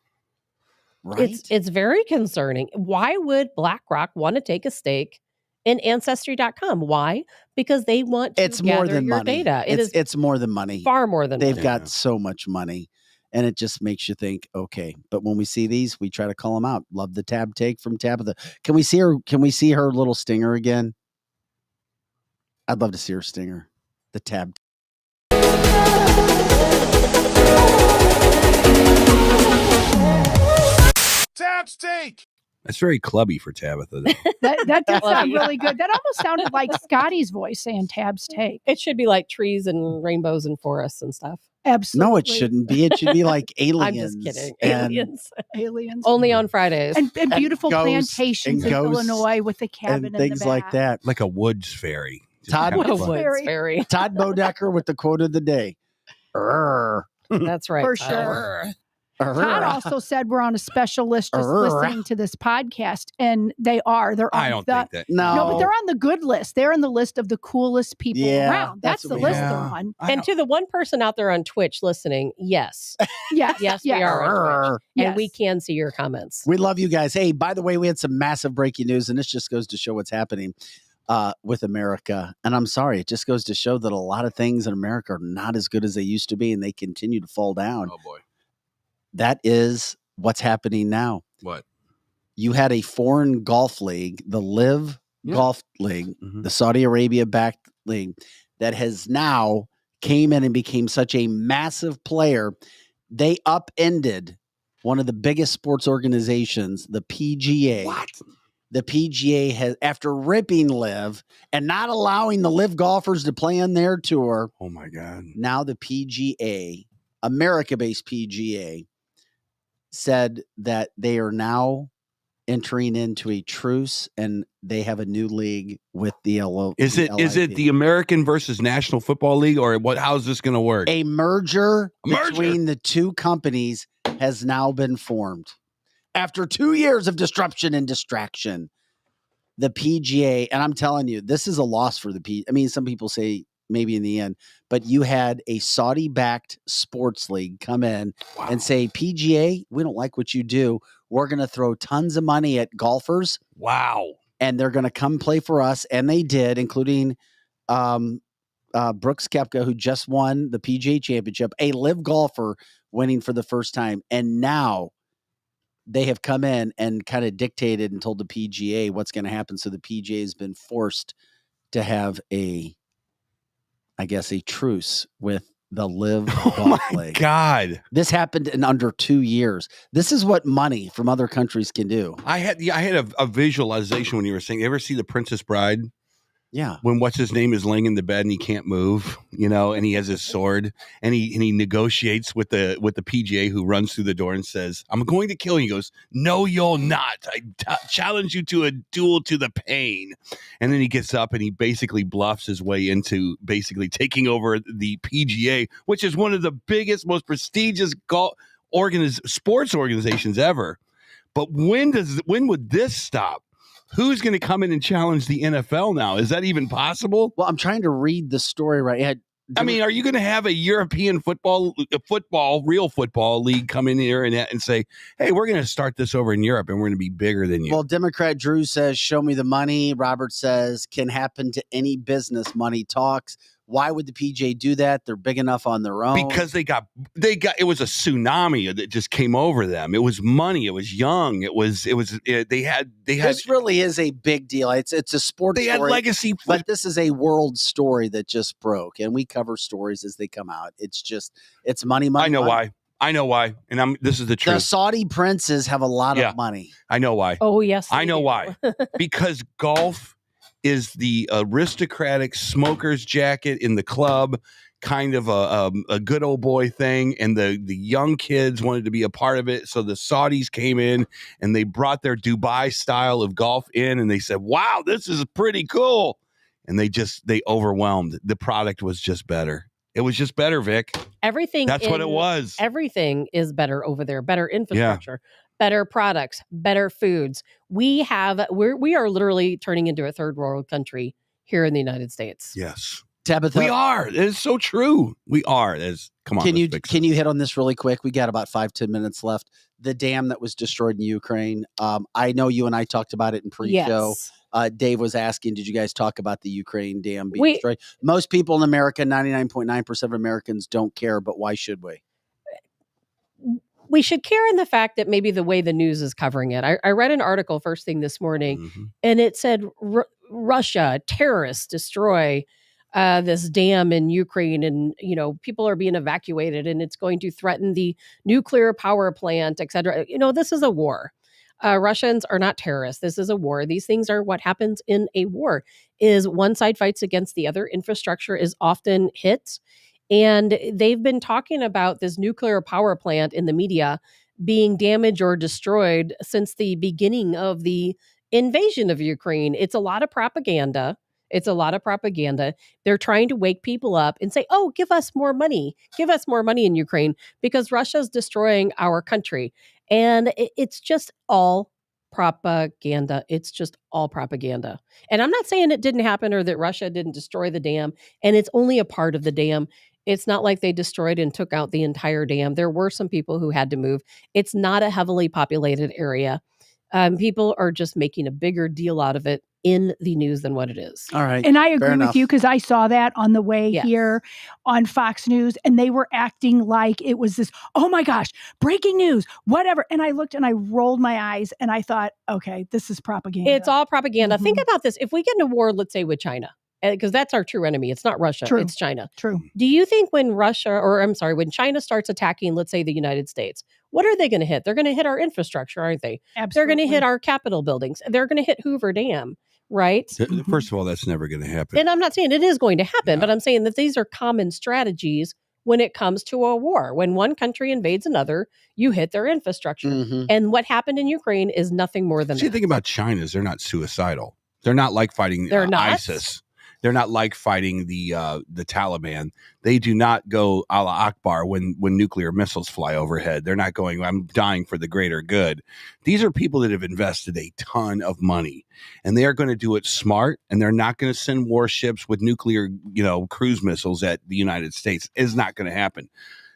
Right? It's very concerning. Why would BlackRock want to take a stake in Ancestry.com? Why? Because they want to gather your data. It's more than money. Far more than money. They've got so much money. And it just makes you think, okay. But when we see these, we try to call them out. Love the tab take from Tabitha. Can we see her? Can we see her little stinger again? I'd love to see her stinger. The tab. Tab steak. That's very clubby for Tabitha. that does sound really good. That almost sounded like Scotty's voice saying tabs take. It should be like trees and rainbows and forests and stuff. Absolutely. No, it shouldn't be. It should be like aliens. I'm just kidding. Aliens. Only on Fridays. And beautiful plantations in Illinois with the cabin and things in the back. like that. Like a woods fairy. Todd Fairy. Todd Bodecker with the quote of the day. That's right. For sure. Todd also said we're on a special list just listening to this podcast, and they are. They're on I don't think that. No, but they're on the good list. They're on the list of the coolest people around. That's the list they're on. And to the one person out there on Twitch listening, yes. Yes, we are on Twitch. And we can see your comments. We love you guys. Hey, by the way, we had some massive breaking news, and this just goes to show what's happening with America. And I'm sorry, it just goes to show that a lot of things in America are not as good as they used to be, and they continue to fall down. Oh, boy. That is what's happening now. What? You had a foreign golf league, the Live Golf League, the Saudi Arabia-backed league, that has now came in and became such a massive player. They upended one of the biggest sports organizations, the PGA. What? The PGA has, after ripping Live and not allowing the Live golfers to play on their tour. Oh, my God. Now the PGA, America-based PGA, said that they are now entering into a truce and they have a new league with the LO. Is it the American versus National Football League, or what? How is this going to work? A merger between the two companies has now been formed. After 2 years of disruption and distraction, the PGA, and I'm telling you, this is a loss for the PGA. I mean, some people say maybe in the end, but you had a Saudi-backed sports league come in and say, PGA, we don't like what you do. We're going to throw tons of money at golfers. Wow. And they're going to come play for us. And they did, including Brooks Koepka, who just won the PGA Championship, a live golfer winning for the first time. And now they have come in and kind of dictated and told the PGA what's going to happen. So the PGA has been forced to have a truce with the live golf league. God. This happened in under 2 years. This is what money from other countries can do. I had a visualization when you were saying, you ever see The Princess Bride? Yeah. When what's his name is laying in the bed and he can't move, and he has his sword and he negotiates with the PGA, who runs through the door and says, "I'm going to kill you." He goes, "No, you'll not. I challenge you to a duel to the pain." And then he gets up and he basically bluffs his way into basically taking over the PGA, which is one of the biggest, most prestigious sports organizations ever. But when would this stop? Who's going to come in and challenge the NFL now? Is that even possible? Well, I'm trying to read the story right. I mean, are you going to have a European real football league come in here and say, "Hey, we're going to start this over in Europe and we're going to be bigger than you"? Well, Democrat Drew says, "Show me the money." Robert says, "Can happen to any business. Money talks." Why would the PGA do that? They're big enough on their own. Because they got it was a tsunami that just came over them. It was money. It was young. They had. This really is a big deal. It's a sports story. They had legacy. But this is a world story that just broke, and we cover stories as they come out. It's money. I know why. And this is the truth. The Saudi princes have a lot of money. I know why. Oh, yes. I know why. Because golf is the aristocratic smoker's jacket in the club, kind of a good old boy thing. And the young kids wanted to be a part of it. So the Saudis came in and they brought their Dubai style of golf in and they said, "Wow, this is pretty cool." And they overwhelmed. The product was just better. It was just better, Vic. That's what it was. Everything is better over there. Better infrastructure, better products, better foods. We are literally turning into a third world country here in the United States. Yes. Tabitha, we are. It's so true. We are. Come on. Can you hit on this really quick? We got about 5-10 minutes left. The dam that was destroyed in Ukraine. I know you and I talked about it in pre-show. Yes. Dave was asking, did you guys talk about the Ukraine dam being destroyed? Most people in America, 99.9% of Americans don't care, but why should we? We should care in the fact that maybe the way the news is covering it. I read an article first thing this morning, and it said Russia, terrorists destroy this dam in Ukraine, and people are being evacuated, and it's going to threaten the nuclear power plant, etc. This is a war. Russians are not terrorists. This is a war. These things are what happens in a war. Is one side fights against the other, infrastructure is often hit. And they've been talking about this nuclear power plant in the media being damaged or destroyed since the beginning of the invasion of Ukraine. It's a lot of propaganda. They're trying to wake people up and say, "Oh, give us more money. Give us more money in Ukraine because Russia's destroying our country." And it's just all propaganda. It's just all propaganda. And I'm not saying it didn't happen or that Russia didn't destroy the dam, and it's only a part of the dam. It's not like they destroyed and took out the entire dam. There were some people who had to move. It's not a heavily populated area. People are just making a bigger deal out of it in the news than what it is. All right. And I agree with you because I saw that on the way here on Fox News, and they were acting like it was this, oh my gosh, breaking news, whatever. And I looked and I rolled my eyes and I thought, okay, this is propaganda. It's all propaganda. Think about this. If we get in a war, let's say with China, because that's our true enemy. It's not Russia. True. It's China. True. Do you think when when China starts attacking, let's say the United States, what are they going to hit? They're going to hit our infrastructure, aren't they? Absolutely. They're going to hit our Capitol buildings. They're going to hit Hoover Dam, right? First of all, that's never going to happen. And I'm not saying it is going to happen, but I'm saying that these are common strategies when it comes to a war. When one country invades another, you hit their infrastructure. And what happened in Ukraine is nothing more than See, the thing about China is they're not suicidal. They're not like fighting ISIS. They're not like fighting the Taliban. They do not go Allah Akbar when nuclear missiles fly overhead. They're not going, I'm dying for the greater good. These are people that have invested a ton of money, and they are going to do it smart, and they're not going to send warships with nuclear, cruise missiles at the United States. It's not going to happen.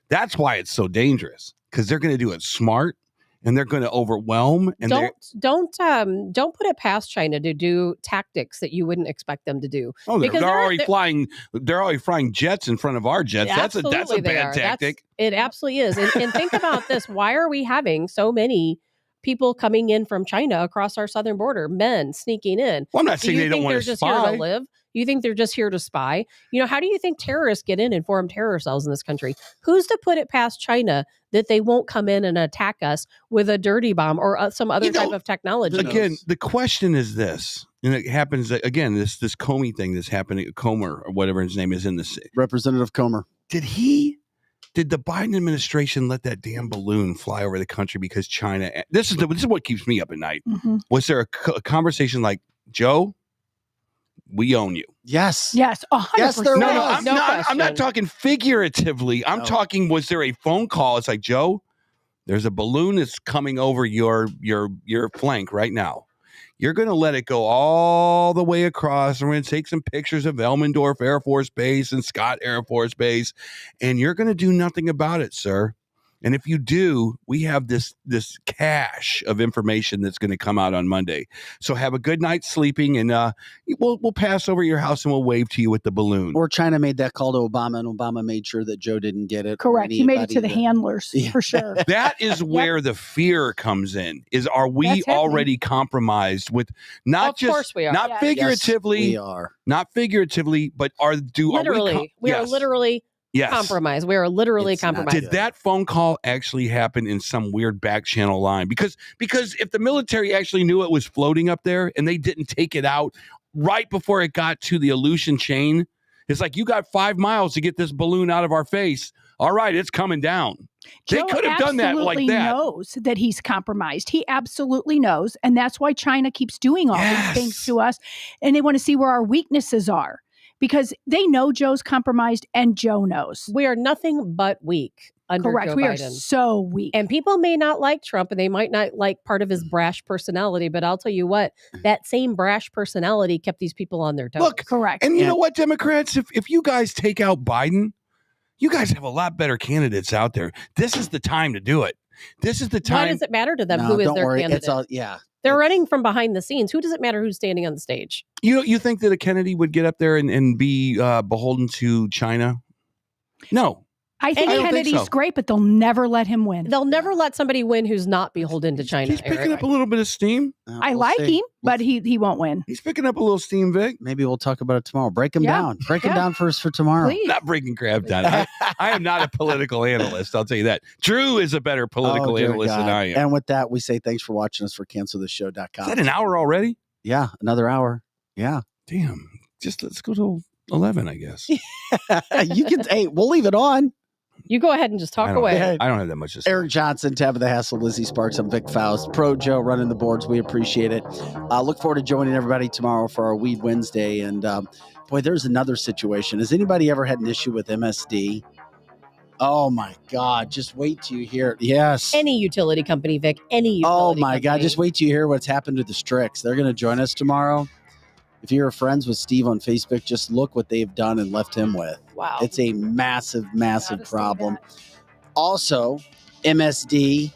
That's why it's so dangerous, because they're going to do it smart. And they're going to overwhelm. And don't put it past China to do tactics that you wouldn't expect them to do. Oh, they're already flying. They're already flying jets in front of our jets. That's a bad tactic. It absolutely is. And think about this: why are we having so many people coming in from China across our southern border? Men sneaking in. Well, I'm not saying they don't want to spy. Here to live. You think they're just here to spy? How do you think terrorists get in and form terror cells in this country? Who's to put it past China that they won't come in and attack us with a dirty bomb or some other type of technology? Again, the question is this, and it happens again. This Comey thing that's happening, Comer or whatever his name is in this. Representative Comer. Did the Biden administration let that damn balloon fly over the country because China? This is what keeps me up at night. Mm-hmm. Was there a conversation like, Joe, we own you? Yes. 100%. Yes, there was. I'm not talking figuratively. I'm talking, was there a phone call? It's like, Joe, there's a balloon that's coming over your flank right now. You're going to let it go all the way across. We're going to take some pictures of Elmendorf Air Force Base and Scott Air Force Base, and you're going to do nothing about it, sir. And if you do, we have this cache of information that's going to come out on Monday. So have a good night sleeping, and we'll pass over your house and we'll wave to you with the balloon. Or China made that call to Obama, and Obama made sure that Joe didn't get it. Correct. He made it to the handlers for sure. That is where the fear comes in. Are we already compromised with Of course we are. Not figuratively. Yes, we are. Not figuratively, but we are literally compromised. We are literally compromised. Did that phone call actually happen in some weird back channel line? Because if the military actually knew it was floating up there and they didn't take it out right before it got to the Aleutian chain, it's like, you got 5 miles to get this balloon out of our face. All right, it's coming down. They could have done that like that. Joe absolutely knows that he's compromised. He absolutely knows. And that's why China keeps doing all these things to us. And they want to see where our weaknesses are, because they know Joe's compromised and Joe knows. We are nothing but weak under Correct. Joe We Biden. are so weak. And people may not like Trump, and they might not like part of his brash personality, but I'll tell you what, that same brash personality kept these people on their toes. Look, correct. And you know what, Democrats, if you guys take out Biden, you guys have a lot better candidates out there. This is the time to do it. This is the time. Why does it matter to them who is their candidate? It's all, They're running from behind the scenes. Who does it matter who's standing on the stage? You think that a Kennedy would get up there and be beholden to China? No. I think Kennedy's great, but they'll never let him win. They'll never let somebody win who's not beholden to China. He's picking up a little bit of steam. I like him, but he won't win. He's picking up a little steam, Vic. Maybe we'll talk about it tomorrow. Break him down. Break him down for tomorrow. Please. Not breaking crap down. I am not a political analyst. I'll tell you that. Drew is a better political analyst than I am. And with that, we say thanks for watching us for cancelthisshow.com. Is that an hour already? Yeah, another hour. Yeah. Damn. Just let's go to 11, I guess. You can. Hey, we'll leave it on. You go ahead and just talk away. I don't have that much to say. Eric Johnson, Tabitha Hassel, Lizzie Sparks, I'm Vic Faust. Pro Joe running the boards. We appreciate it. Look forward to joining everybody tomorrow for our Weed Wednesday. And boy, there's another situation. Has anybody ever had an issue with MSD? Oh my God. Just wait till you hear it. Yes. Any utility company, Vic. Any utility company. God. Just wait till you hear what's happened to the Strix. They're going to join us tomorrow. If you're friends with Steve on Facebook, just look what they've done and left him with. Wow. It's a massive, massive problem. Also, MSD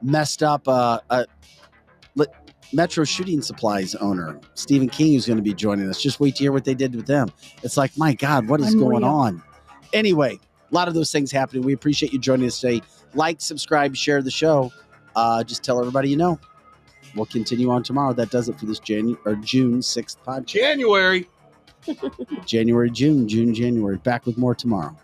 messed up a Metro Shooting Supplies owner, Stephen King, who's going to be joining us. Just wait to hear what they did with them. It's like, my God, what is going on? Anyway, a lot of those things happening. We appreciate you joining us today. Like, subscribe, share the show. Just tell everybody you know. We'll continue on tomorrow. That does it for this June 6th podcast. January. January. Back with more tomorrow.